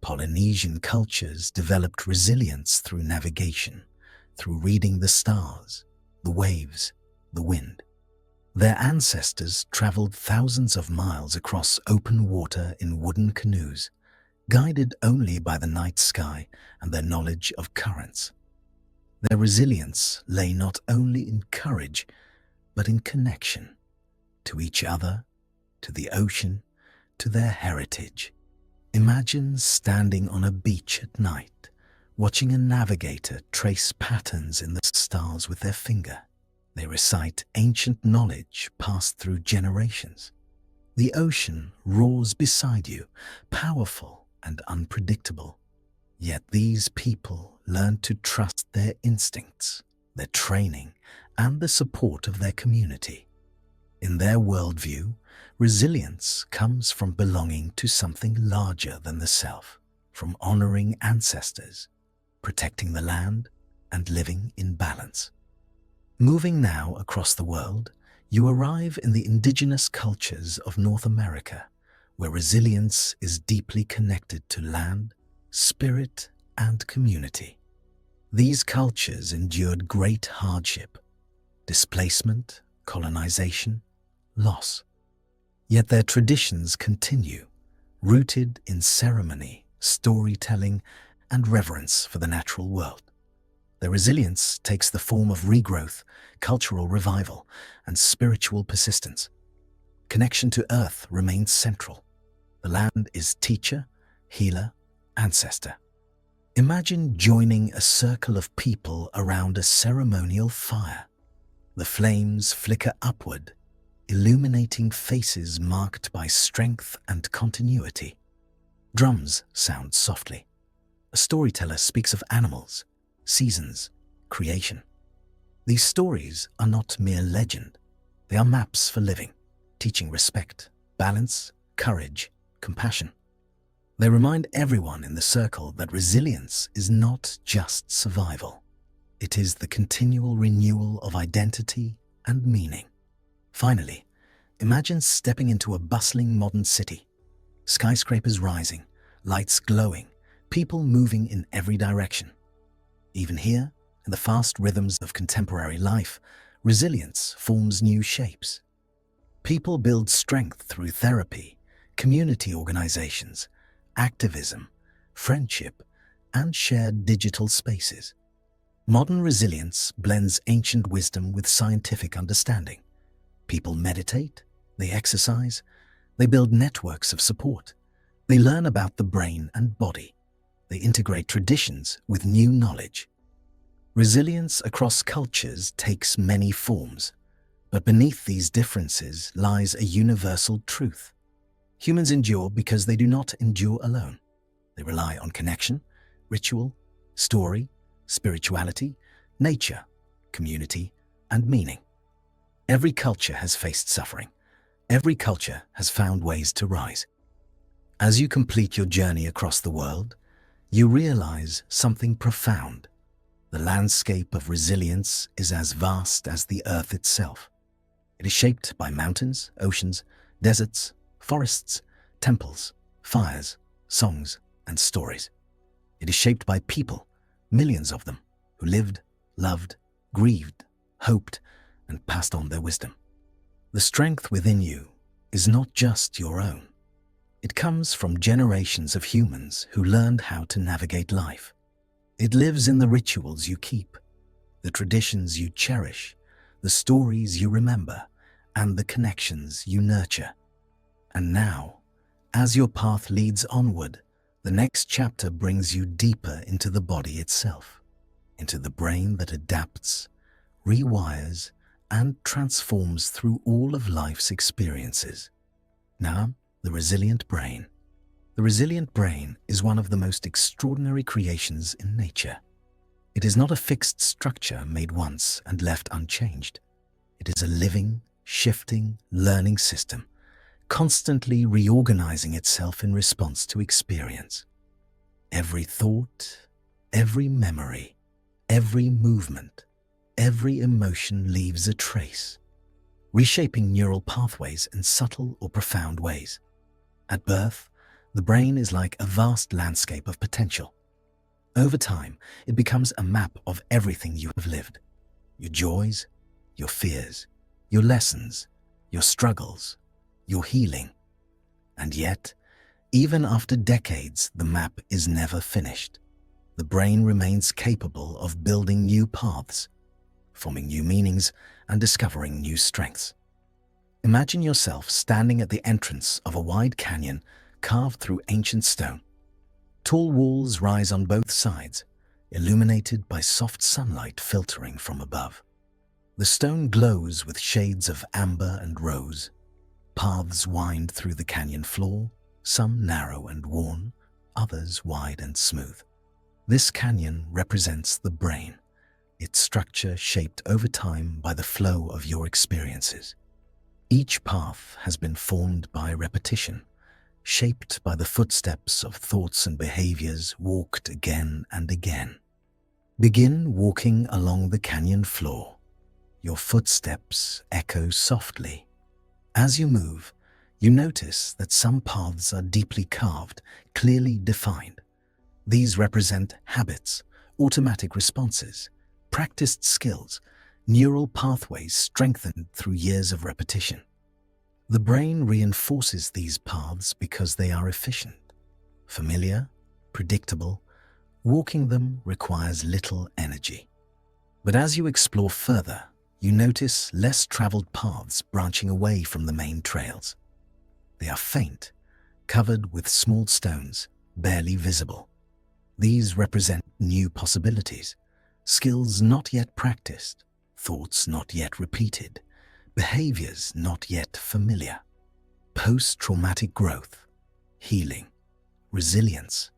Speaker 1: Polynesian cultures developed resilience through navigation, through reading the stars, the waves, the wind. Their ancestors traveled thousands of miles across open water in wooden canoes, guided only by the night sky and their knowledge of currents. Their resilience lay not only in courage, but in connection to each other to the ocean, to their heritage. Imagine standing on a beach at night, watching a navigator trace patterns in the stars with their finger. They recite ancient knowledge passed through generations. The ocean roars beside you, powerful and unpredictable. Yet these people learn to trust their instincts, their training, and the support of their community. In their worldview, resilience comes from belonging to something larger than the self, from honoring ancestors, protecting the land, and living in balance. Moving now across the world, you arrive in the indigenous cultures of North America, where resilience is deeply connected to land, spirit, and community. These cultures endured great hardship, displacement, colonization, loss. Yet their traditions continue, rooted in ceremony, storytelling, and reverence for the natural world. Their resilience takes the form of regrowth, cultural revival, and spiritual persistence. Connection to earth remains central. The land is teacher, healer, ancestor. Imagine joining a circle of people around a ceremonial fire. The flames flicker upward, illuminating faces marked by strength and continuity. Drums sound softly. A storyteller speaks of animals, seasons, creation. These stories are not mere legend. They are maps for living, teaching respect, balance, courage, compassion. They remind everyone in the circle that resilience is not just survival. It is the continual renewal of identity and meaning. Finally, imagine stepping into a bustling modern city. Skyscrapers rising, lights glowing, people moving in every direction. Even here, in the fast rhythms of contemporary life, resilience forms new shapes. People build strength through therapy, community organizations, activism, friendship, and shared digital spaces. Modern resilience blends ancient wisdom with scientific understanding. People meditate, they exercise, they build networks of support. They learn about the brain and body. They integrate traditions with new knowledge. Resilience across cultures takes many forms, but beneath these differences lies a universal truth. Humans endure because they do not endure alone. They rely on connection, ritual, story, spirituality, nature, community, and meaning. Every culture has faced suffering. Every culture has found ways to rise. As you complete your journey across the world, you realize something profound. The landscape of resilience is as vast as the earth itself. It is shaped by mountains, oceans, deserts, forests, temples, fires, songs, and stories. It is shaped by people, millions of them, who lived, loved, grieved, hoped, and passed on their wisdom. The strength within you is not just your own. It comes from generations of humans who learned how to navigate life. It lives in the rituals you keep, the traditions you cherish, the stories you remember, and the connections you nurture. And now, as your path leads onward, the next chapter brings you deeper into the body itself, into the brain that adapts, rewires, and transforms through all of life's experiences. Now, the resilient brain. The resilient brain is one of the most extraordinary creations in nature. It is not a fixed structure made once and left unchanged. It is a living, shifting, learning system, constantly reorganizing itself in response to experience. Every thought, every memory, every movement, every emotion leaves a trace, reshaping neural pathways in subtle or profound ways. At birth, the brain is like a vast landscape of potential. Over time, it becomes a map of everything you have lived. Your joys, your fears, your lessons, your struggles, your healing. And yet, even after decades, the map is never finished. The brain remains capable of building new paths, forming new meanings, and discovering new strengths. Imagine yourself standing at the entrance of a wide canyon carved through ancient stone. Tall walls rise on both sides, illuminated by soft sunlight filtering from above. The stone glows with shades of amber and rose. Paths wind through the canyon floor, some narrow and worn, others wide and smooth. This canyon represents the brain, its structure shaped over time by the flow of your experiences. Each path has been formed by repetition, shaped by the footsteps of thoughts and behaviors walked again and again. Begin walking along the canyon floor. Your footsteps echo softly. As you move, you notice that some paths are deeply carved, clearly defined. These represent habits, automatic responses, practiced skills, neural pathways strengthened through years of repetition. The brain reinforces these paths because they are efficient, familiar, predictable. Walking them requires little energy. But as you explore further, you notice less traveled paths branching away from the main trails. They are faint, covered with small stones, barely visible. These represent new possibilities, skills not yet practiced, thoughts not yet repeated, behaviors not yet familiar. Post-traumatic growth, healing, resilience,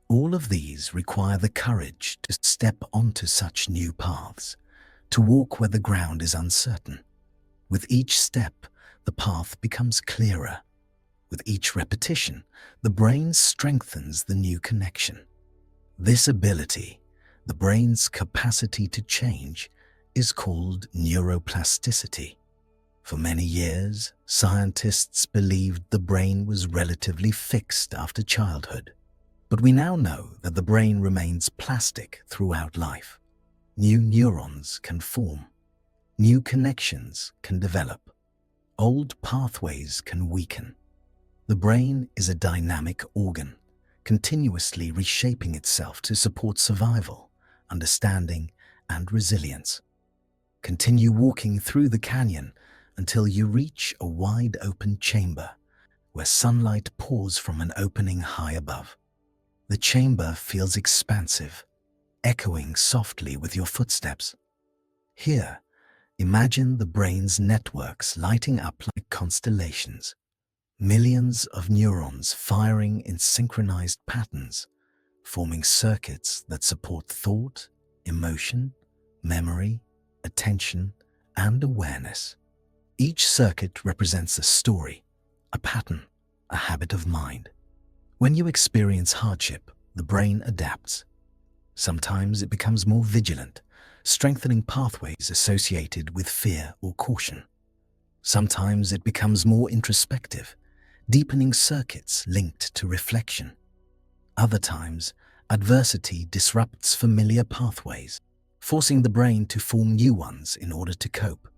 Speaker 1: all of these require the courage to step onto such new paths, to walk where the ground is uncertain. With each step, the path becomes clearer. With each repetition, the brain strengthens the new connection. This ability, the brain's capacity to change, is called neuroplasticity. For many years, scientists believed the brain was relatively fixed after childhood. But we now know that the brain remains plastic throughout life. New neurons can form. New connections can develop. Old pathways can weaken. The brain is a dynamic organ, continuously reshaping itself to support survival, understanding, and resilience. Continue walking through the canyon until you reach a wide open chamber where sunlight pours from an opening high above. The chamber feels expansive, echoing softly with your footsteps. Here, imagine the brain's networks lighting up like constellations, millions of neurons firing in synchronized patterns, forming circuits that support thought, emotion, memory, attention, and awareness. Each circuit represents a story, a pattern, a habit of mind. When you experience hardship, the brain adapts. Sometimes it becomes more vigilant, strengthening pathways associated with fear or caution. Sometimes it becomes more introspective, deepening circuits linked to reflection. Other times, adversity disrupts familiar pathways, forcing the brain to form new ones in order to cope.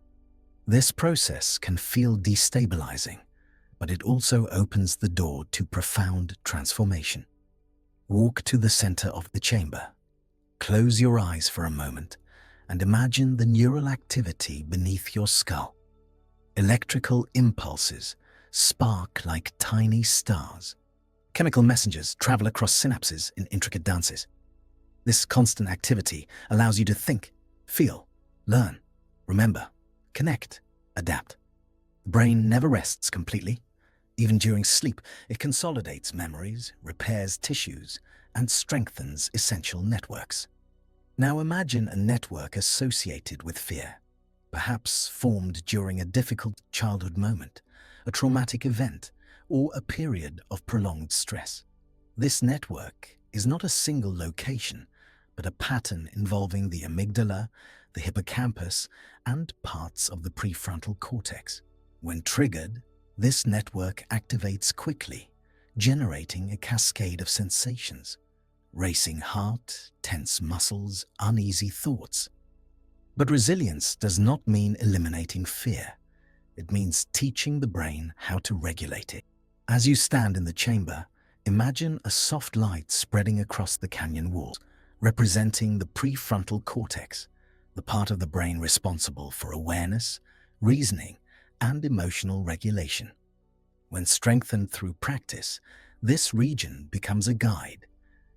Speaker 1: This process can feel destabilizing, but it also opens the door to profound transformation. Walk to the center of the chamber. Close your eyes for a moment and imagine the neural activity beneath your skull. Electrical impulses spark like tiny stars. Chemical messengers travel across synapses in intricate dances. This constant activity allows you to think, feel, learn, remember, connect, adapt. The brain never rests completely. Even during sleep, it consolidates memories, repairs tissues, and strengthens essential networks. Now imagine a network associated with fear, perhaps formed during a difficult childhood moment, a traumatic event, or a period of prolonged stress. This network is not a single location, but a pattern involving the amygdala, the hippocampus, and parts of the prefrontal cortex. When triggered, this network activates quickly, generating a cascade of sensations: racing heart, tense muscles, uneasy thoughts. But resilience does not mean eliminating fear. It means teaching the brain how to regulate it. As you stand in the chamber, imagine a soft light spreading across the canyon walls, representing the prefrontal cortex, the part of the brain responsible for awareness, reasoning, and emotional regulation. When strengthened through practice, this region becomes a guide,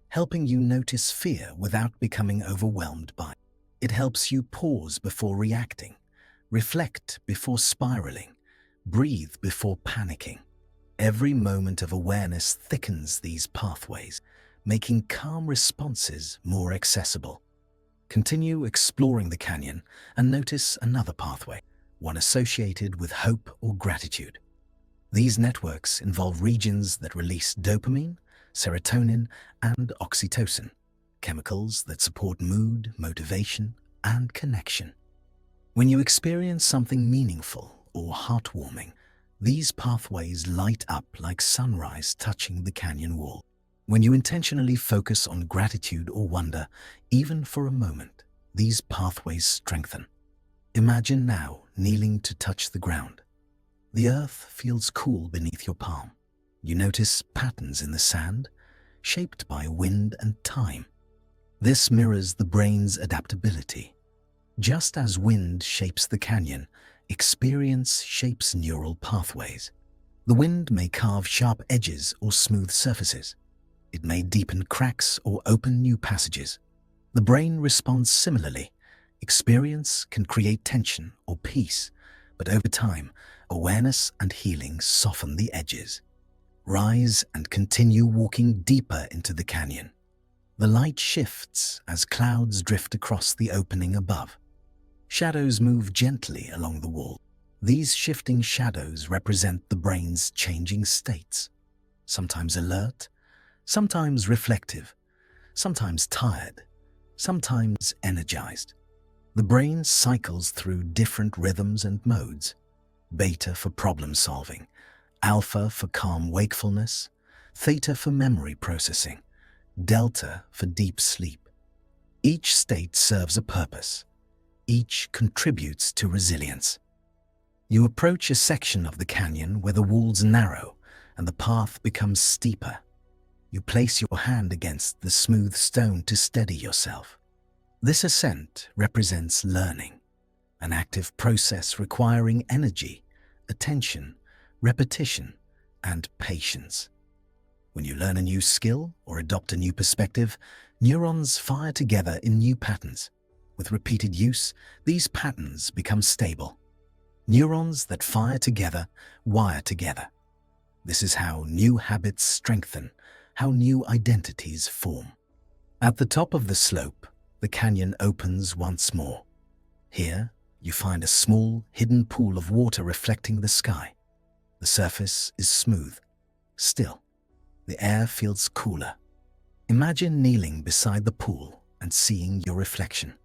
Speaker 1: helping you notice fear without becoming overwhelmed by it. It helps you pause before reacting, reflect before spiraling, breathe before panicking. Every moment of awareness thickens these pathways, making calm responses more accessible. Continue exploring the canyon and notice another pathway, one associated with hope or gratitude. These networks involve regions that release dopamine, serotonin, and oxytocin, chemicals that support mood, motivation, and connection. When you experience something meaningful or heartwarming, these pathways light up like sunrise touching the canyon wall. When you intentionally focus on gratitude or wonder, even for a moment, these pathways strengthen. Imagine now kneeling to touch the ground. The earth feels cool beneath your palm. You notice patterns in the sand, shaped by wind and time. This mirrors the brain's adaptability. Just as wind shapes the canyon, experience shapes neural pathways. The wind may carve sharp edges or smooth surfaces. It may deepen cracks or open new passages. The brain responds similarly. Experience can create tension or peace, but over time, awareness and healing soften the edges. Rise and continue walking deeper into the canyon. The light shifts as clouds drift across the opening above. Shadows move gently along the wall. These shifting shadows represent the brain's changing states, sometimes alert, sometimes reflective, sometimes tired, sometimes energized. The brain cycles through different rhythms and modes: beta for problem solving, alpha for calm wakefulness, theta for memory processing, delta for deep sleep. Each state serves a purpose. Each contributes to resilience. You approach a section of the canyon where the walls narrow and the path becomes steeper. You place your hand against the smooth stone to steady yourself. This ascent represents learning, an active process requiring energy, attention, repetition, and patience. When you learn a new skill or adopt a new perspective, neurons fire together in new patterns. With repeated use, these patterns become stable. Neurons that fire together wire together. This is how new habits strengthen, how new identities form. At the top of the slope, the canyon opens once more. Here, you find a small, hidden pool of water reflecting the sky. The surface is smooth, still. The air feels cooler. Imagine kneeling beside the pool and seeing your reflection.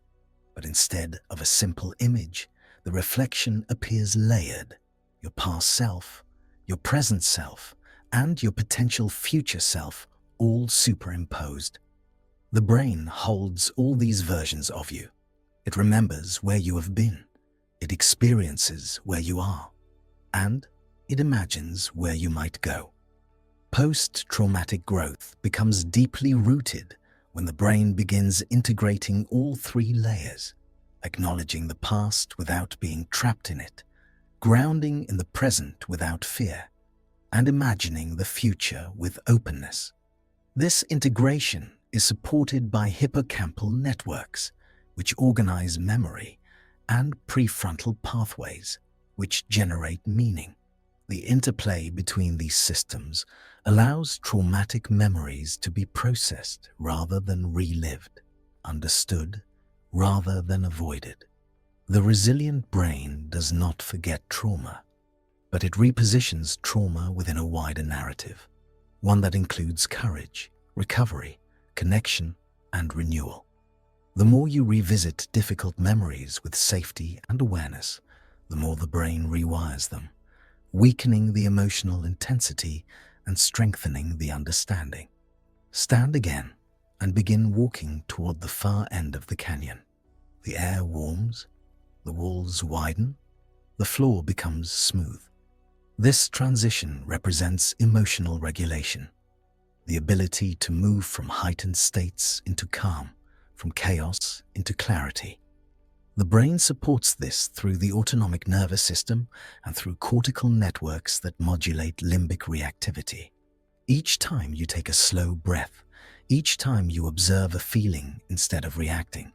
Speaker 1: But instead of a simple image, the reflection appears layered. Your past self, your present self, and your potential future self all superimposed. The brain holds all these versions of you. It remembers where you have been. It experiences where you are. And it imagines where you might go. Post-traumatic growth becomes deeply rooted when the brain begins integrating all three layers, acknowledging the past without being trapped in it, grounding in the present without fear, and imagining the future with openness. This integration is supported by hippocampal networks, which organize memory, and prefrontal pathways, which generate meaning. The interplay between these systems allows traumatic memories to be processed rather than relived, understood rather than avoided. The resilient brain does not forget trauma, but it repositions trauma within a wider narrative, one that includes courage, recovery, connection, and renewal. The more you revisit difficult memories with safety and awareness, the more the brain rewires them, weakening the emotional intensity and strengthening the understanding. Stand again and begin walking toward the far end of the canyon. The air warms, the walls widen, the floor becomes smooth. This transition represents emotional regulation, the ability to move from heightened states into calm, from chaos into clarity. The brain supports this through the autonomic nervous system and through cortical networks that modulate limbic reactivity. Each time you take a slow breath, each time you observe a feeling instead of reacting,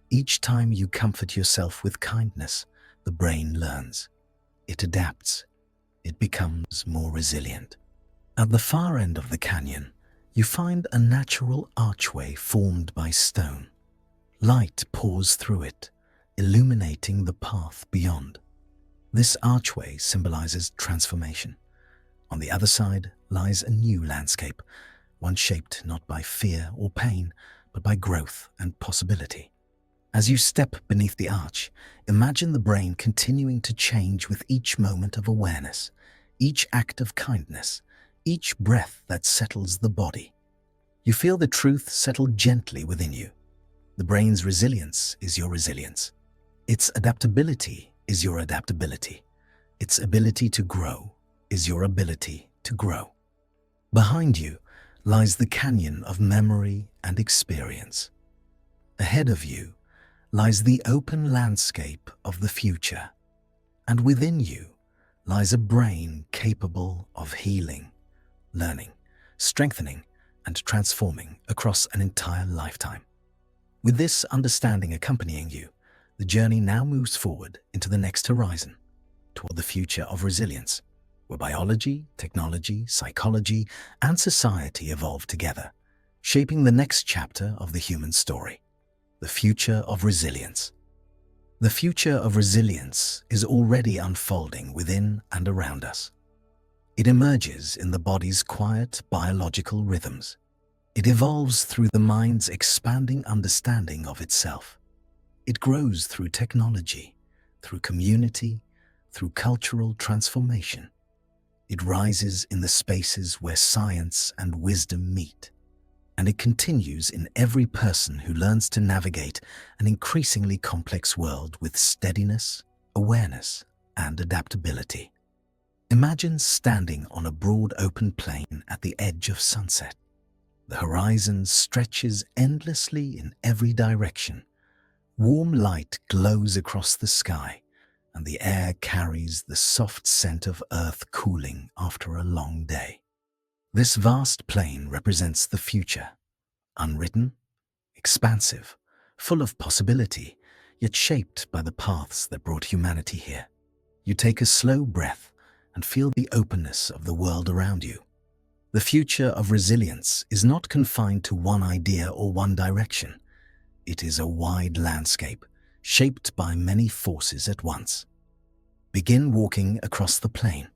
Speaker 1: each time you comfort yourself with kindness, the brain learns. It adapts. It becomes more resilient. At the far end of the canyon, you find a natural archway formed by stone. Light pours through it, illuminating the path beyond. This archway symbolizes transformation. On the other side lies a new landscape, one shaped not by fear or pain, but by growth and possibility. As you step beneath the arch, imagine the brain continuing to change with each moment of awareness, each act of kindness, each breath that settles the body. You feel the truth settle gently within you. The brain's resilience is your resilience. Its adaptability is your adaptability. Its ability to grow is your ability to grow. Behind you lies the canyon of memory and experience. Ahead of you lies the open landscape of the future. And within you lies a brain capable of healing, learning, strengthening, and transforming across an entire lifetime. With this understanding accompanying you, the journey now moves forward into the next horizon, toward the future of resilience, where biology, technology, psychology, and society evolve together, shaping the next chapter of the human story, the future of resilience. The future of resilience is already unfolding within and around us. It emerges in the body's quiet biological rhythms. It evolves through the mind's expanding understanding of itself. It grows through technology, through community, through cultural transformation. It rises in the spaces where science and wisdom meet. And it continues in every person who learns to navigate an increasingly complex world with steadiness, awareness, and adaptability. Imagine standing on a broad open plain at the edge of sunset. The horizon stretches endlessly in every direction. Warm light glows across the sky, and the air carries the soft scent of earth cooling after a long day. This vast plain represents the future, unwritten, expansive, full of possibility, yet shaped by the paths that brought humanity here. You take a slow breath and feel the openness of the world around you. The future of resilience is not confined to one idea or one direction. It is a wide landscape, shaped by many forces at once. Begin walking across the plain.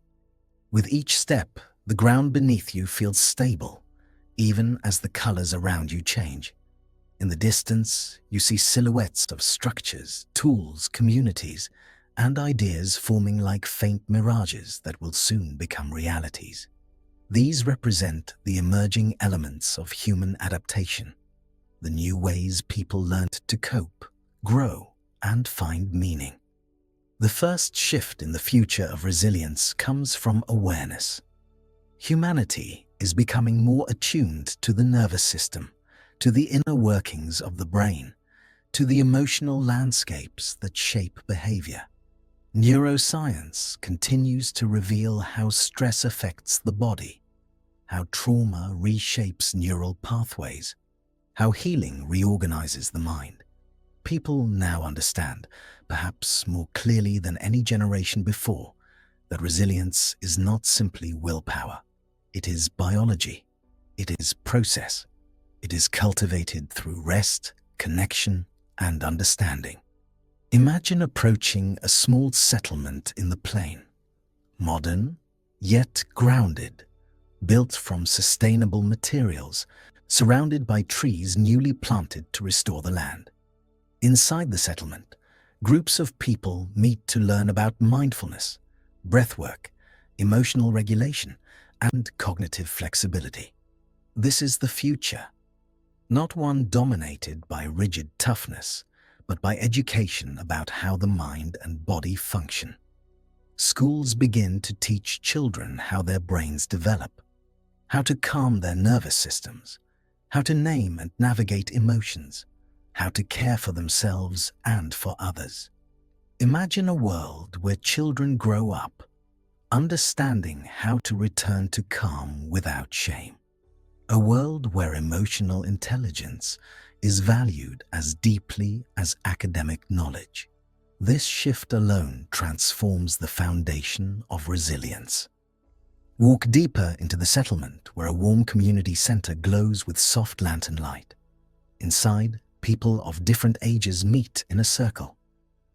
Speaker 1: With each step, the ground beneath you feels stable, even as the colors around you change. In the distance, you see silhouettes of structures, tools, communities, and ideas forming like faint mirages that will soon become realities. These represent the emerging elements of human adaptation, the new ways people learned to cope, grow, and find meaning. The first shift in the future of resilience comes from awareness. Humanity is becoming more attuned to the nervous system, to the inner workings of the brain, to the emotional landscapes that shape behavior. Neuroscience continues to reveal how stress affects the body, how trauma reshapes neural pathways, how healing reorganizes the mind. People now understand, perhaps more clearly than any generation before, that resilience is not simply willpower. It is biology. It is process. It is cultivated through rest, connection, and understanding. Imagine approaching a small settlement in the plain, modern, yet grounded, built from sustainable materials, surrounded by trees newly planted to restore the land. Inside the settlement, groups of people meet to learn about mindfulness, breathwork, emotional regulation, and cognitive flexibility. This is the future, not one dominated by rigid toughness, but by education about how the mind and body function. Schools begin to teach children how their brains develop, how to calm their nervous systems, how to name and navigate emotions, how to care for themselves and for others. Imagine a world where children grow up understanding how to return to calm without shame. A world where emotional intelligence is valued as deeply as academic knowledge. This shift alone transforms the foundation of resilience. Walk deeper into the settlement where a warm community center glows with soft lantern light. Inside, people of different ages meet in a circle.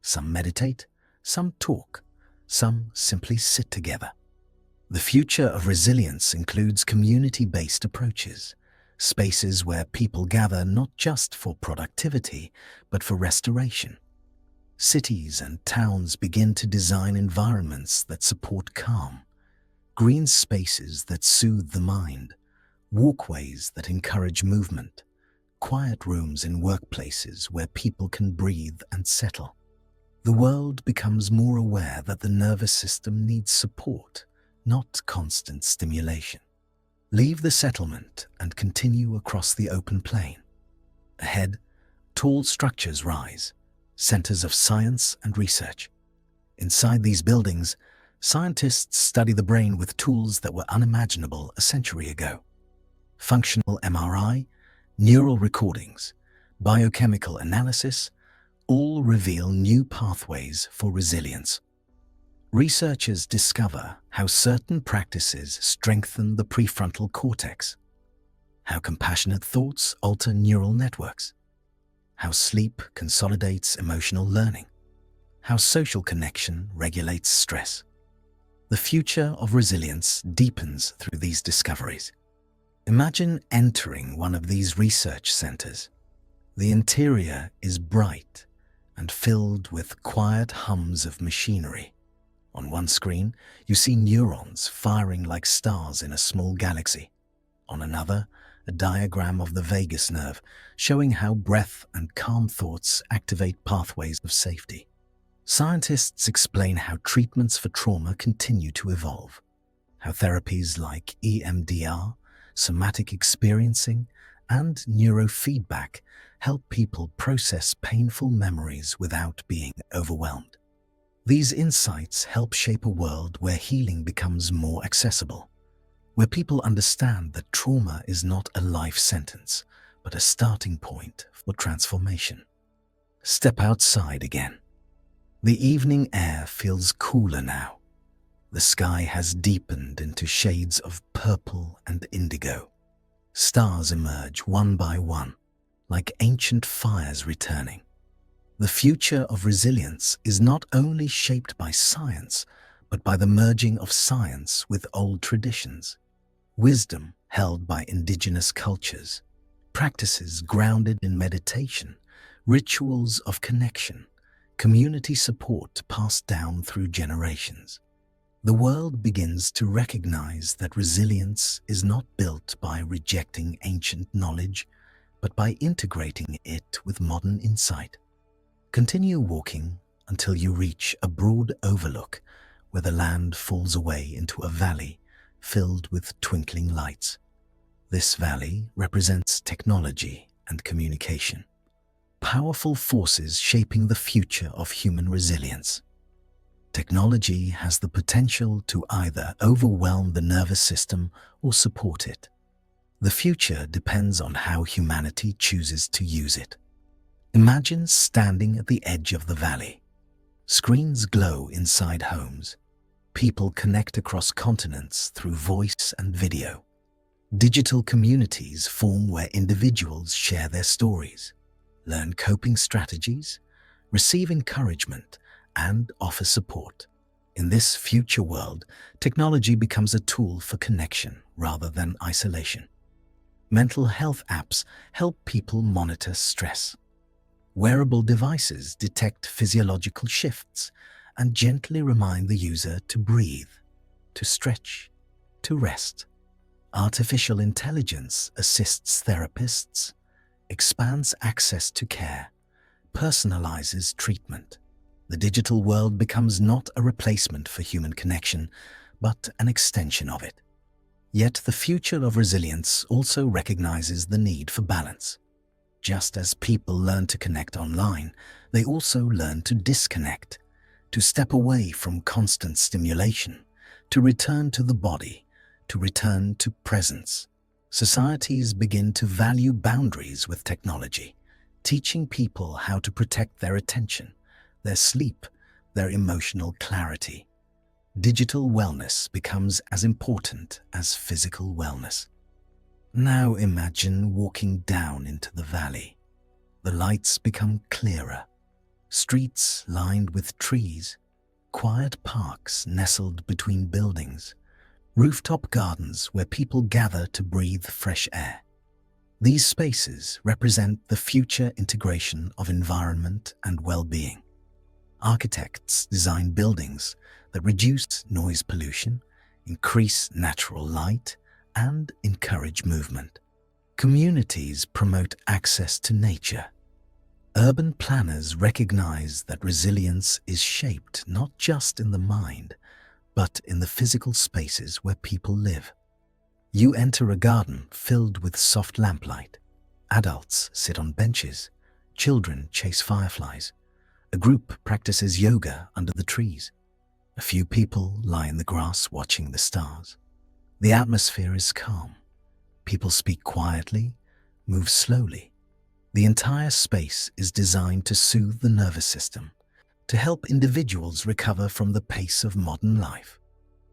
Speaker 1: Some meditate, some talk, some simply sit together. The future of resilience includes community-based approaches, spaces where people gather not just for productivity, but for restoration. Cities and towns begin to design environments that support calm, green spaces that soothe the mind, walkways that encourage movement, quiet rooms in workplaces where people can breathe and settle. The world becomes more aware that the nervous system needs support, not constant stimulation. Leave the settlement and continue across the open plain. Ahead, tall structures rise, centers of science and research. Inside these buildings, scientists study the brain with tools that were unimaginable a century ago. Functional MRI, neural recordings, biochemical analysis, all reveal new pathways for resilience. Researchers discover how certain practices strengthen the prefrontal cortex, how compassionate thoughts alter neural networks, how sleep consolidates emotional learning, how social connection regulates stress. The future of resilience deepens through these discoveries. Imagine entering one of these research centers. The interior is bright and filled with quiet hums of machinery. On one screen, you see neurons firing like stars in a small galaxy. On another, a diagram of the vagus nerve showing how breath and calm thoughts activate pathways of safety. Scientists explain how treatments for trauma continue to evolve, how therapies like EMDR, somatic experiencing, and neurofeedback help people process painful memories without being overwhelmed. These insights help shape a world where healing becomes more accessible, where people understand that trauma is not a life sentence, but a starting point for transformation. Step outside again. The evening air feels cooler now. The sky has deepened into shades of purple and indigo. Stars emerge one by one, like ancient fires returning. The future of resilience is not only shaped by science, but by the merging of science with old traditions. Wisdom held by indigenous cultures, practices grounded in meditation, rituals of connection, community support passed down through generations. The world begins to recognize that resilience is not built by rejecting ancient knowledge, but by integrating it with modern insight. Continue walking until you reach a broad overlook where the land falls away into a valley filled with twinkling lights. This valley represents technology and communication, powerful forces shaping the future of human resilience. Technology has the potential to either overwhelm the nervous system or support it. The future depends on how humanity chooses to use it. Imagine standing at the edge of the valley. Screens glow inside homes. People connect across continents through voice and video. Digital communities form where individuals share their stories, learn coping strategies, receive encouragement, and offer support. In this future world, technology becomes a tool for connection rather than isolation. Mental health apps help people monitor stress. Wearable devices detect physiological shifts and gently remind the user to breathe, to stretch, to rest. Artificial intelligence assists therapists, expands access to care, personalizes treatment. The digital world becomes not a replacement for human connection, but an extension of it. Yet the future of resilience also recognizes the need for balance. Just as people learn to connect online, they also learn to disconnect, to step away from constant stimulation, to return to the body, to return to presence. Societies begin to value boundaries with technology, teaching people how to protect their attention, their sleep, their emotional clarity. Digital wellness becomes as important as physical wellness. Now imagine walking down into the valley. The lights become clearer, streets lined with trees, quiet parks nestled between buildings, rooftop gardens where people gather to breathe fresh air. These spaces represent the future integration of environment and well-being. Architects design buildings that reduce noise pollution, increase natural light, and encourage movement. Communities promote access to nature. Urban planners recognize that resilience is shaped not just in the mind, but in the physical spaces where people live. You enter a garden filled with soft lamplight. Adults sit on benches. Children chase fireflies. A group practices yoga under the trees. A few people lie in the grass watching the stars. The atmosphere is calm. People speak quietly, move slowly. The entire space is designed to soothe the nervous system, to help individuals recover from the pace of modern life.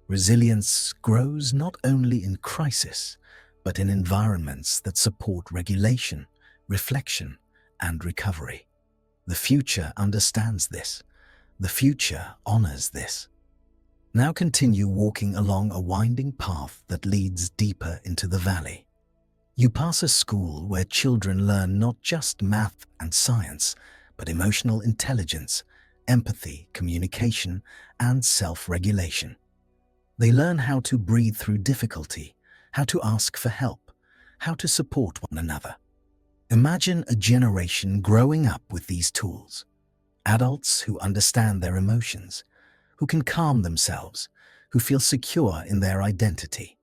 Speaker 1: Resilience grows not only in crisis, but in environments that support regulation, reflection, and recovery. The future understands this. The future honors this. Now continue walking along a winding path that leads deeper into the valley. You pass a school where children learn not just math and science, but emotional intelligence, empathy, communication, and self-regulation. They learn how to breathe through difficulty, how to ask for help, how to support one another. Imagine a generation growing up with these tools. Adults who understand their emotions, who can calm themselves, who feel secure in their identity.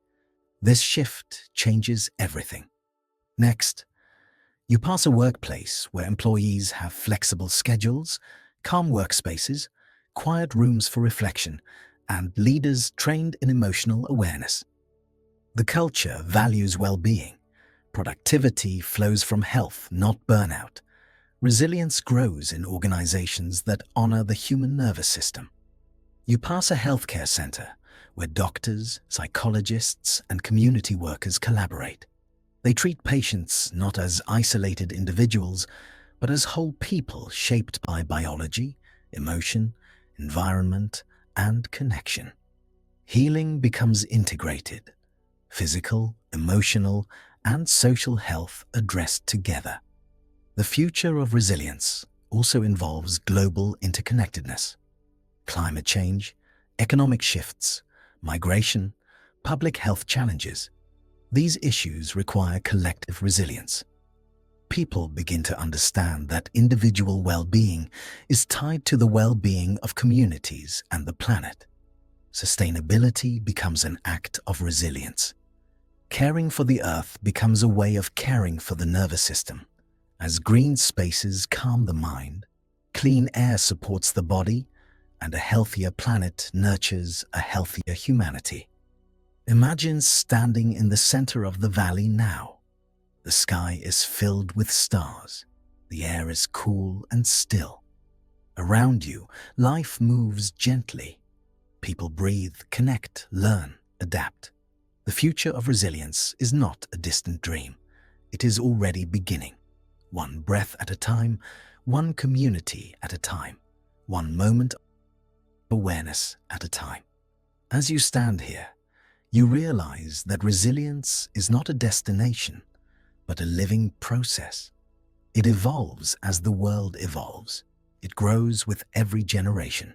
Speaker 1: This shift changes everything. Next, you pass a workplace where employees have flexible schedules, calm workspaces, quiet rooms for reflection, and leaders trained in emotional awareness. The culture values well-being. Productivity flows from health, not burnout. Resilience grows in organizations that honor the human nervous system. You pass a healthcare center where doctors, psychologists, and community workers collaborate. They treat patients not as isolated individuals, but as whole people shaped by biology, emotion, environment, and connection. Healing becomes integrated. Physical, emotional, and social health addressed together. The future of resilience also involves global interconnectedness. Climate change, economic shifts, migration, public health challenges. These issues require collective resilience. People begin to understand that individual well-being is tied to the well-being of communities and the planet. Sustainability becomes an act of resilience. Caring for the earth becomes a way of caring for the nervous system. As green spaces calm the mind, clean air supports the body, and a healthier planet nurtures a healthier humanity. Imagine standing in the center of the valley now. The sky is filled with stars. The air is cool and still. Around you, life moves gently. People breathe, connect, learn, adapt. The future of resilience is not a distant dream. It is already beginning. One breath at a time, one community at a time, one moment of awareness at a time. As you stand here, you realize that resilience is not a destination, but a living process. It evolves as the world evolves. It grows with every generation.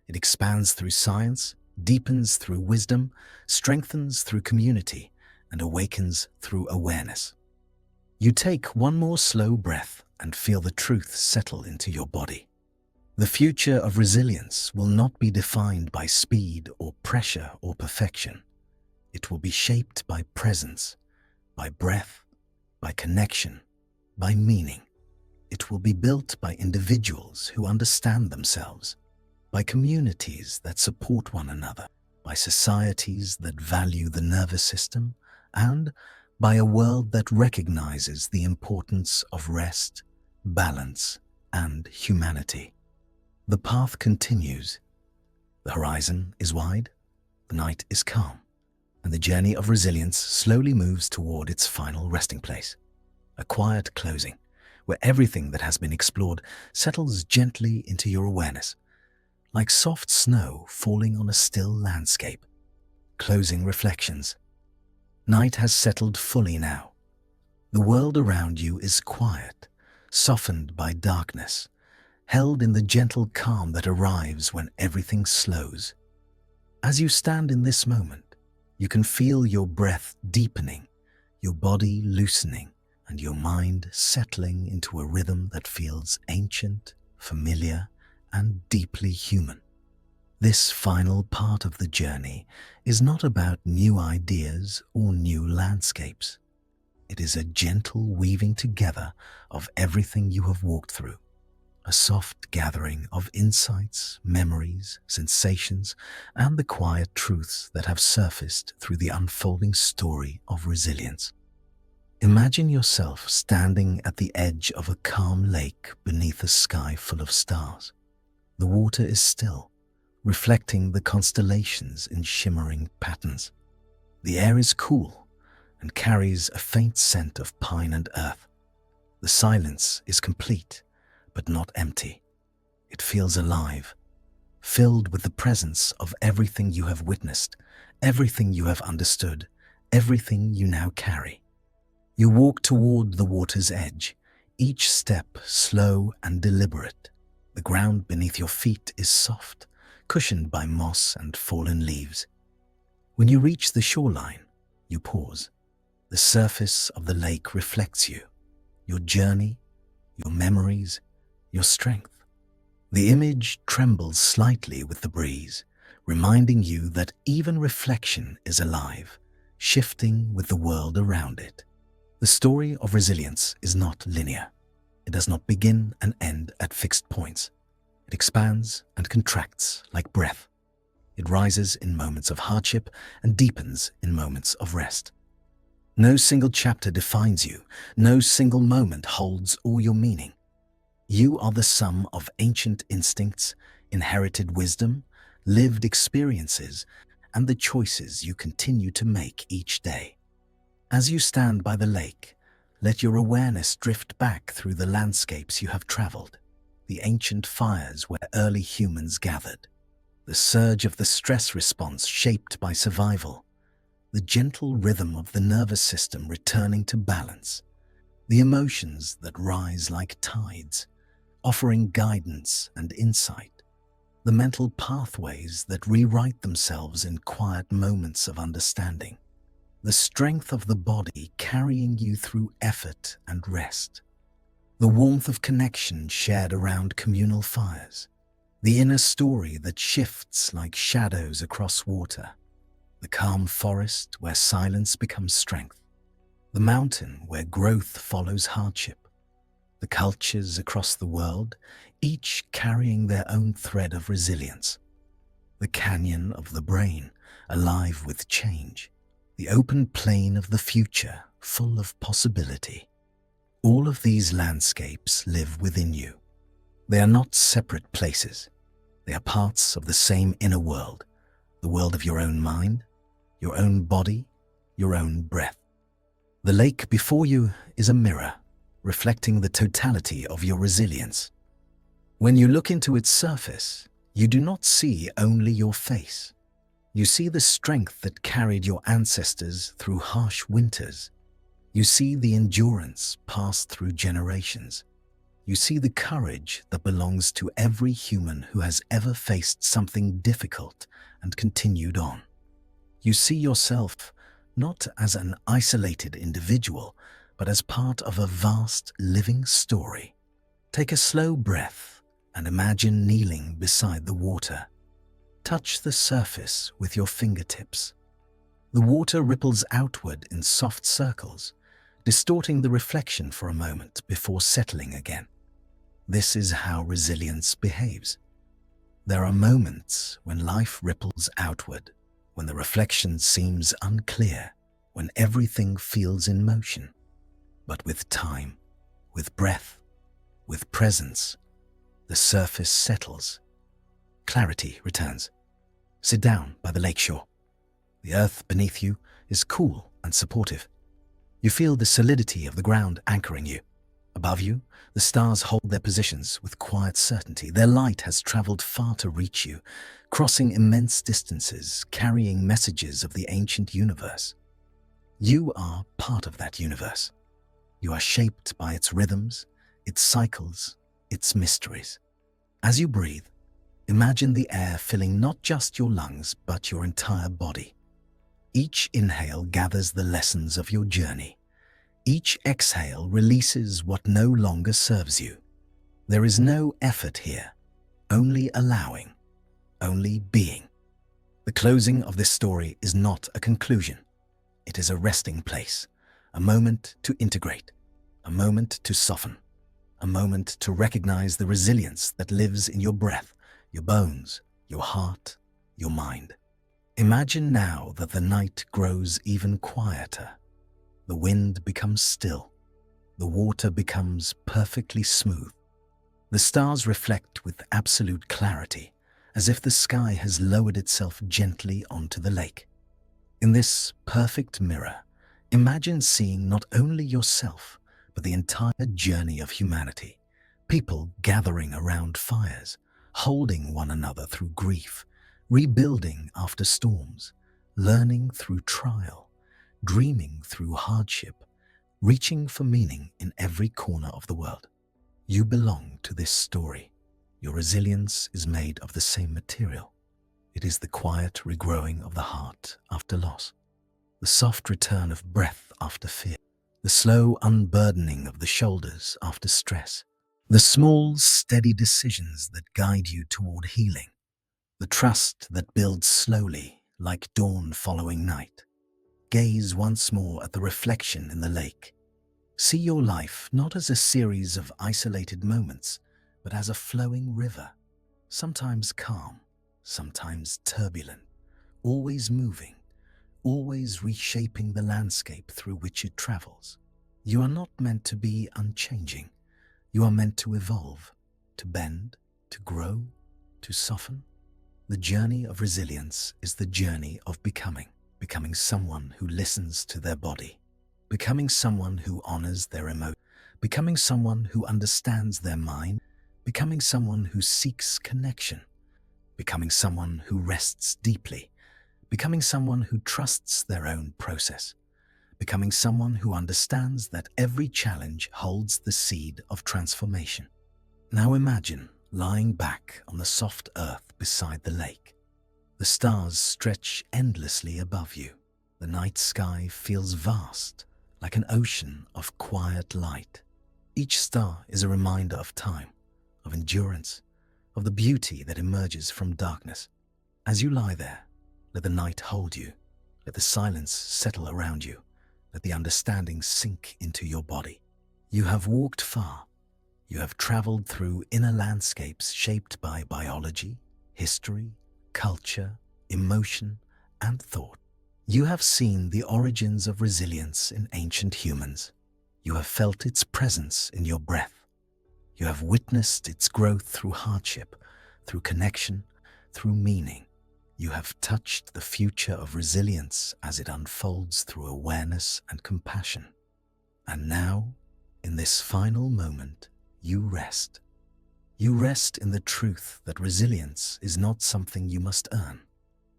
Speaker 1: It expands through science, deepens through wisdom, strengthens through community, and awakens through awareness. You take one more slow breath and feel the truth settle into your body. The future of resilience will not be defined by speed or pressure or perfection. It will be shaped by presence, by breath, by connection, by meaning. It will be built by individuals who understand themselves, by communities that support one another, by societies that value the nervous system, and by a world that recognizes the importance of rest, balance, and humanity. The path continues. The horizon is wide, the night is calm, and the journey of resilience slowly moves toward its final resting place, a quiet closing, where everything that has been explored settles gently into your awareness, like soft snow falling on a still landscape. Closing reflections. Night has settled fully now. The world around you is quiet, softened by darkness, held in the gentle calm that arrives when everything slows. As you stand in this moment, you can feel your breath deepening, your body loosening, and your mind settling into a rhythm that feels ancient, familiar, and deeply human. This final part of the journey is not about new ideas or new landscapes. It is a gentle weaving together of everything you have walked through, a soft gathering of insights, memories, sensations, and the quiet truths that have surfaced through the unfolding story of resilience. Imagine yourself standing at the edge of a calm lake beneath a sky full of stars. The water is still, reflecting the constellations in shimmering patterns. The air is cool and carries a faint scent of pine and earth. The silence is complete, but not empty. It feels alive, filled with the presence of everything you have witnessed, everything you have understood, everything you now carry. You walk toward the water's edge, each step slow and deliberate. The ground beneath your feet is soft, cushioned by moss and fallen leaves. When you reach the shoreline, you pause. The surface of the lake reflects you, your journey, your memories, your strength. The image trembles slightly with the breeze, reminding you that even reflection is alive, shifting with the world around it. The story of resilience is not linear. It does not begin and end at fixed points. It expands and contracts like breath. It rises in moments of hardship and deepens in moments of rest. No single chapter defines you. No single moment holds all your meaning. You are the sum of ancient instincts, inherited wisdom, lived experiences, and the choices you continue to make each day. As you stand by the lake, let your awareness drift back through the landscapes you have traveled, the ancient fires where early humans gathered, the surge of the stress response shaped by survival, the gentle rhythm of the nervous system returning to balance, the emotions that rise like tides, offering guidance and insight, the mental pathways that rewrite themselves in quiet moments of understanding, the strength of the body carrying you through effort and rest, the warmth of connection shared around communal fires, the inner story that shifts like shadows across water, the calm forest where silence becomes strength, the mountain where growth follows hardship, the cultures across the world, each carrying their own thread of resilience, the canyon of the brain, alive with change, the open plain of the future, full of possibility. All of these landscapes live within you. They are not separate places. They are parts of the same inner world, the world of your own mind, your own body, your own breath. The lake before you is a mirror, reflecting the totality of your resilience. When you look into its surface, you do not see only your face. You see the strength that carried your ancestors through harsh winters. You see the endurance passed through generations. You see the courage that belongs to every human who has ever faced something difficult and continued on. You see yourself not as an isolated individual, but as part of a vast living story. Take a slow breath and imagine kneeling beside the water. Touch the surface with your fingertips. The water ripples outward in soft circles, distorting the reflection for a moment before settling again. This is how resilience behaves. There are moments when life ripples outward, when the reflection seems unclear, when everything feels in motion. But with time, with breath, with presence, the surface settles. Clarity returns. Sit down by the lakeshore. The earth beneath you is cool and supportive. You feel the solidity of the ground anchoring you. Above you, the stars hold their positions with quiet certainty. Their light has traveled far to reach you, crossing immense distances, carrying messages of the ancient universe. You are part of that universe. You are shaped by its rhythms, its cycles, its mysteries. As you breathe, imagine the air filling not just your lungs, but your entire body. Each inhale gathers the lessons of your journey. Each exhale releases what no longer serves you. There is no effort here, only allowing, only being. The closing of this story is not a conclusion. It is a resting place, a moment to integrate, a moment to soften, a moment to recognize the resilience that lives in your breath, your bones, your heart, your mind. Imagine now that the night grows even quieter. The wind becomes still. The water becomes perfectly smooth. The stars reflect with absolute clarity, as if the sky has lowered itself gently onto the lake. In this perfect mirror, imagine seeing not only yourself, but the entire journey of humanity. People gathering around fires, holding one another through grief, rebuilding after storms, learning through trial, dreaming through hardship, reaching for meaning in every corner of the world. You belong to this story. Your resilience is made of the same material. It is the quiet regrowing of the heart after loss, the soft return of breath after fear, the slow unburdening of the shoulders after stress, the small, steady decisions that guide you toward healing, the trust that builds slowly like dawn following night. Gaze once more at the reflection in the lake. See your life not as a series of isolated moments, but as a flowing river, sometimes calm, sometimes turbulent, always moving, always reshaping the landscape through which it travels. You are not meant to be unchanging. You are meant to evolve, to bend, to grow, to soften. The journey of resilience is the journey of becoming someone who listens to their body, becoming someone who honors their emotions, becoming someone who understands their mind, becoming someone who seeks connection, becoming someone who rests deeply, becoming someone who trusts their own process, becoming someone who understands that every challenge holds the seed of transformation. Now imagine lying back on the soft earth beside the lake. The stars stretch endlessly above you. The night sky feels vast, like an ocean of quiet light. Each star is a reminder of time, of endurance, of the beauty that emerges from darkness. As you lie there, let the night hold you. Let the silence settle around you. Let the understanding sink into your body. You have walked far. You have traveled through inner landscapes shaped by biology, history, culture, emotion, and thought. You have seen the origins of resilience in ancient humans. You have felt its presence in your breath. You have witnessed its growth through hardship, through connection, through meaning. You have touched the future of resilience as it unfolds through awareness and compassion. And now, in this final moment, you rest. You rest in the truth that resilience is not something you must earn.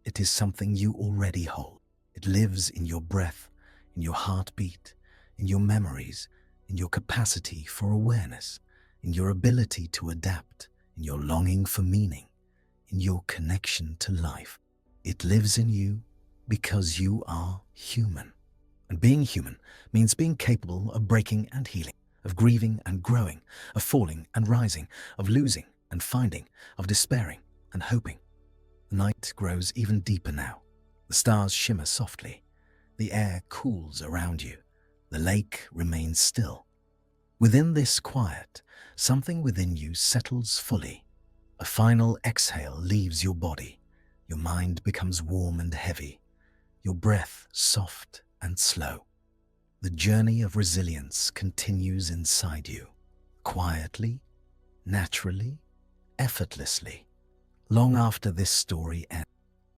Speaker 1: It is something you already hold. It lives in your breath, in your heartbeat, in your memories, in your capacity for awareness, in your ability to adapt, in your longing for meaning, in your connection to life. It lives in you because you are human. And being human means being capable of breaking and healing, of grieving and growing, of falling and rising, of losing and finding, of despairing and hoping. The night grows even deeper now. The stars shimmer softly. The air cools around you. The lake remains still. Within this quiet, something within you settles fully. A final exhale leaves your body. Your mind becomes warm and heavy. Your breath soft and slow. The journey of resilience continues inside you, quietly, naturally, effortlessly. Long after this story ends,